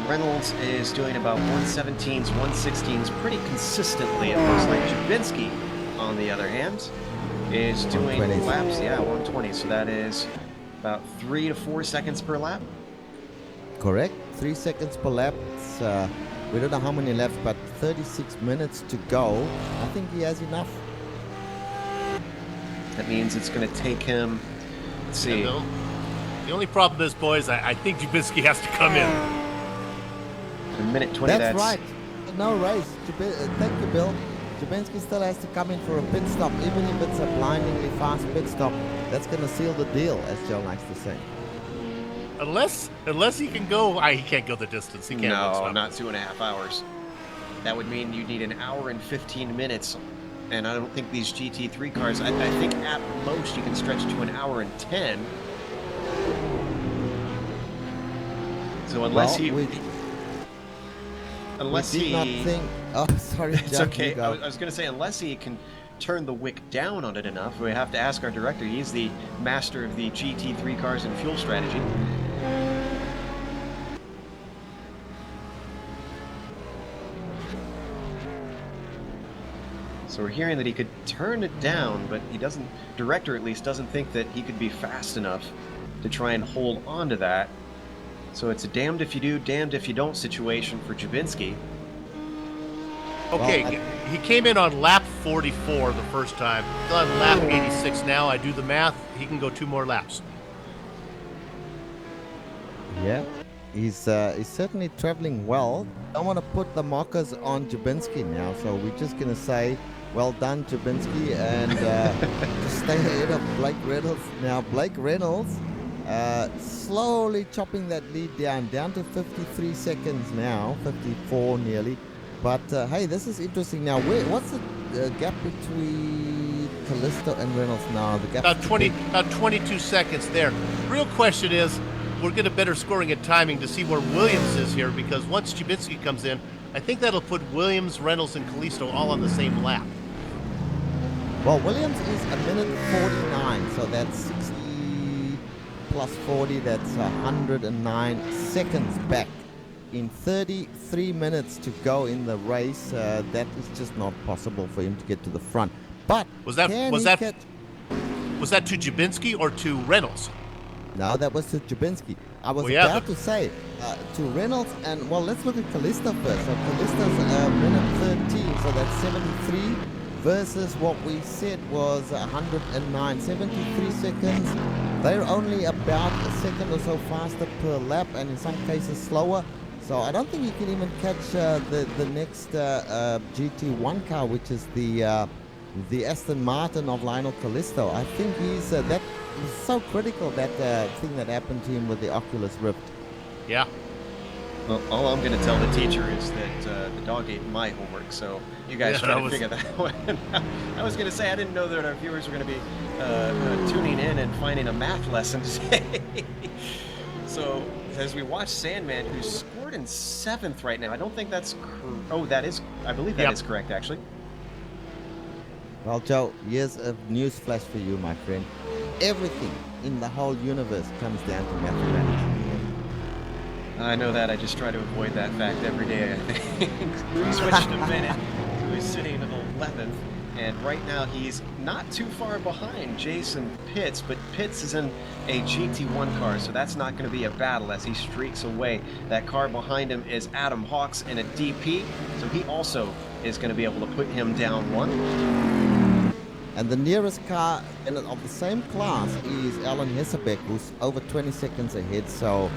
Reynolds is doing about 117s, 116s pretty consistently. It looks like Jubinski, on the other hand, is doing 120s. laps. Yeah, 120. So that is about 3 to 4 seconds per lap. Correct. 3 seconds per lap. It's, we don't know how many laps, but 36 minutes to go. I think he has enough. That means it's going to take him, let's see. Bill, the only problem is, boys, I think Jubinski has to come in. A minute 20. That's right. No race. Thank you, Bill. Jubinski still has to come in for a pit stop, even if it's a blindingly fast pit stop. That's going to seal the deal, as Joe likes to say. Unless he can go, he can't go the distance. He can't. No, not 2.5 hours. That would mean you'd need an hour and 15 minutes. And I don't think these GT3 cars, I think at most you can stretch to an hour and 10. So unless Well, we did not he... think... Oh, sorry, It's Jack, okay. you go. I was going to say, unless he can turn the wick down on it enough, we have to ask our director. He's the master of the GT3 cars and fuel strategy. So we're hearing that he could turn it down, but he doesn't, director at least, doesn't think that he could be fast enough to try and hold on to that. So it's a damned if you do, damned if you don't situation for Jabinski. Okay, Well, he came in on lap 44 the first time. Still on lap 86 now. I do the math. He can go 2 more laps. Yeah, he's certainly traveling well. I want to put the mockers on Jabinski now, so we're just going to say, well done, Jabinski, and just stay ahead of Blake Reynolds. Now, Blake Reynolds slowly chopping that lead down to 53 seconds now, 54 nearly. But hey, this is interesting. Now, what's the gap between Callisto and Reynolds now? The gap About 22 seconds there. Real question is, we'll get a better scoring and timing to see where Williams is here, because once Jabinski comes in, I think that'll put Williams, Reynolds, and Callisto all on the same lap. Well, Williams is a minute 49, so that's 60 plus 40, that's 109 seconds back. In 33 minutes to go in the race, that is just not possible for him to get to the front. But Was that to Jabinski or to Reynolds? No, that was to Jabinski. I was Well, yeah, about to say to Reynolds, and well, let's look at Callisto first. So Callisto's minute 13, so that's 73 versus what we said was 109, 73 seconds. They're only about a second or so faster per lap, and in some cases slower. So I don't think you can even catch the next GT1 car, which is the Aston Martin of Lionel Callisto. I think he's that is so critical, that thing that happened to him with the Oculus Rift. Yeah. Well, all I'm going to tell the teacher is that the dog ate my homework, so you guys try to figure that one out. I was going to say, I didn't know that our viewers were going to be tuning in and finding a math lesson today. So, as we watch Sandman, who's scored in 7th right now, I don't think that's... Oh, that is... I believe that is correct, actually. Well, Joe, here's a news flash for you, my friend. Everything in the whole universe comes down to mathematics. I know that. I just try to avoid that fact every day, I think. We switched to Bennett, who is sitting in 11th, and right now he's not too far behind Jason Pitts, but Pitts is in a GT1 car, so that's not going to be a battle as he streaks away. That car behind him is Adam Hawks in a DP, so he also is going to be able to put him down 1. And the nearest car of the same class is Alan Hessebeck, who's over 20 seconds ahead, so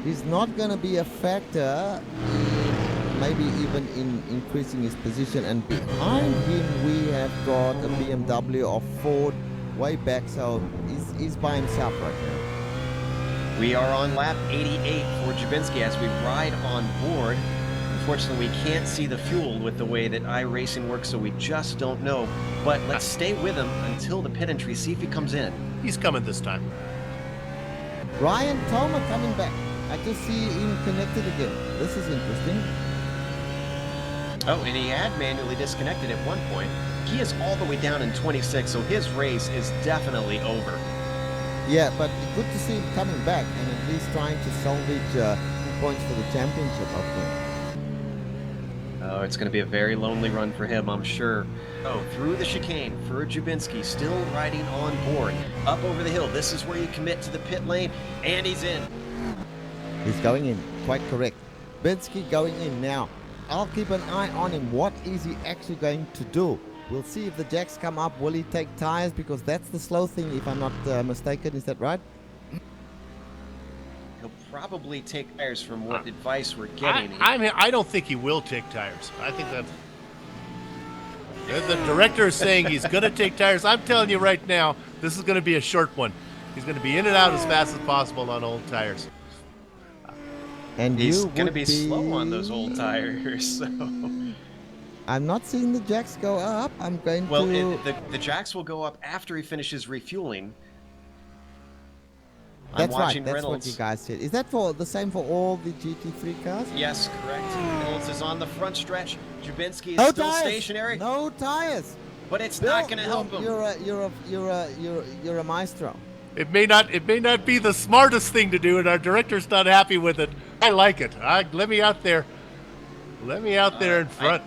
he's not going to be a factor in maybe even in increasing his position. And behind him we have got a BMW of Ford way back, so he's by himself right now. We are on lap 88 for Jabinski as we ride on board. Unfortunately, we can't see the fuel with the way that iRacing works, so we just don't know. But let's stay with him until the pit entry, see if he comes in. He's coming this time. Ryan Toma coming back. I just see him connected again. This is interesting. Oh, and he had manually disconnected at one point. He is all the way down in 26, so his race is definitely over. Yeah, but good to see him coming back and at least trying to salvage points for the championship, hopefully. Oh, it's going to be a very lonely run for him, I'm sure. Oh, through the chicane for Jabinski, still riding on board. Up over the hill, this is where you commit to the pit lane, and he's in. He's going in, quite correct. Jabinski going in now. I'll keep an eye on him. What is he actually going to do? We'll see if the jacks come up. Will he take tires? Because that's the slow thing, if I'm not mistaken. Is that right? He'll probably take tires from what advice we're getting. I don't think he will take tires. I think that the director is saying he's going to take tires. I'm telling you right now, this is going to be a short one. He's going to be in and out as fast as possible on old tires. And he's going to be slow on those old tires, so... I'm not seeing the jacks go up. I'm going to... the jacks will go up after he finishes refueling. That's That's watching right. That's Reynolds. what you guys said. Is that for the same for all the GT3 cars? Yes, correct. Reynolds is on the front stretch. Jubinski is No still tires. stationary, No tires. but it's Bill, not going to help him. You're a maestro. It may not be the smartest thing to do, and our director's not happy with it. I like it. Let me out there. Let me out there in front.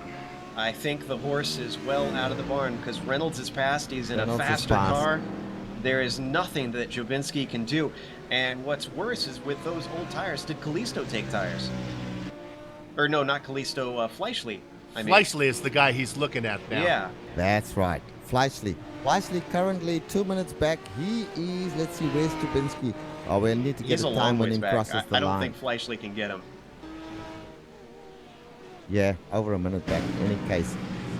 I think the horse is well out of the barn because Reynolds is passed. He's in Reynolds a is faster fast. car. There is nothing that Jubinski can do. And what's worse is with those old tires, did Kalisto take tires? Or no, not Kalisto, Fleischli. Fleischli is the guy he's looking at now. Yeah. That's right. Fleischli. Fleischli currently 2 minutes back. He is, let's see, where's Jubinski? Oh, we'll need to get He's a a time long when ways he back. crosses the I don't line. think Fleischli can get him. Yeah, over a minute back in any case.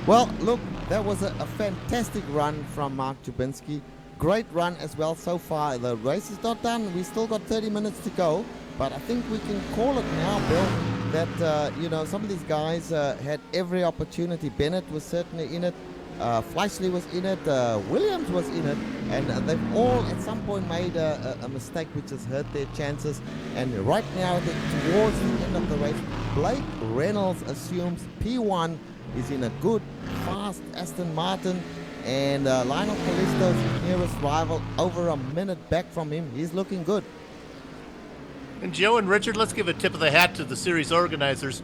Well, look, that was a fantastic run from Mark Jubinski. Great run as well so far. The race is not done. We still got 30 minutes to go. But I think we can call it now, Bill, that, some of these guys had every opportunity. Bennett was certainly in it. Fleischli was in it. Williams was in it. And they've all at some point made a mistake which has hurt their chances. And right now, towards the end of the race, Blake Reynolds assumes P1 is in a good, fast Aston Martin. And Lionel Kalisto's nearest rival, over a minute back from him. He's looking good. And Joe and Richard, let's give a tip of the hat to the series organizers.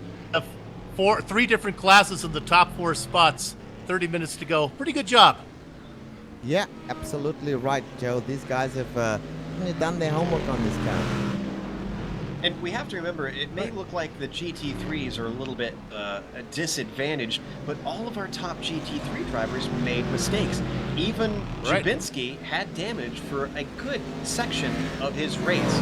Three different classes in the top 4 spots. 30 minutes to go. Pretty good job. Yeah, absolutely right, Joe. These guys have done their homework on this car. And we have to remember, it may look like the GT3s are a little bit disadvantaged, but all of our top GT3 drivers made mistakes. Even Jubinski had damage for a good section of his race.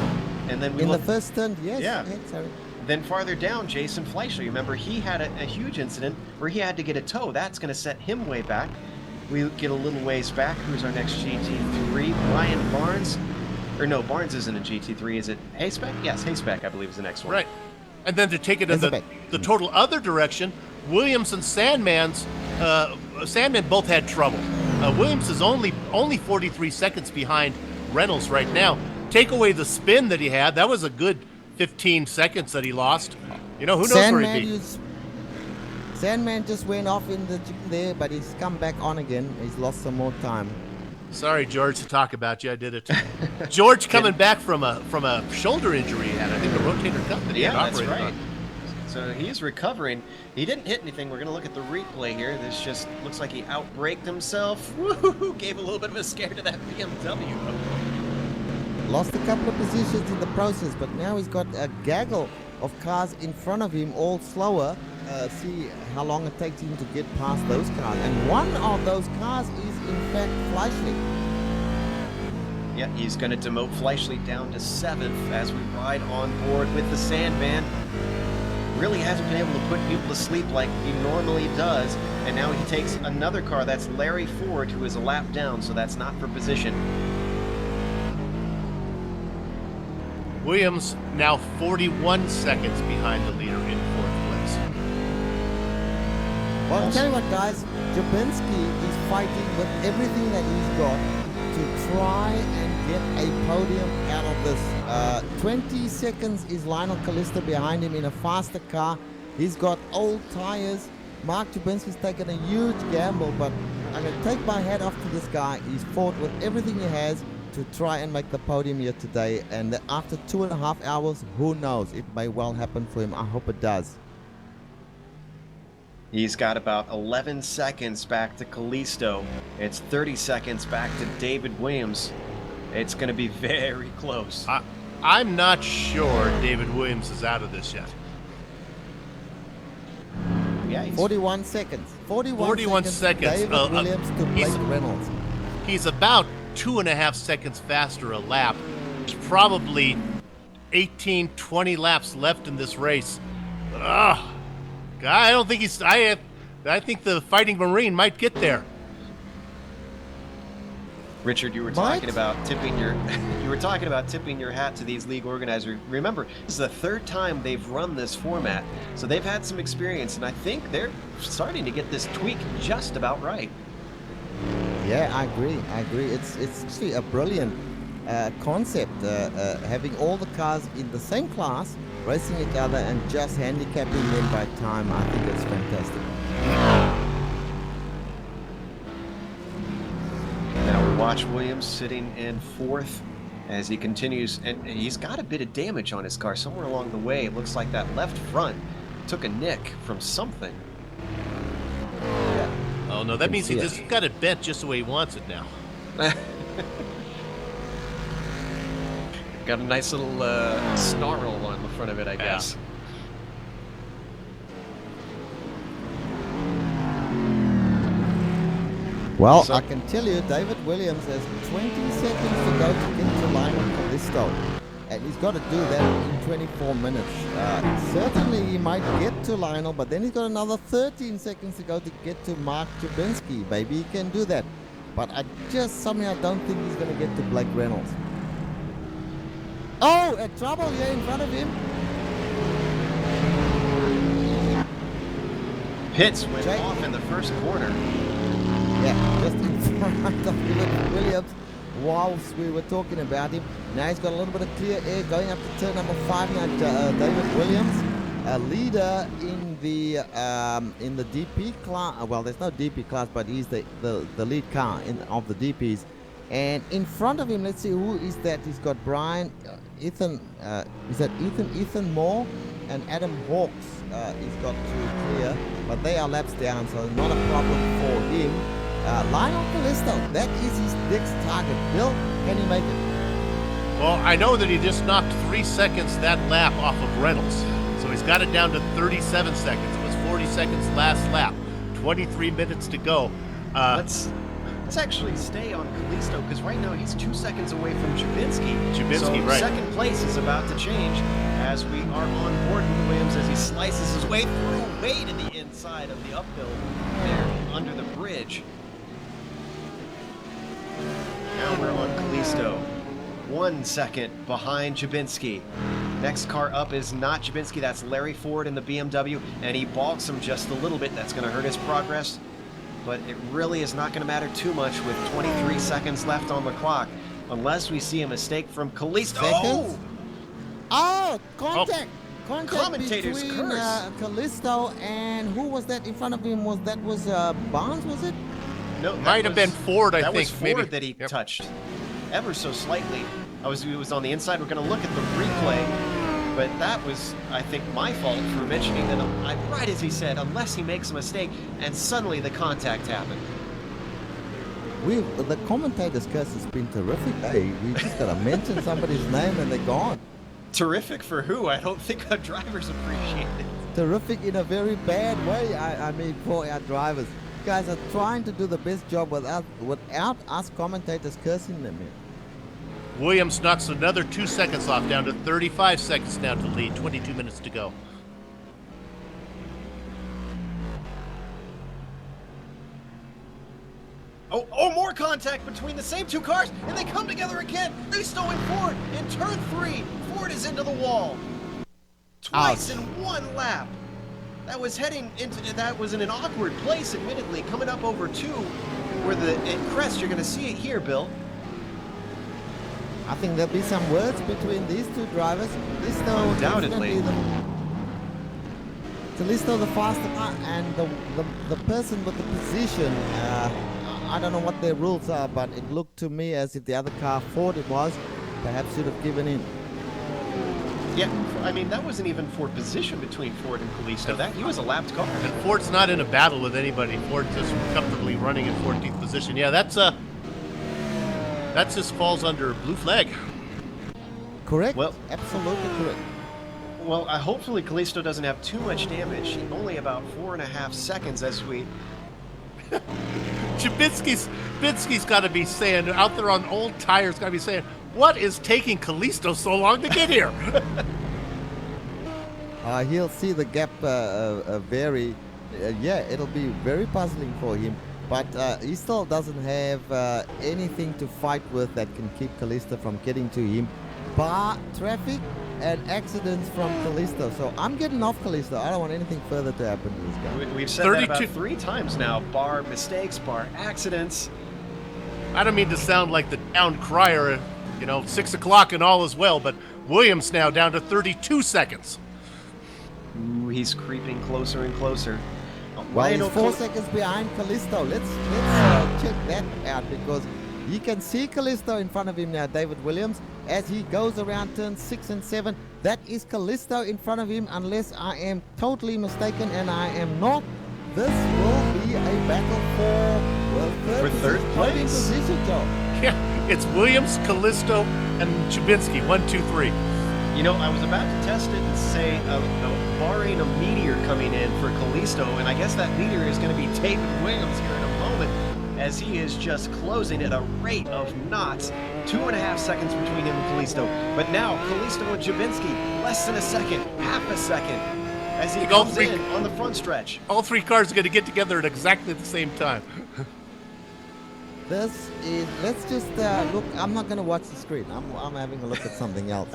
And then we in the first stint, yes. Yeah. Sorry. Then farther down, Jason Fleischli. Remember, he had a huge incident where he had to get a tow. That's going to set him way back. We get a little ways back. Who's our next GT3? Brian Barnes. Or no, Barnes isn't a GT3. Is it Hayspec? Yes, Hayspec, I believe, is the next one. Right. And then to take it in the total other direction, Williams and Sandman both had trouble. Williams is only 43 seconds behind Reynolds right now. Take away the spin that he had. That was a good 15 seconds that he lost. Who knows where he'd be. Sandman just went off in the there, but he's come back on again. He's lost some more time. Sorry, George, to talk about you. I did it. George coming back from a shoulder injury he had. I think a rotator cuff that he had operated that's right. on. So he's recovering. He didn't hit anything. We're going to look at the replay here. This just looks like he outbraked himself. Woo-hoo-hoo, gave a little bit of a scare to that BMW. Lost a couple of positions in the process, but now he's got a gaggle of cars in front of him, all slower. See how long it takes him to get past those cars. And one of those cars is, in fact, Fleischli. Yeah, he's going to demote Fleischli down to 7th as we ride on board with the Sandman. Really hasn't been able to put people to sleep like he normally does. And now he takes another car. That's Larry Ford, who is a lap down, so that's not for position. Williams now 41 seconds behind the leader in 4th place. Well, I'll tell you what, guys, Jubinski is fighting with everything that he's got to try and get a podium out of this. 20 seconds is Lionel Kalisto behind him in a faster car. He's got old tires. Mark Jubinski's taken a huge gamble, but I'm going to take my hat off to this guy. He's fought with everything he has to try and make the podium here today. And after 2.5 hours, who knows? It may well happen for him. I hope it does. He's got about 11 seconds back to Kalisto. It's 30 seconds back to David Williams. It's going to be very close. I'm not sure David Williams is out of this yet. Yeah, 41 seconds. 41 seconds. David Williams to Blake Reynolds. He's about 2.5 seconds faster a lap. There's probably 18, 20 laps left in this race. Ugh. I don't think he's. I think the Fighting Marine might get there. Richard, you were talking about tipping your hat to these league organizers. Remember, this is the 3rd time they've run this format, so they've had some experience, and I think they're starting to get this tweak just about right. Yeah, I agree. It's actually a brilliant concept, having all the cars in the same class, racing each other and just handicapping them by time. I think it's fantastic. Now we watch Williams sitting in fourth as he continues, and he's got a bit of damage on his car somewhere along the way. It looks like that left front took a nick from something. Yeah. Oh no, that means he just got it bent just the way he wants it now. Got a nice little snarl on the front of it, I guess. Well, So- I can tell you, David Williams has 20 seconds to go to get to Lionel Callisto. And he's got to do that in 24 minutes. Certainly he might get to Lionel, but then he's got another 13 seconds to go to get to Mark Jabinski. Maybe he can do that. But I just somehow don't think he's going to get to Blake Reynolds. Oh, a trouble here in front of him. Pitts went Jake. off in the first corner. Yeah, just in front of David Williams whilst we were talking about him. Now he's got a little bit of clear air going up to turn number 5 now. David Williams, a leader in the DP class. Well, there's no DP class, but he's the lead car of the DPs. And in front of him, let's see who is that. He's got Ethan Moore and Adam Hawks. He's got to clear, but they are laps down, so not a problem for him. Lionel Callisto, that is his next target. Bill, can he make it? Well, I know that he just knocked 3 seconds that lap off of Reynolds. So he's got it down to 37 seconds. It was 40 seconds last lap. 23 minutes to go. Let's actually stay on Callisto, because right now he's 2 seconds away from Jabinski. So right. second place is about to change as we are on board with Williams as he slices his way through, way to the inside of the uphill there under the bridge. Now we're on Callisto. 1 second behind Jabinski. Next car up is not Jabinski, that's Larry Ford in the BMW, and he balks him just a little bit. That's going to hurt his progress, but it really is not going to matter too much with 23 seconds left on the clock, unless we see a mistake from Callisto. Seconds? Oh, contact! Contact Commentator's between curse. Callisto and who was that in front of him? Was Barnes, was it? No, Might have been Ford, I that think. was Ford maybe. that he Yep. touched ever so slightly. It was on the inside. We're going to look at the replay, but that was, I think, my fault for mentioning that right as he said, unless he makes a mistake, and suddenly the contact happened. The commentator's curse has been terrific. Hey, we just got to mention somebody's name and they're gone. Terrific for who? I don't think our drivers appreciate it. Terrific in a very bad way, I mean, for our drivers. You guys are trying to do the best job without us commentators cursing them here. Williams knocks another 2 seconds off, down to 35 seconds now to lead. 22 minutes to go. Oh, more contact between the same two cars, and they come together again. Risto and Ford in turn 3. Ford is into the wall. Twice in one lap. That was in an awkward place, admittedly, coming up over 2, where at crest, you're going to see it here, Bill. I think there'll be some words between these two drivers. Callisto, Undoubtedly. Callisto the faster car, and the person with the position. I don't know what their rules are, but it looked to me as if the other car, Ford it was, perhaps should have given in. Yeah, I mean, that wasn't even for position between Ford and Callisto. He was a lapped car. And Ford's not in a battle with anybody. Ford's just comfortably running in 14th position. Yeah, that just falls under blue flag. Correct? Well- Absolutely correct. Well, hopefully Callisto doesn't have too much damage. Only about 4.5 seconds as we... Jabinski's got to be saying, out there on old tires, got to be saying, what is taking Callisto so long to get here? He'll see the gap vary. It'll be very puzzling for him. But he still doesn't have anything to fight with that can keep Callisto from getting to him. Bar traffic and accidents from Callisto. So I'm getting off Callisto. I don't want anything further to happen to this guy. We've said that about 3 times now. Bar mistakes, bar accidents. I don't mean to sound like the town crier 6 o'clock and all is well, but Williams now down to 32 seconds. Ooh, he's creeping closer and closer. Well, Ryan he's 4 seconds behind Callisto. Let's check that out, because you can see Callisto in front of him now, David Williams, as he goes around turns 6 and 7. That is Callisto in front of him, unless I am totally mistaken, and I am not. This will be a battle for third place. Position, Joe. Yeah, it's Williams, Callisto, and Chubinski. 1, 2, 3. I was about to test it and say, barring a meteor coming in for Callisto, and I guess that meteor is going to be David Williams here in a moment, as he is just closing at a rate of knots. 2.5 seconds between him and Callisto. But now, Callisto and Chubinski, less than a second, half a second, as he comes in on the front stretch. All 3 cars are going to get together at exactly the same time. This is, let's just look. I'm not going to watch the screen. I'm having a look at something else.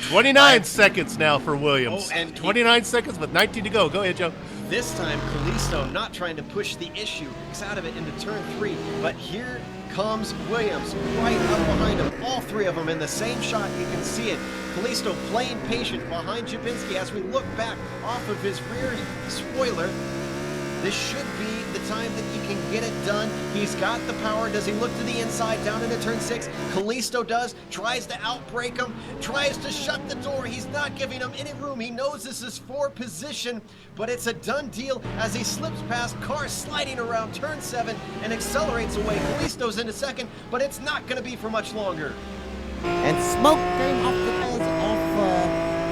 29 seconds now for Williams. Oh, and 29 seconds with 19 to go. Go ahead, Joe. This time, Callisto not trying to push the issue. He's out of it into turn 3. But here comes Williams right up behind him. All 3 of them in the same shot. You can see it. Callisto playing patient behind Chubinski as we look back off of his rear spoiler. This should be the time that he can get it done. He's got the power. Does he look to the inside down into turn 6? Callisto does. Tries to outbrake him. Tries to shut the door. He's not giving him any room. He knows this is for position, but it's a done deal as he slips past cars sliding around turn 7 and accelerates away. Callisto's into second, but it's not going to be for much longer. And smoke came off the tires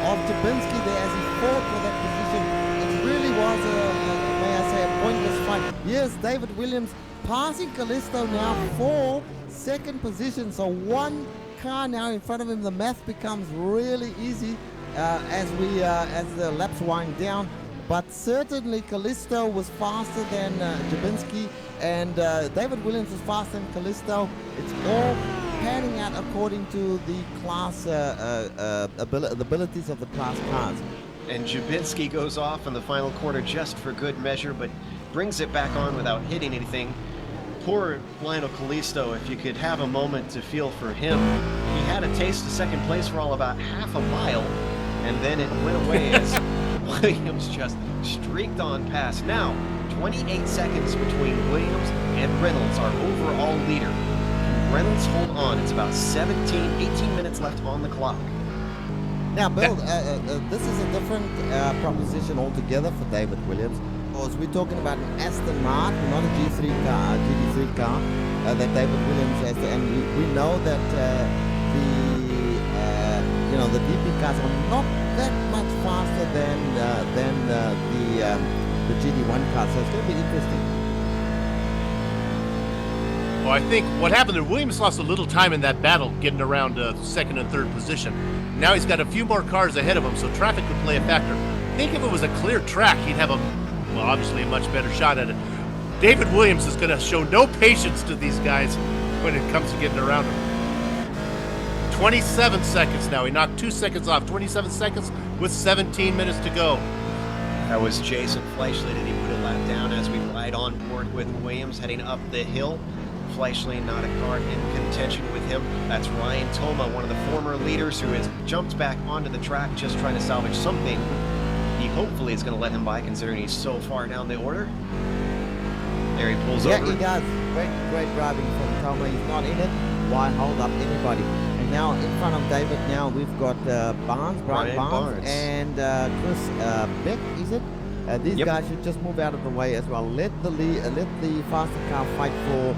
of Chubinski there as he fought for that position. It really was a pointless fight. Yes, David Williams passing Callisto now for second position. So 1 car now in front of him. The math becomes really easy as the laps wind down. But certainly Callisto was faster than Chubinski, and David Williams was faster than Callisto. It's all panning out according to the class the abilities of the class cars. And Chubinski goes off in the final corner just for good measure, but brings it back on without hitting anything. Poor Lionel Callisto, if you could have a moment to feel for him. He had a taste of second place for all about half a mile, and then it went away as Williams just streaked on past. Now, 28 seconds between Williams and Reynolds, our overall leader. Can Reynolds hold on? It's about 18 minutes left on the clock. Now, Bill, this is a different proposition altogether for David Williams, because we're talking about an Aston Martin, not a GT3 car that David Williams has to, and we know that the DP cars are not that much faster than the GT1 cars, so it's going to be interesting. Well, I think what happened there, Williams lost a little time in that battle getting around second and third position. Now he's got a few more cars ahead of him, so traffic could play a factor. I think if it was a clear track, he'd have obviously a much better shot at it. David Williams is going to show no patience to these guys when it comes to getting around him. 27 seconds now. He knocked 2 seconds off. 27 seconds with 17 minutes to go. That was Jason Fleischle that he put a lap down as we ride on board with Williams heading up the hill. Fleischle not a car in contention with him. That's Ryan Toma, one of the former leaders who has jumped back onto the track just trying to salvage something. He hopefully is going to let him by, considering he's so far down the order. There he pulls over. Yeah, he does. Great driving from Toma. He's not in it. Why hold up anybody? And now in front of David, now we've got Brian Barnes, and Chris Beck, is it? These guys should just move out of the way as well. Let the faster car fight for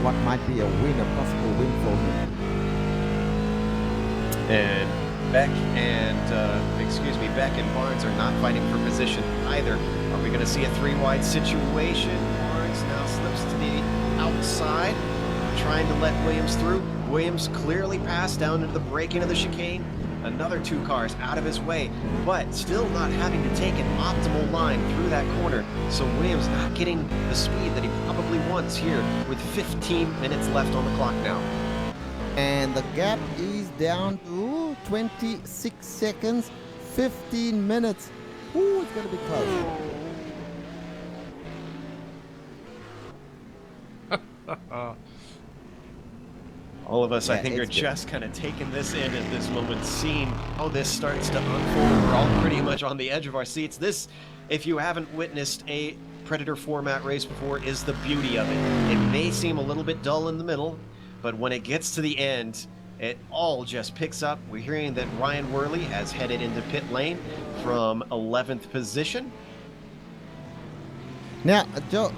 what might be a win, a possible win for him. And Beck and Barnes are not fighting for position either. Are we going to see a 3-wide situation? Barnes now slips to the outside, trying to let Williams through. Williams clearly passed down into the braking of the chicane. Another 2 cars out of his way, but still not having to take an optimal line through that corner. So Williams not getting the speed that he probably wants here with 15 minutes left on the clock now. And the gap is down to 26 seconds, 15 minutes. Ooh, it's going to be close. All of us, I Yeah, think, are it's good. just kind of taking this in at this moment, seeing how this starts to unfold. We're all pretty much on the edge of our seats. This, if you haven't witnessed a Predator format race before, is the beauty of it. It may seem a little bit dull in the middle, but when it gets to the end, it all just picks up. We're hearing that Ryan Worley has headed into pit lane from 11th position. Now, Joe,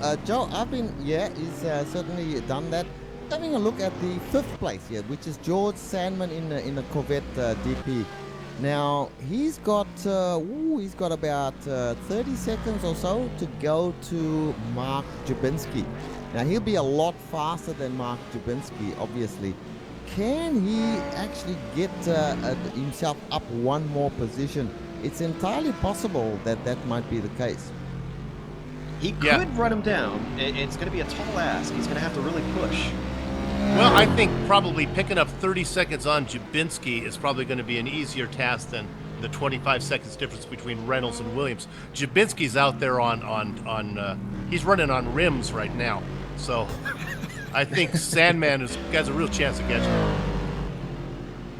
he's certainly done that. Having a look at the 5th place here, which is George Sandman in the Corvette DP. Now he's got about 30 seconds or so to go to Mark Jabinski. Now he'll be a lot faster than Mark Jabinski, obviously. Can he actually get himself up one more position? It's entirely possible that that might be the case. He could run him down. It's going to be a tall ask. He's going to have to really push. Well, I think probably picking up 30 seconds on Jabinski is probably going to be an easier task than the 25 seconds difference between Reynolds and Williams. Jabinski's out there he's running on rims right now. So I think Sandman has a real chance of catching him.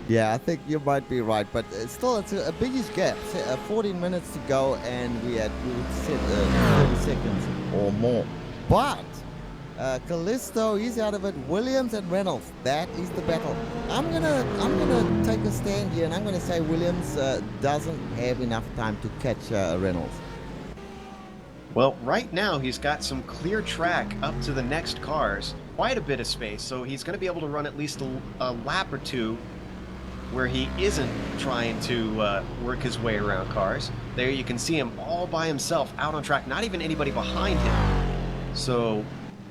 Yeah, I think you might be right, but still, it's a biggish gap. 14 minutes to go, and we would set 30 seconds or more. But Callisto, he's out of it. Williams and Reynolds, that is the battle. I'm gonna take a stand here, and I'm gonna say Williams doesn't have enough time to catch Reynolds. Well, right now he's got some clear track up to the next cars, quite a bit of space, so he's going to be able to run at least a lap or two where he isn't trying to work his way around cars. There you can see him all by himself out on track, not even anybody behind him. So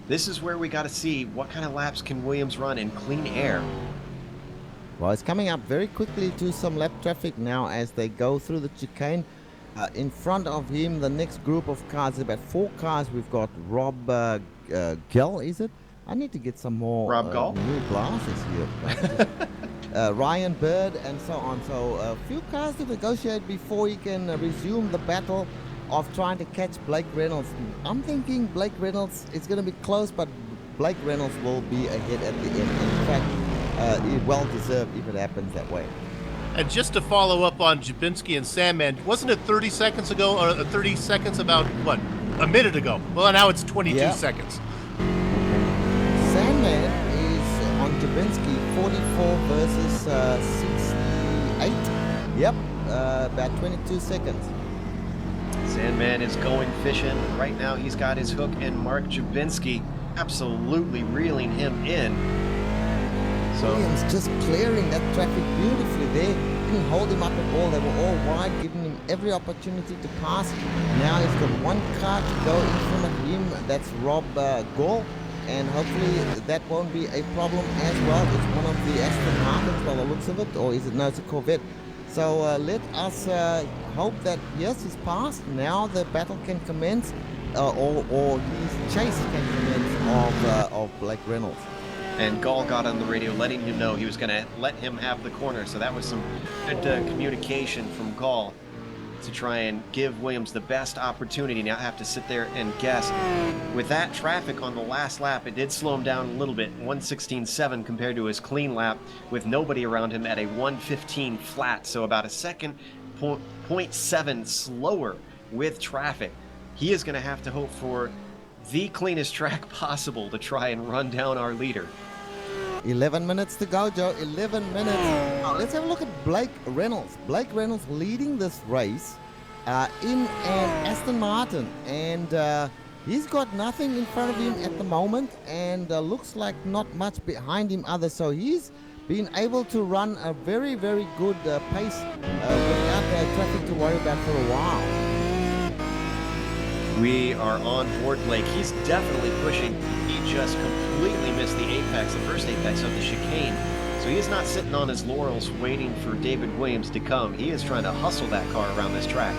this is where we got to see what kind of laps can Williams run in clean air. Well, it's coming up very quickly to some lap traffic now as they go through the chicane. In front of him, the next group of cars, about 4 cars. We've got Rob Gell, is it? I need to get some more new glasses here. Ryan Bird and so on. So a few cars to negotiate before he can resume the battle of trying to catch Blake Reynolds. I'm thinking Blake Reynolds is going to be close, but Blake Reynolds will be ahead at the end. In fact, well deserved if it happens that way. And just to follow up on Jabinski and Sandman, wasn't it 30 seconds ago, or 30 seconds about, what, a minute ago? Well, now it's 22 seconds. Sandman is on Jabinski, 44 versus 68. Yep, about 22 seconds. Sandman is going fishing. Right now he's got his hook, and Mark Jabinski absolutely reeling him in. So Williams just clearing that traffic beautifully there. Didn't hold him up at all. They were all wide, giving him every opportunity to pass. Now he's got one car to go in front of him. That's Rob Gall. And hopefully that won't be a problem as well. It's one of the Aston Martins by the looks of it. Or is it? No, it's a Corvette. So let us hope that, yes, he's passed. Now the battle can commence. Or his chase can commence of Blake Reynolds. And Gall got on the radio letting him know he was going to let him have the corner. So that was some good communication from Gall to try and give Williams the best opportunity. Now I have to sit there and guess. With that traffic on the last lap, it did slow him down a little bit. 1:16.7 compared to his clean lap with nobody around him at a 1:15 flat. So about a second, 0.7 slower with traffic. He is going to have to hope for the cleanest track possible to try and run down our leader. 11 minutes to go, Joe. 11 minutes. Now, let's have a look at Blake Reynolds. Blake Reynolds leading this race in an Aston Martin. And he's got nothing in front of him at the moment. And looks like not much behind him either. So he's been able to run a very, very good pace without traffic to worry about for a while. We are on board Blake. He's definitely pushing. He just completely missed the apex, the first apex of the chicane. So he is not sitting on his laurels waiting for David Williams to come. He is trying to hustle that car around this track.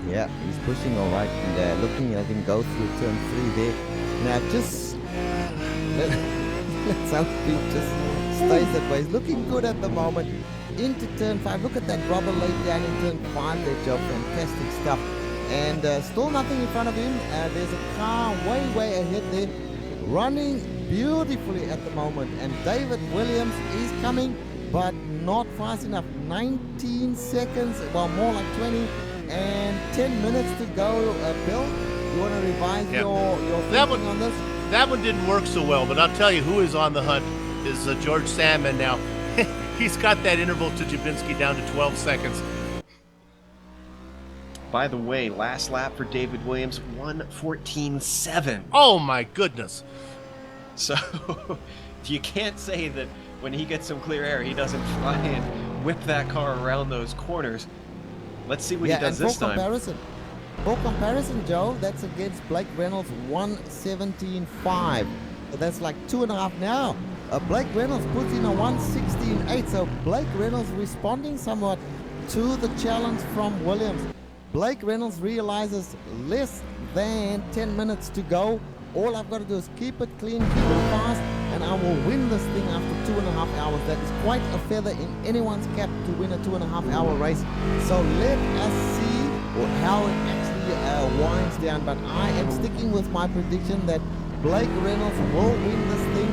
Yeah, he's pushing all right. And looking at him go through turn 3 there. Now just let's hope he just stays that way. He's looking good at the moment. Into turn 5. Look at that rubber laid down in turn 5 there, Joe. Fantastic stuff. and still nothing in front of him. There's a car way ahead there, running beautifully at the moment, and David Williams is coming, but not fast enough. 19 seconds, well, more like 20, and 10 minutes to go. Bill, you want to revise your thinking on this? That one didn't work so well, but I'll tell you who is on the hunt is George Sandman now. He's got that interval to Jabinski down to 12 seconds. By the way, last lap for David Williams, 1:14.7. Oh my goodness. So you can't say that when he gets some clear air, he doesn't try and whip that car around those corners. Let's see what he does this time. For comparison, Joe, that's against Blake Reynolds 1:17.5. So that's like 2.5 now. Blake Reynolds puts in a 1:16.8. So Blake Reynolds responding somewhat to the challenge from Williams. Blake Reynolds realizes less than 10 minutes to go. All I've got to do is keep it clean, keep it fast, and I will win this thing after 2.5 hours. That is quite a feather in anyone's cap to win a 2.5 hour race. So let us see how it actually winds down. But I am sticking with my prediction that Blake Reynolds will win this thing,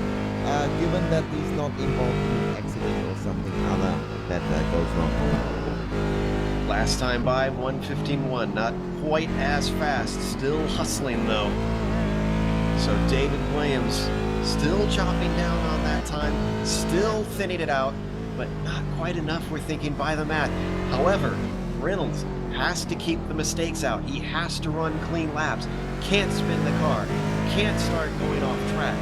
given that he's not involved in an accident or something other that goes wrong. Last time by, 1:15.1. Not quite as fast. Still hustling, though. So David Williams still chopping down on that time. Still thinning it out, but not quite enough, we're thinking, by the math. However, Reynolds has to keep the mistakes out. He has to run clean laps. Can't spin the car. Can't start going off track.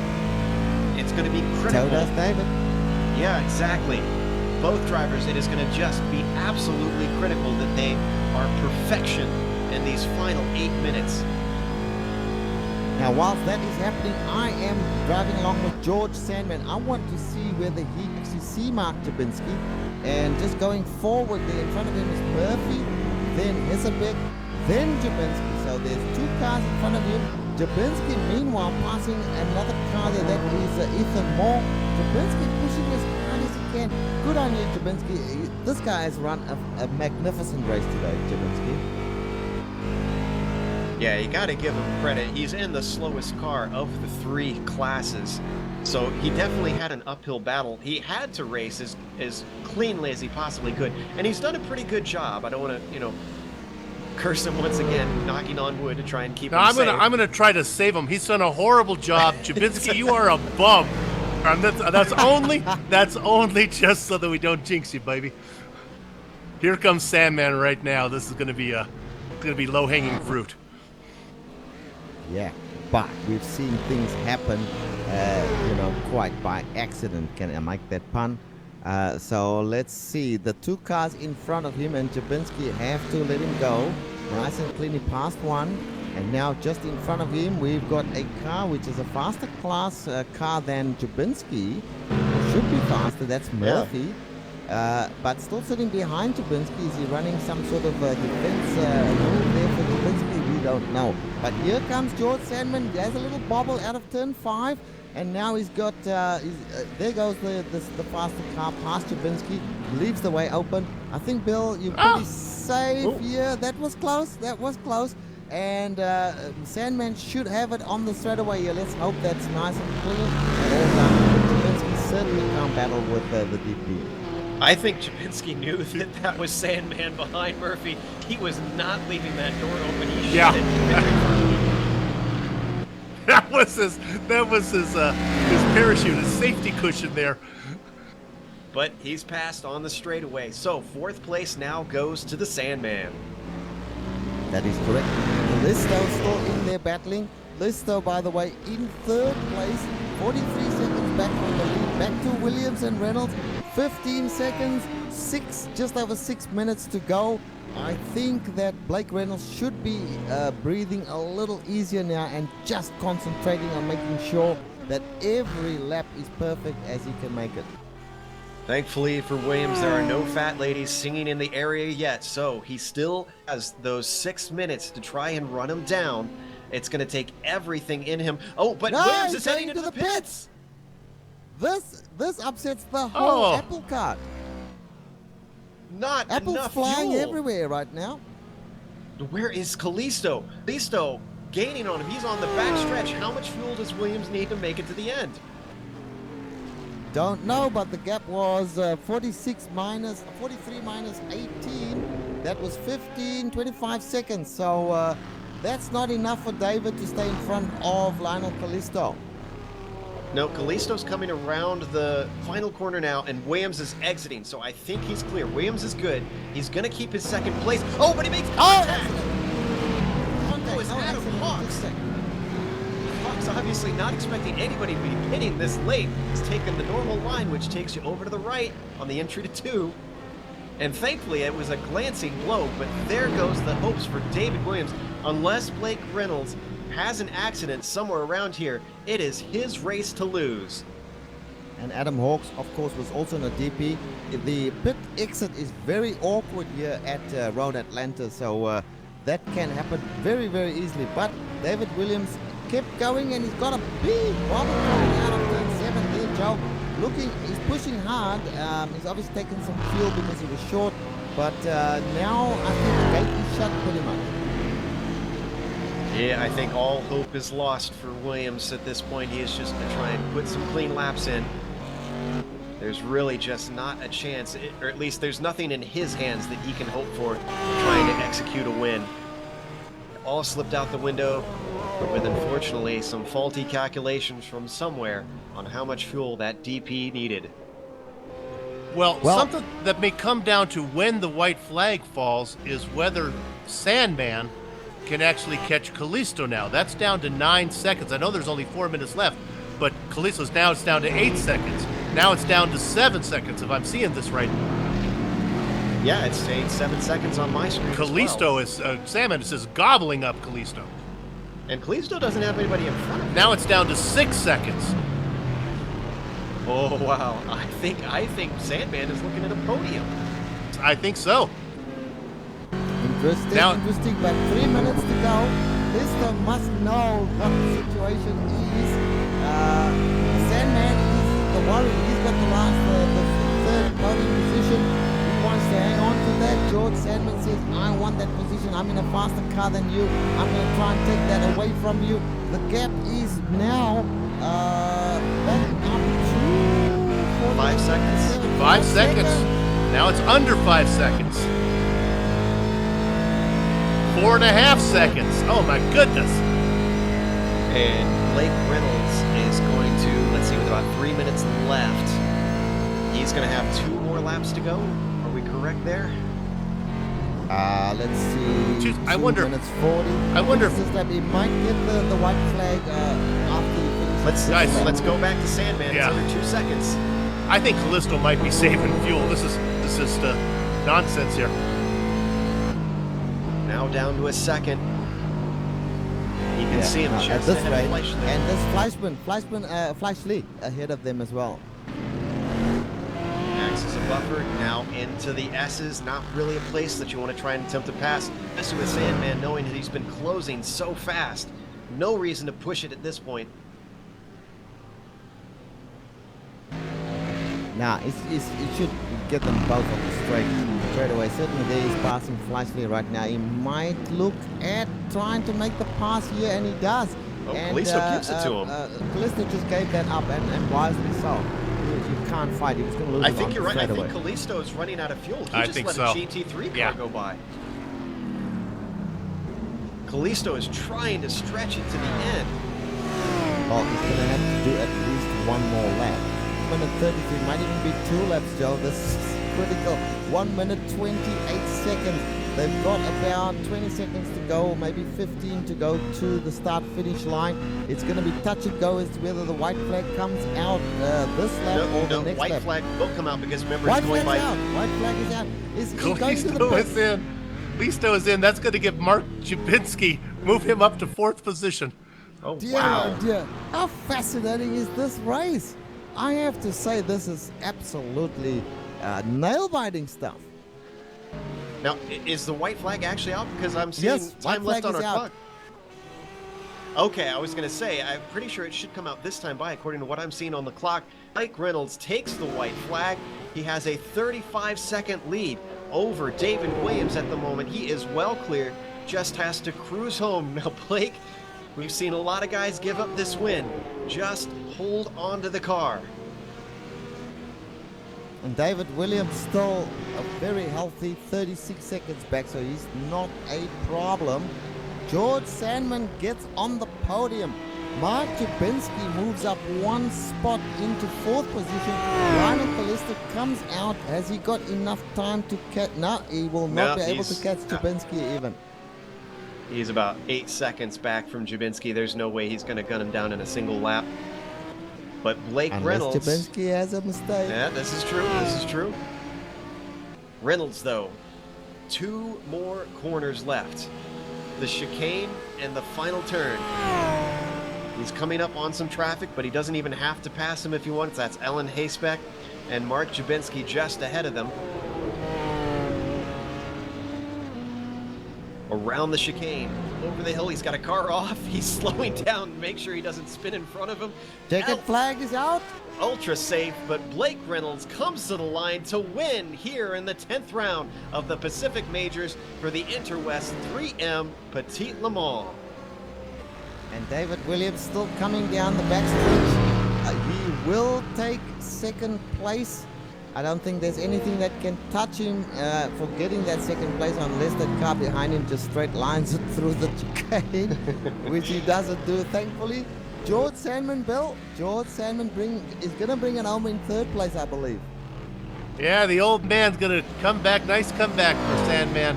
It's going to be critical. So does David. Yeah, exactly. Both drivers, it is going to just be absolutely critical that they are perfection in these final 8 minutes. Now, whilst that is happening, I am driving along with George Sandman. I want to see whether he actually see Mark Jabinski. And just going forward there, in front of him is Murphy, then Hesselbeck, then Jabinski. So there's 2 cars in front of him. Jabinski, meanwhile, passing another car there. That is Ethan Moore. Jabinski pushing as hard as he can. Good on you, Jabinski. This guy has run a magnificent race today, Jabinski. Yeah, you got to give him credit. He's in the slowest car of the 3 classes, so he definitely had an uphill battle. He had to race as cleanly as he possibly could, and he's done a pretty good job. I don't want to, curse him once again, knocking on wood to try and keep him safe. I'm gonna try to save him. He's done a horrible job. Jabinski, you are a bum. And that's only just so that we don't jinx you, baby. Here comes Sandman right now. This is gonna be low-hanging fruit. Yeah, but we've seen things happen, quite by accident. Can I make that pun? So let's see. The 2 cars in front of him and Jabinski have to let him go. Nice and clean, he passed one. And now just in front of him, we've got a car which is a faster class car than Jabinski. Should be faster, that's Murphy. Yeah. But still sitting behind Jabinski. Is he running some sort of defense move there for Jabinski? We don't know. But here comes George Sandman. He has a little bobble out of turn 5. And now he's got, there goes the faster car past Jabinski. Leaves the way open. I think, Bill, you're pretty safe here. That was close. And Sandman should have it on the straightaway here. Let's hope that's nice and clean. And all done. Jabinski certainly can't battle with the DP. I think Jabinski knew that was Sandman behind Murphy. He was not leaving that door open. He shut it. That was his parachute, his safety cushion there. But he's passed on the straightaway. So 4th place now goes to the Sandman. That is correct. Listo still in there battling. Listo, by the way, in 3rd place, 43 seconds back from the lead. Back to Williams and Reynolds, 15 seconds, just over 6 minutes to go. I think that Blake Reynolds should be breathing a little easier now and just concentrating on making sure that every lap is perfect as he can make it. Thankfully for Williams, there are no fat ladies singing in the area yet, so he still has those 6 minutes to try and run him down. It's going to take everything in him. Oh, but no, Williams is heading into the pits! This upsets the whole apple cart. Not Apple's enough flying fuel. everywhere right now. Where is Kalisto? Kalisto gaining on him. He's on the back stretch. How much fuel does Williams need to make it to the end? Don't know, but the gap was 43 minus 18. That was 25 seconds. So that's not enough for David to stay in front of Lionel Kalisto. No, Kalisto's coming around the final corner now, and Williams is exiting, so I think he's clear. Williams is good. He's going to keep his second place. Oh, but he makes contact! Oh, it's Adam Hawks. Hawks obviously not expecting anybody to be hitting this late. He's taken the normal line, which takes you over to the right on the entry to 2. And thankfully, it was a glancing blow, but there goes the hopes for David Williams. Unless Blake Reynolds has an accident somewhere around here, it is his race to lose. And Adam Hawks, of course, was also in a DP. The pit exit is very awkward here at Road Atlanta, so that can happen very, very easily. But David Williams kept going, and he's got a big bobble coming out of turn 7 here, Joe. He's pushing hard. He's obviously taken some fuel because he was short, but now I think the gate is shut pretty much. Yeah, I think all hope is lost for Williams at this point. He is just going to try and put some clean laps in. There's really just not a chance, or at least there's nothing in his hands that he can hope for trying to execute a win. All slipped out the window with, unfortunately, some faulty calculations from somewhere on how much fuel that DP needed. Well, something that may come down to when the white flag falls is whether Sandman can actually catch Kalisto now. That's down to 9 seconds. I know there's only 4 minutes left, but Kalisto's now it's down to 8 seconds. Now it's down to 7 seconds, if I'm seeing this right. Yeah, it's saying 7 seconds on my screen. Kalisto is, Sandman is gobbling up Kalisto. And Kalisto doesn't have anybody in front of him. Now it's down to 6 seconds. Oh, wow. I think Sandman is looking at a podium. I think so. Interesting, but 3 minutes to go. Kalisto must know what the situation is. Sandman is the worry. He's got the third podium position. He wants to hang on to that. George Sandman says, I want that position. I'm in a faster car than you. I'm going to try and take that away from you. The gap is now back up to 5 seconds. 5 seconds. Now it's under 5 seconds. 4.5 seconds. Oh my goodness. And Blake Reynolds is going to, let's see, with about 3 minutes left, he's going to have 2 more laps to go. Are we correct there? Let's see. I wonder. 2 minutes 40. I wonder if he might get the white flag after he finishes. Let's go back to Sandman. Yeah. It's under 2 seconds. I think Kalisto might be saving fuel. This is nonsense here. Now down to a second. You can see him at just this ahead rate. of Fleischmann. And there's Fleischli ahead of them as well. Acts as a buffer, now into the S's. Not really a place that you want to try and attempt to pass, especially with Sandman knowing that he's been closing so fast. No reason to push it at this point. Now, it should get them both on the straight away. Certainly there he's passing Fleischli right now. He might look at trying to make the pass here, and he does. Oh, and Kalisto gives it to him. Kalisto just gave that up, and wisely so. You can't fight. He was going to lose. I think you're right. I think away. Kalisto is running out of fuel. He I just think let so. a GT3 car go by. Kalisto is trying to stretch it to the end. Well, he's going to have to do at least one more lap. 1 minute 33, might even be 2 laps, Joe. This is critical. 1 minute 28 seconds. They've got about 20 seconds to go, maybe 15 to go to the start-finish line. It's going to be touch and go as to whether the white flag comes out this lap or the next white lap. flag will come out because remember White it's going by. flag's out. White flag is out. Is he going to the Kalisto pits? is in. Kalisto is in. That's going to give Mark Jabinski, move him up to 4th position. Oh, Dear, wow. dear. How fascinating is this race? I have to say this is absolutely nail-biting stuff. Now, is the white flag actually out? Because I'm seeing Yes, time white left flag on our is out. clock. Okay, I was going to say, I'm pretty sure it should come out this time by, according to what I'm seeing on the clock. Blake Reynolds takes the white flag. He has a 35-second lead over David Williams at the moment. He is well clear. just has to cruise home. Now, Blake, we've seen a lot of guys give up this win. Just hold on to the car. And David Williams still a very healthy 36 seconds back, so he's not a problem. George Sandman gets on the podium. Mark Jabinski moves up one spot into 4th position. Lionel Kalista comes out. Has he got enough time to catch? No, he will not be able to catch Jabinski even. He's about 8 seconds back from Jabinski. There's no way he's going to gun him down in a single lap. But Blake Reynolds... Jabinski has a mistake. Yeah, this is true. This is true. Reynolds, though, 2 more corners left. The chicane and the final turn. He's coming up on some traffic, but he doesn't even have to pass him if he wants. That's Ellen Hayspec and Mark Jabinski just ahead of them. Around the chicane, over the hill, he's got a car off. He's slowing down to make sure he doesn't spin in front of him. Checkered flag is out. Ultra safe, but Blake Reynolds comes to the line to win here in the 10th round of the Pacific Majors for the Interwest 3M Petite Le Mans. And David Williams still coming down the backstretch. He will take 2nd place. I don't think there's anything that can touch him for getting that 2nd place unless that car behind him just straight lines it through the chicane, which he doesn't do, thankfully. George Sandman, Bill. George Sandman is going to bring it home in 3rd place, I believe. Yeah, the old man's going to come back. Nice comeback for Sandman.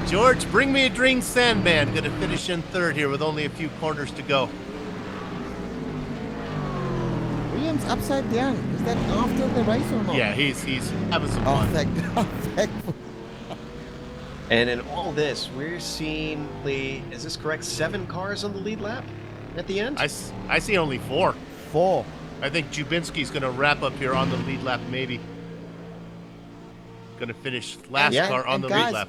George, bring me a drink, Sandman. Going to finish in 3rd here with only a few corners to go. Williams upside down. Is that after the race or not? Yeah, he's having some Oh, fun. thank God. And in all this, we're seeing, Lee, is this correct, 7 cars on the lead lap at the end? I see only 4. 4. I think Jubinski's going to wrap up here on the lead lap, maybe. Going to finish last car on the lead lap.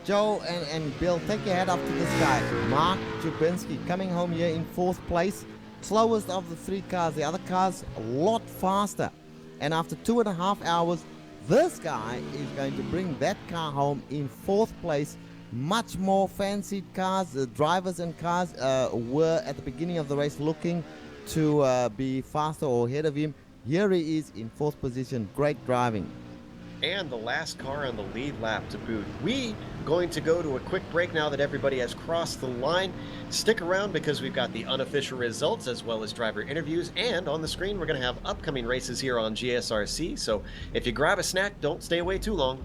Joe and Bill, take your hat off to this guy. Mark Jubinski coming home here in 4th place. Slowest of the 3 cars. The other cars a lot faster. And after 2.5 hours, this guy is going to bring that car home in 4th place. Much more fancied cars. The drivers and cars were at the beginning of the race looking to be faster or ahead of him. Here he is in 4th position. Great driving. And the last car on the lead lap to boot. We going to go to a quick break now that everybody has crossed the line. Stick around because we've got the unofficial results as well as driver interviews, and on the screen we're going to have upcoming races here on GSRC. So if you grab a snack, don't stay away too long.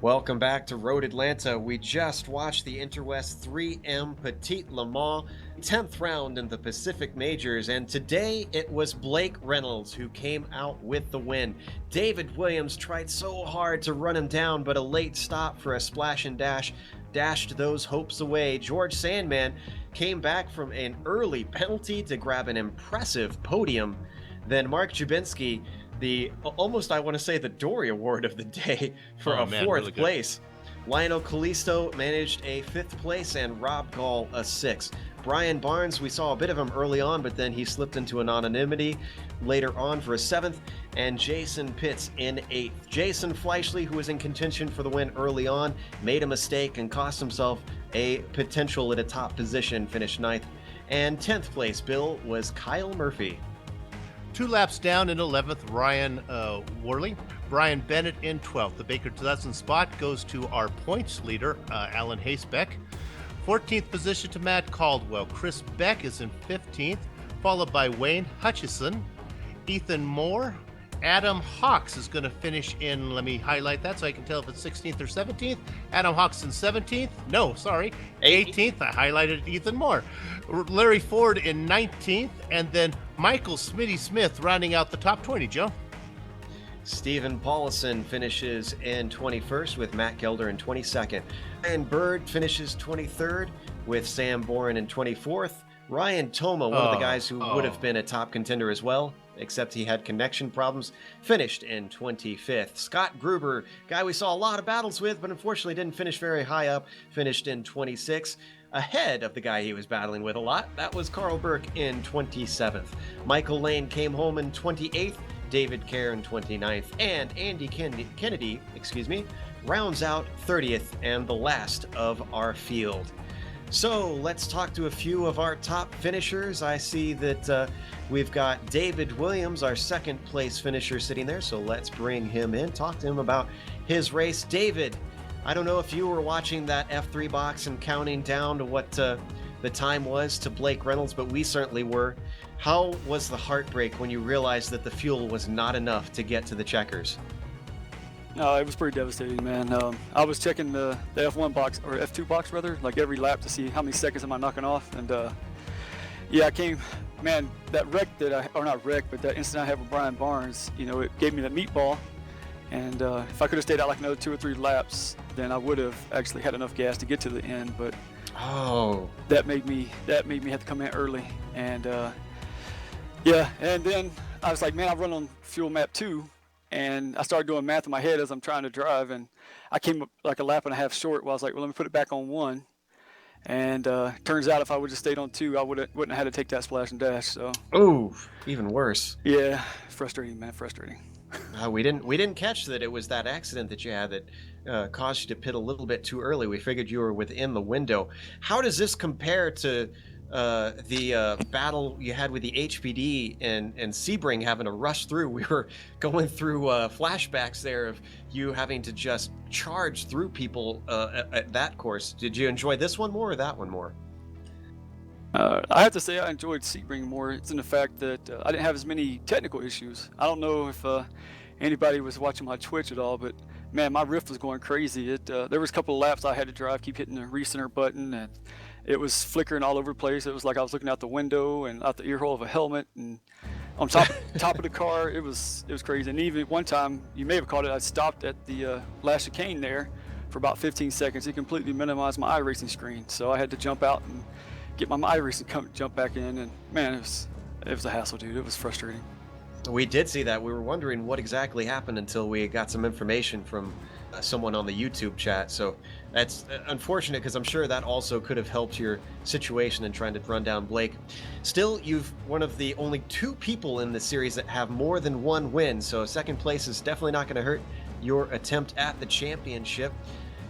Welcome back to Road Atlanta. We just watched the Interwest 3M Petite Le Mans 10th round in the Pacific Majors, and today it was Blake Reynolds who came out with the win. David Williams tried so hard to run him down, but a late stop for a splash and dash dashed those hopes away. George Sandman came back from an early penalty to grab an impressive podium. Then Mark Jubinski, the almost, I want to say, the Dory Award of the day for fourth really place. Lionel Callisto managed a 5th place and Rob Gall a 6th. Brian Barnes, we saw a bit of him early on, but then he slipped into anonymity later on for a 7th, and Jason Pitts in 8th. Jason Fleischle, who was in contention for the win early on, made a mistake and cost himself a potential at a top position, finished 9th. And 10th place, Bill, was Kyle Murphy. 2 laps down in 11th, Ryan Worley. Brian Bennett in 12th. The Baker 2000 spot goes to our points leader, Alan Hasebeck. 14th position to Matt Caldwell. Chris Beck is in 15th, followed by Wayne Hutchison, Ethan Moore. Adam Hawks is going to finish in, let me highlight that so I can tell if it's 16th or 17th. Adam Hawks in 17th. No, sorry, 18th. I highlighted Ethan Moore. Larry Ford in 19th, and then Michael Smitty Smith rounding out the top 20, Joe. Stephen Paulison finishes in 21st with Matt Gelder in 22nd. Ryan Bird finishes 23rd with Sam Boren in 24th. Ryan Toma, one of the guys who would have been a top contender as well, except he had connection problems, finished in 25th. Scott Gruber, guy we saw a lot of battles with, but unfortunately didn't finish very high up, finished in 26th. Ahead of the guy he was battling with a lot, that was Carl Burke in 27th. Michael Lane came home in 28th, David Kerr in 29th, and Andy Kennedy, rounds out 30th and the last of our field. So let's talk to a few of our top finishers. I see that we've got David Williams, our 2nd place finisher, sitting there. So let's bring him in, talk to him about his race. David, I don't know if you were watching that F3 box and counting down to what the time was to Blake Reynolds, but we certainly were. How was the heartbreak when you realized that the fuel was not enough to get to the checkers? No, it was pretty devastating, man. I was checking the F1 box, or F2 box rather, like every lap to see how many seconds am I knocking off. And yeah, that wreck that incident I had with Brian Barnes, it gave me the meatball. And if I could have stayed out like another 2 or 3 laps, then I would have actually had enough gas to get to the end. But that made me have to come in early. And yeah, and then I was like, man, I run on fuel map 2. And I started doing math in my head as I'm trying to drive, and I came up like a lap and a half short. Well, I was like, well, let me put it back on 1. And turns out if I would have stayed on 2, I wouldn't have had to take that splash and dash. So. Oh, even worse. Yeah, frustrating, man, frustrating. We didn't catch that it was that accident that you had that caused you to pit a little bit too early. We figured you were within the window. How does this compare to the battle you had with the HPD and Sebring having to rush through? We were going through flashbacks there of you having to just charge through people at that course. Did you enjoy this one more or that one more? I have to say I enjoyed Sebring more. It's in the fact that I didn't have as many technical issues. I don't know if anybody was watching my Twitch at all, but man, my riff was going crazy. There was a couple of laps I had to drive, keep hitting the recenter button, and it was flickering all over the place. It was like I was looking out the window and out the ear hole of a helmet and on top of the car. It was crazy. And even one time, you may have caught it, I stopped at the last chicane there for about 15 seconds. It completely minimized my iRacing screen. So I had to jump out and get my iRacing jump back in. And man, it was a hassle, dude. It was frustrating. We did see that. We were wondering what exactly happened until we got some information from someone on the YouTube chat. So that's unfortunate because I'm sure that also could have helped your situation in trying to run down Blake. Still, you've one of the only 2 people in the series that have more than 1 win. So 2nd place is definitely not going to hurt your attempt at the championship.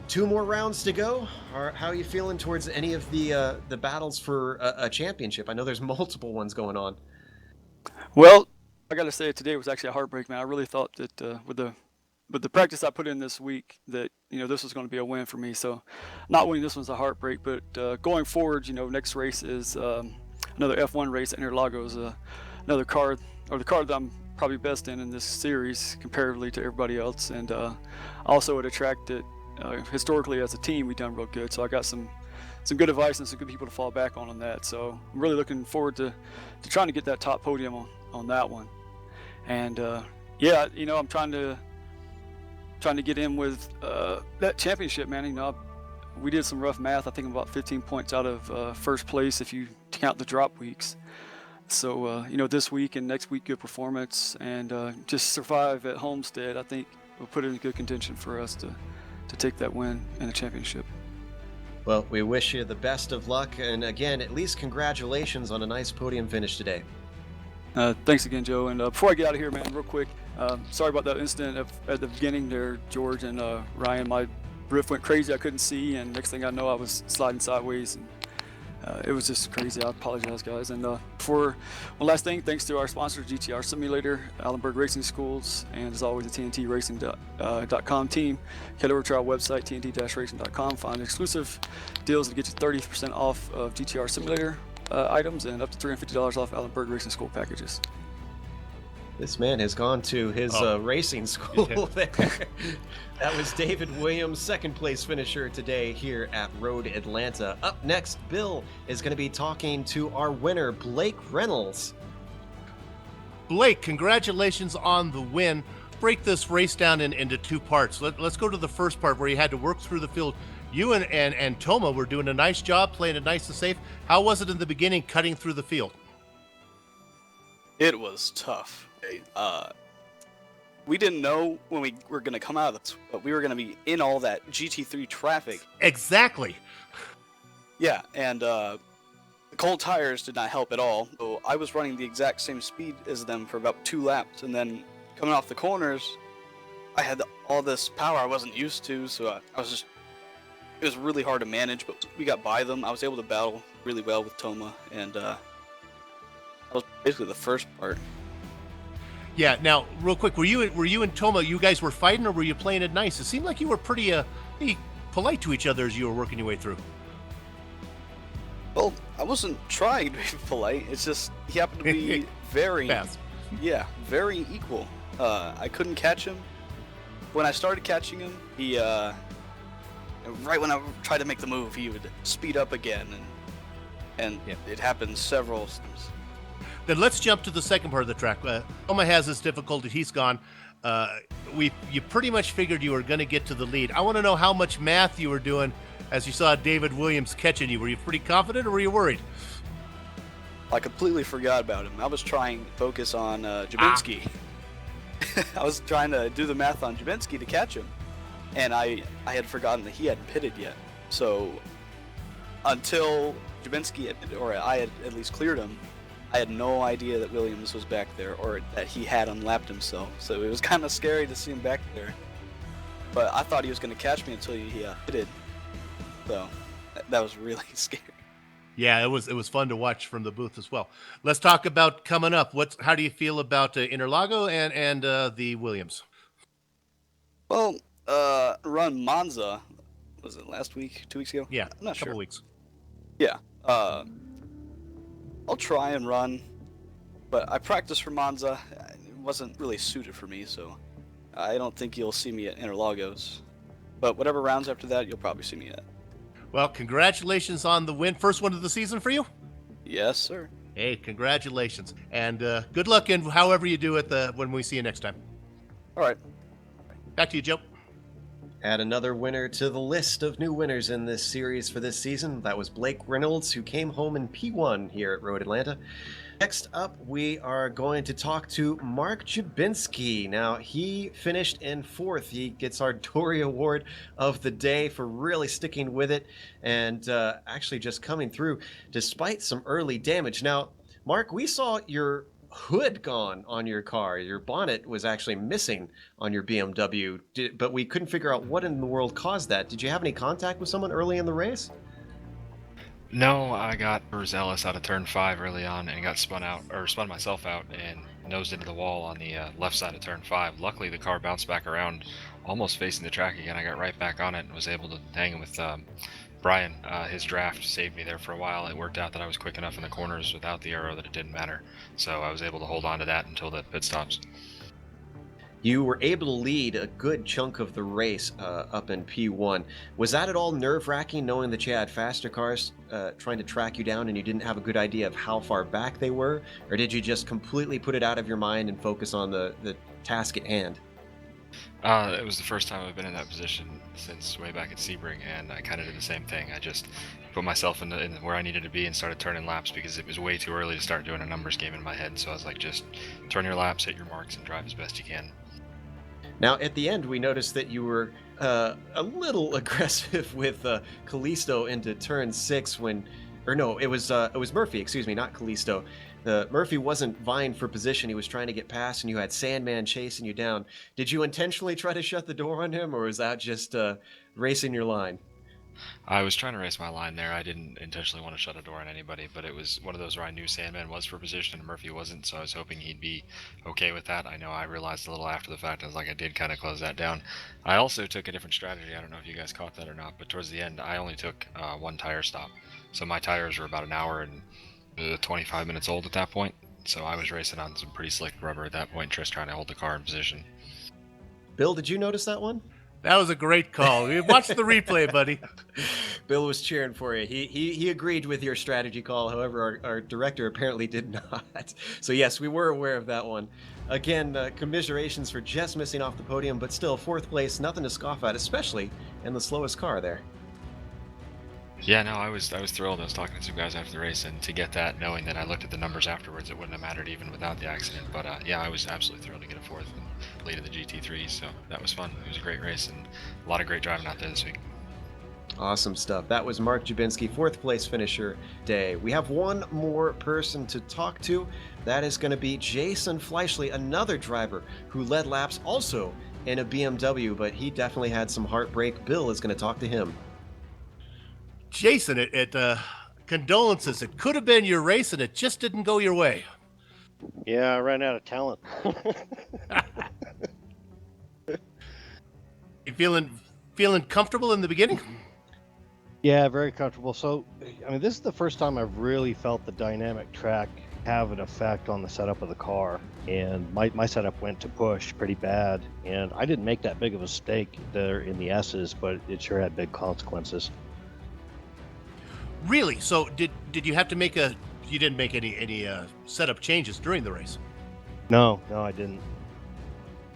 2 more rounds to go. How are you feeling towards any of the battles for a championship? I know there's multiple ones going on. Well, I got to say today was actually a heartbreak, man. I really thought that with the practice I put in this week that this was going to be a win for me. So not winning this one's a heartbreak, but going forward, next race is another F1 race at Interlagos, another car, or the car that I'm probably best in this series comparatively to everybody else, and also at a track that historically as a team we've done real good. So I got some good advice and some good people to fall back on that. So I'm really looking forward to trying to get that top podium on that one. And yeah, I'm trying to get in with that championship, man. We did some rough math. I think I'm about 15 points out of first place if you count the drop weeks. So this week and next week, good performance, and just survive at Homestead. I think will put it in good contention for us to take that win in the championship. Well, we wish you the best of luck, and again, at least congratulations on a nice podium finish today. Thanks again, Joe. And before I get out of here, man, real quick, sorry about that incident at the beginning there, George and Ryan. My drift went crazy. I couldn't see, and next thing I know, I was sliding sideways, and it was just crazy. I apologize, guys. And for one last thing, thanks to our sponsor, GTR Simulator, Allenberg Racing Schools, and as always, the TNTRacing.com team. Head over to our website, TNT-racing.com, find exclusive deals to get you 30% off of GTR Simulator items and up to $350 off Allenberg Racing School packages. This man has gone to his racing school there. That was David Williams, second place finisher today here at Road Atlanta. Up next, Bill is going to be talking to our winner, Blake Reynolds. Blake, congratulations on the win. Break this race down into two parts. Let's go to the first part where you had to work through the field. You and Toma were doing a nice job, playing it nice and safe. How was it in the beginning, cutting through the field? It was tough. We didn't know when we were going to come out of this, but we were going to be in all that GT3 traffic. Exactly. Yeah, and the cold tires did not help at all. So I was running the exact same speed as them for about 2 laps, and then coming off the corners, I had all this power I wasn't used to, so it was really hard to manage, but we got by them. I was able to battle really well with Toma, and that was basically the first part. Yeah. Now, real quick, were you and Toma, you guys were fighting, or were you playing it nice? It seemed like you were pretty polite to each other as you were working your way through. Well, I wasn't trying to be polite. It's just he happened to be very fast. Yeah, very equal. I couldn't catch him. When I started catching him, he right when I tried to make the move, he would speed up again, and it happened several times. Then let's jump to the second part of the track. Toma has this difficulty. He's gone. You pretty much figured you were going to get to the lead. I want to know how much math you were doing as you saw David Williams catching you. Were you pretty confident, or were you worried? I completely forgot about him. I was trying to focus on Jabinski. I was trying to do the math on Jabinski to catch him, and I had forgotten that he hadn't pitted yet. So until Jabinski or I had at least cleared him, I had no idea that Williams was back there or that he had unlapped himself. So it was kind of scary to see him back there. But I thought he was going to catch me until he pitted. So that was really scary. Yeah, it was fun to watch from the booth as well. Let's talk about coming up. How do you feel about Interlago and the Williams? Well, run Monza, was it last week, 2 weeks ago? Yeah, I'm not sure. A couple weeks. Yeah. I'll try and run, but I practiced for Monza. It wasn't really suited for me, so I don't think you'll see me at Interlagos. But whatever rounds after that, you'll probably see me at. Well, congratulations on the win. First one of the season for you? Yes, sir. Hey, congratulations. And good luck in however you do it when we see you next time. All right. Back to you, Joe. Add another winner to the list of new winners in this series for this season. That was Blake Reynolds, who came home in P1 here at Road Atlanta. Next up, we are going to talk to Mark Jabinski. Now, he finished in 4th. He gets our Dory Award of the day for really sticking with it and actually just coming through despite some early damage. Now, Mark, we saw your hood gone on your car. Your bonnet was actually missing on your BMW, but we couldn't figure out what in the world caused that. Did you have any contact with someone early in the race? No, I got overzealous out of turn 5 early on and got spun myself out and nosed into the wall on the left side of turn 5. Luckily, the car bounced back around, almost facing the track again. I got right back on it and was able to hang with Brian. His draft saved me there for a while. It worked out that I was quick enough in the corners without the aero that it didn't matter. So I was able to hold on to that until the pit stops. You were able to lead a good chunk of the race up in P1. Was that at all nerve-wracking, knowing that you had faster cars trying to track you down and you didn't have a good idea of how far back they were? Or did you just completely put it out of your mind and focus on the task at hand? It was the first time I've been in that position since way back at Sebring, and I kind of did the same thing. I just put myself in where I needed to be and started turning laps because it was way too early to start doing a numbers game in my head. So I was like, just turn your laps, hit your marks, and drive as best you can. Now, at the end, we noticed that you were a little aggressive with Callisto into turn 6 when, or no, it was Murphy, excuse me, not Callisto. Murphy wasn't vying for position. He was trying to get past, and you had Sandman chasing you down. Did you intentionally try to shut the door on him, or was that just racing your line? I was trying to race my line there. I didn't intentionally want to shut a door on anybody, but it was one of those where I knew Sandman was for position and Murphy wasn't, so I was hoping he'd be okay with that. I know I realized a little after the fact, I was like, I did kind of close that down. I also took a different strategy. I don't know if you guys caught that or not, but towards the end, I only took one tire stop. So my tires were about an hour and 25 minutes old at that point, so I was racing on some pretty slick rubber at that point, just trying to hold the car in position. Bill, did you notice that one? That was a great call. Watch the replay, buddy. Bill was cheering for you. He agreed with your strategy call. However, our director apparently did not. So yes, we were aware of that one. Again, commiserations for just missing off the podium, but still 4th place, nothing to scoff at, especially in the slowest car there. Yeah, no, I was thrilled. I was talking to some guys after the race, and to get that, knowing that I looked at the numbers afterwards, it wouldn't have mattered even without the accident. But yeah, I was absolutely thrilled to get a 4th and lead in the GT3, so that was fun. It was a great race and a lot of great driving out there this week. Awesome stuff. That was Mark Jabinski, 4th place finisher day. We have one more person to talk to. That is going to be Jason Fleischle, another driver who led laps also in a BMW, but he definitely had some heartbreak. Bill is going to talk to him. Jason, condolences. It could have been your race, and it just didn't go your way. Yeah, I ran out of talent. You feeling comfortable in the beginning? Yeah, very comfortable. So, I mean, this is the first time I've really felt the dynamic track have an effect on the setup of the car. And my setup went to push pretty bad. And I didn't make that big of a mistake there in the S's, but it sure had big consequences. Really? So did you have to make you didn't make any setup changes during the race? No, I didn't.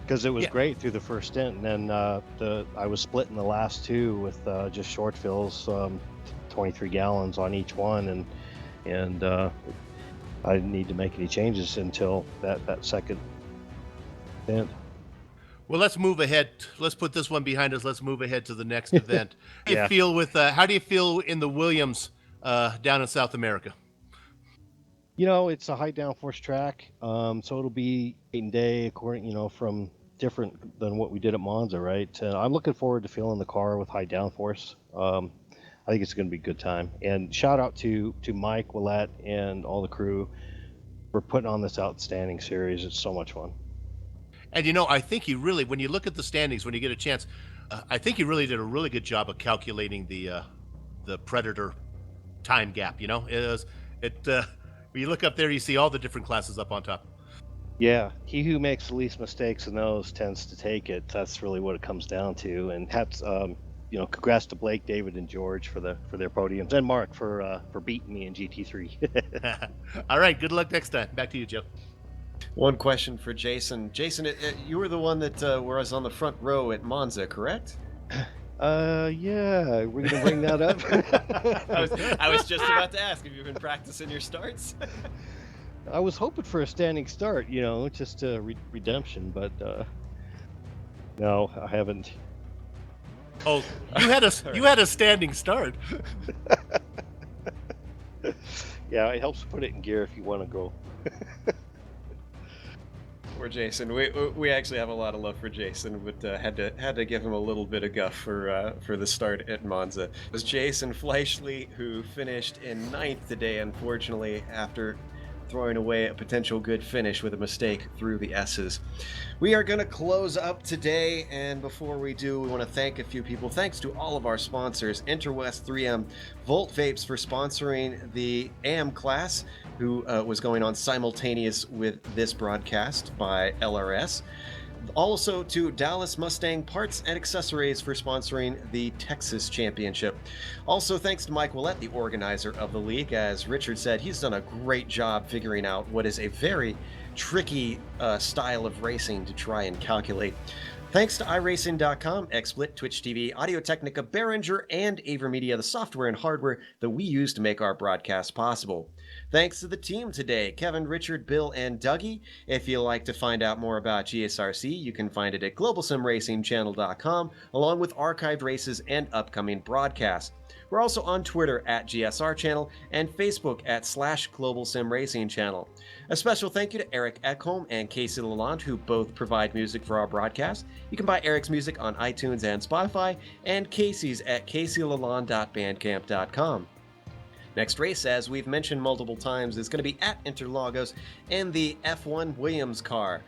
Because it was great through the first stint, and then I was splitting the last two with just short fills, 23 gallons on each one, and I didn't need to make any changes until that second stint. Well, let's move ahead. Let's put this one behind us. Let's move ahead to the next event. How do you feel in the Williams down in South America? You know, it's a high downforce track, so it'll be 8 day according, from different than what we did at Monza, right? I'm looking forward to feeling the car with high downforce. I think it's going to be a good time. And shout out to Mike Willett and all the crew for putting on this outstanding series. It's so much fun. And I think you really, when you look at the standings, when you get a chance, I think you really did a really good job of calculating the Predator time gap. When you look up there, you see all the different classes up on top. Yeah, he who makes the least mistakes in those tends to take it. That's really what it comes down to. And that's, congrats to Blake, David, and George for their podiums, and Mark for beating me in GT3. All right, good luck next time. Back to you, Joe. One question for Jason. Jason, you were the one that was on the front row at Monza, correct? Yeah, we're gonna bring that up. I was just about to ask if you've been practicing your starts. I was hoping for a standing start, just redemption, but no, I haven't. Oh, you had a standing start. Yeah, it helps put it in gear if you want to go. Poor Jason. We actually have a lot of love for Jason, but had to give him a little bit of guff for the start at Monza. It was Jason Fleischle who finished in 9th today, unfortunately, after throwing away a potential good finish with a mistake through the S's. We are going to close up today, and before we do, we want to thank a few people. Thanks to all of our sponsors, Interwest 3M, Volt Vapes for sponsoring the AM class, who was going on simultaneous with this broadcast by LRS. Also to Dallas Mustang Parts and Accessories for sponsoring the Texas Championship. Also thanks to Mike Willett, the organizer of the league. As Richard said, he's done a great job figuring out what is a very tricky style of racing to try and calculate. Thanks to iRacing.com, XSplit, Twitch TV, Audio Technica, Behringer, and AverMedia, the software and hardware that we use to make our broadcast possible. Thanks to the team today, Kevin, Richard, Bill, and Dougie. If you'd like to find out more about GSRC, you can find it at globalsimracingchannel.com, along with archived races and upcoming broadcasts. We're also on Twitter at GSR Channel and Facebook at /GlobalSimRacingChannel. A special thank you to Eric Ekholm and Casey Lalonde, who both provide music for our broadcast. You can buy Eric's music on iTunes and Spotify, and Casey's at caseylalonde.bandcamp.com. Next race, as we've mentioned multiple times, is going to be at Interlagos and the F1 Williams car.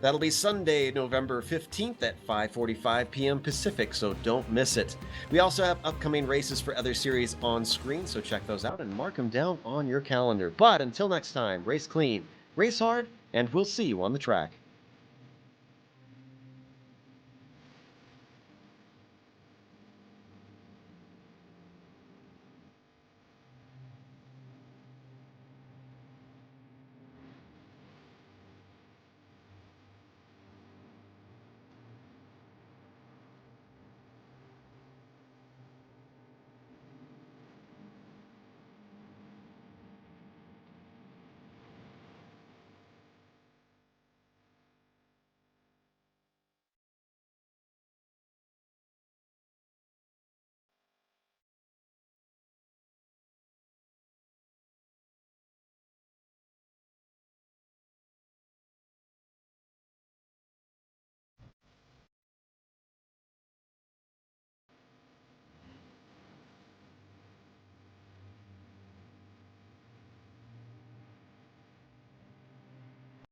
That'll be Sunday, November 15th at 5:45 p.m. Pacific, so don't miss it. We also have upcoming races for other series on screen, so check those out and mark them down on your calendar. But until next time, race clean, race hard, and we'll see you on the track.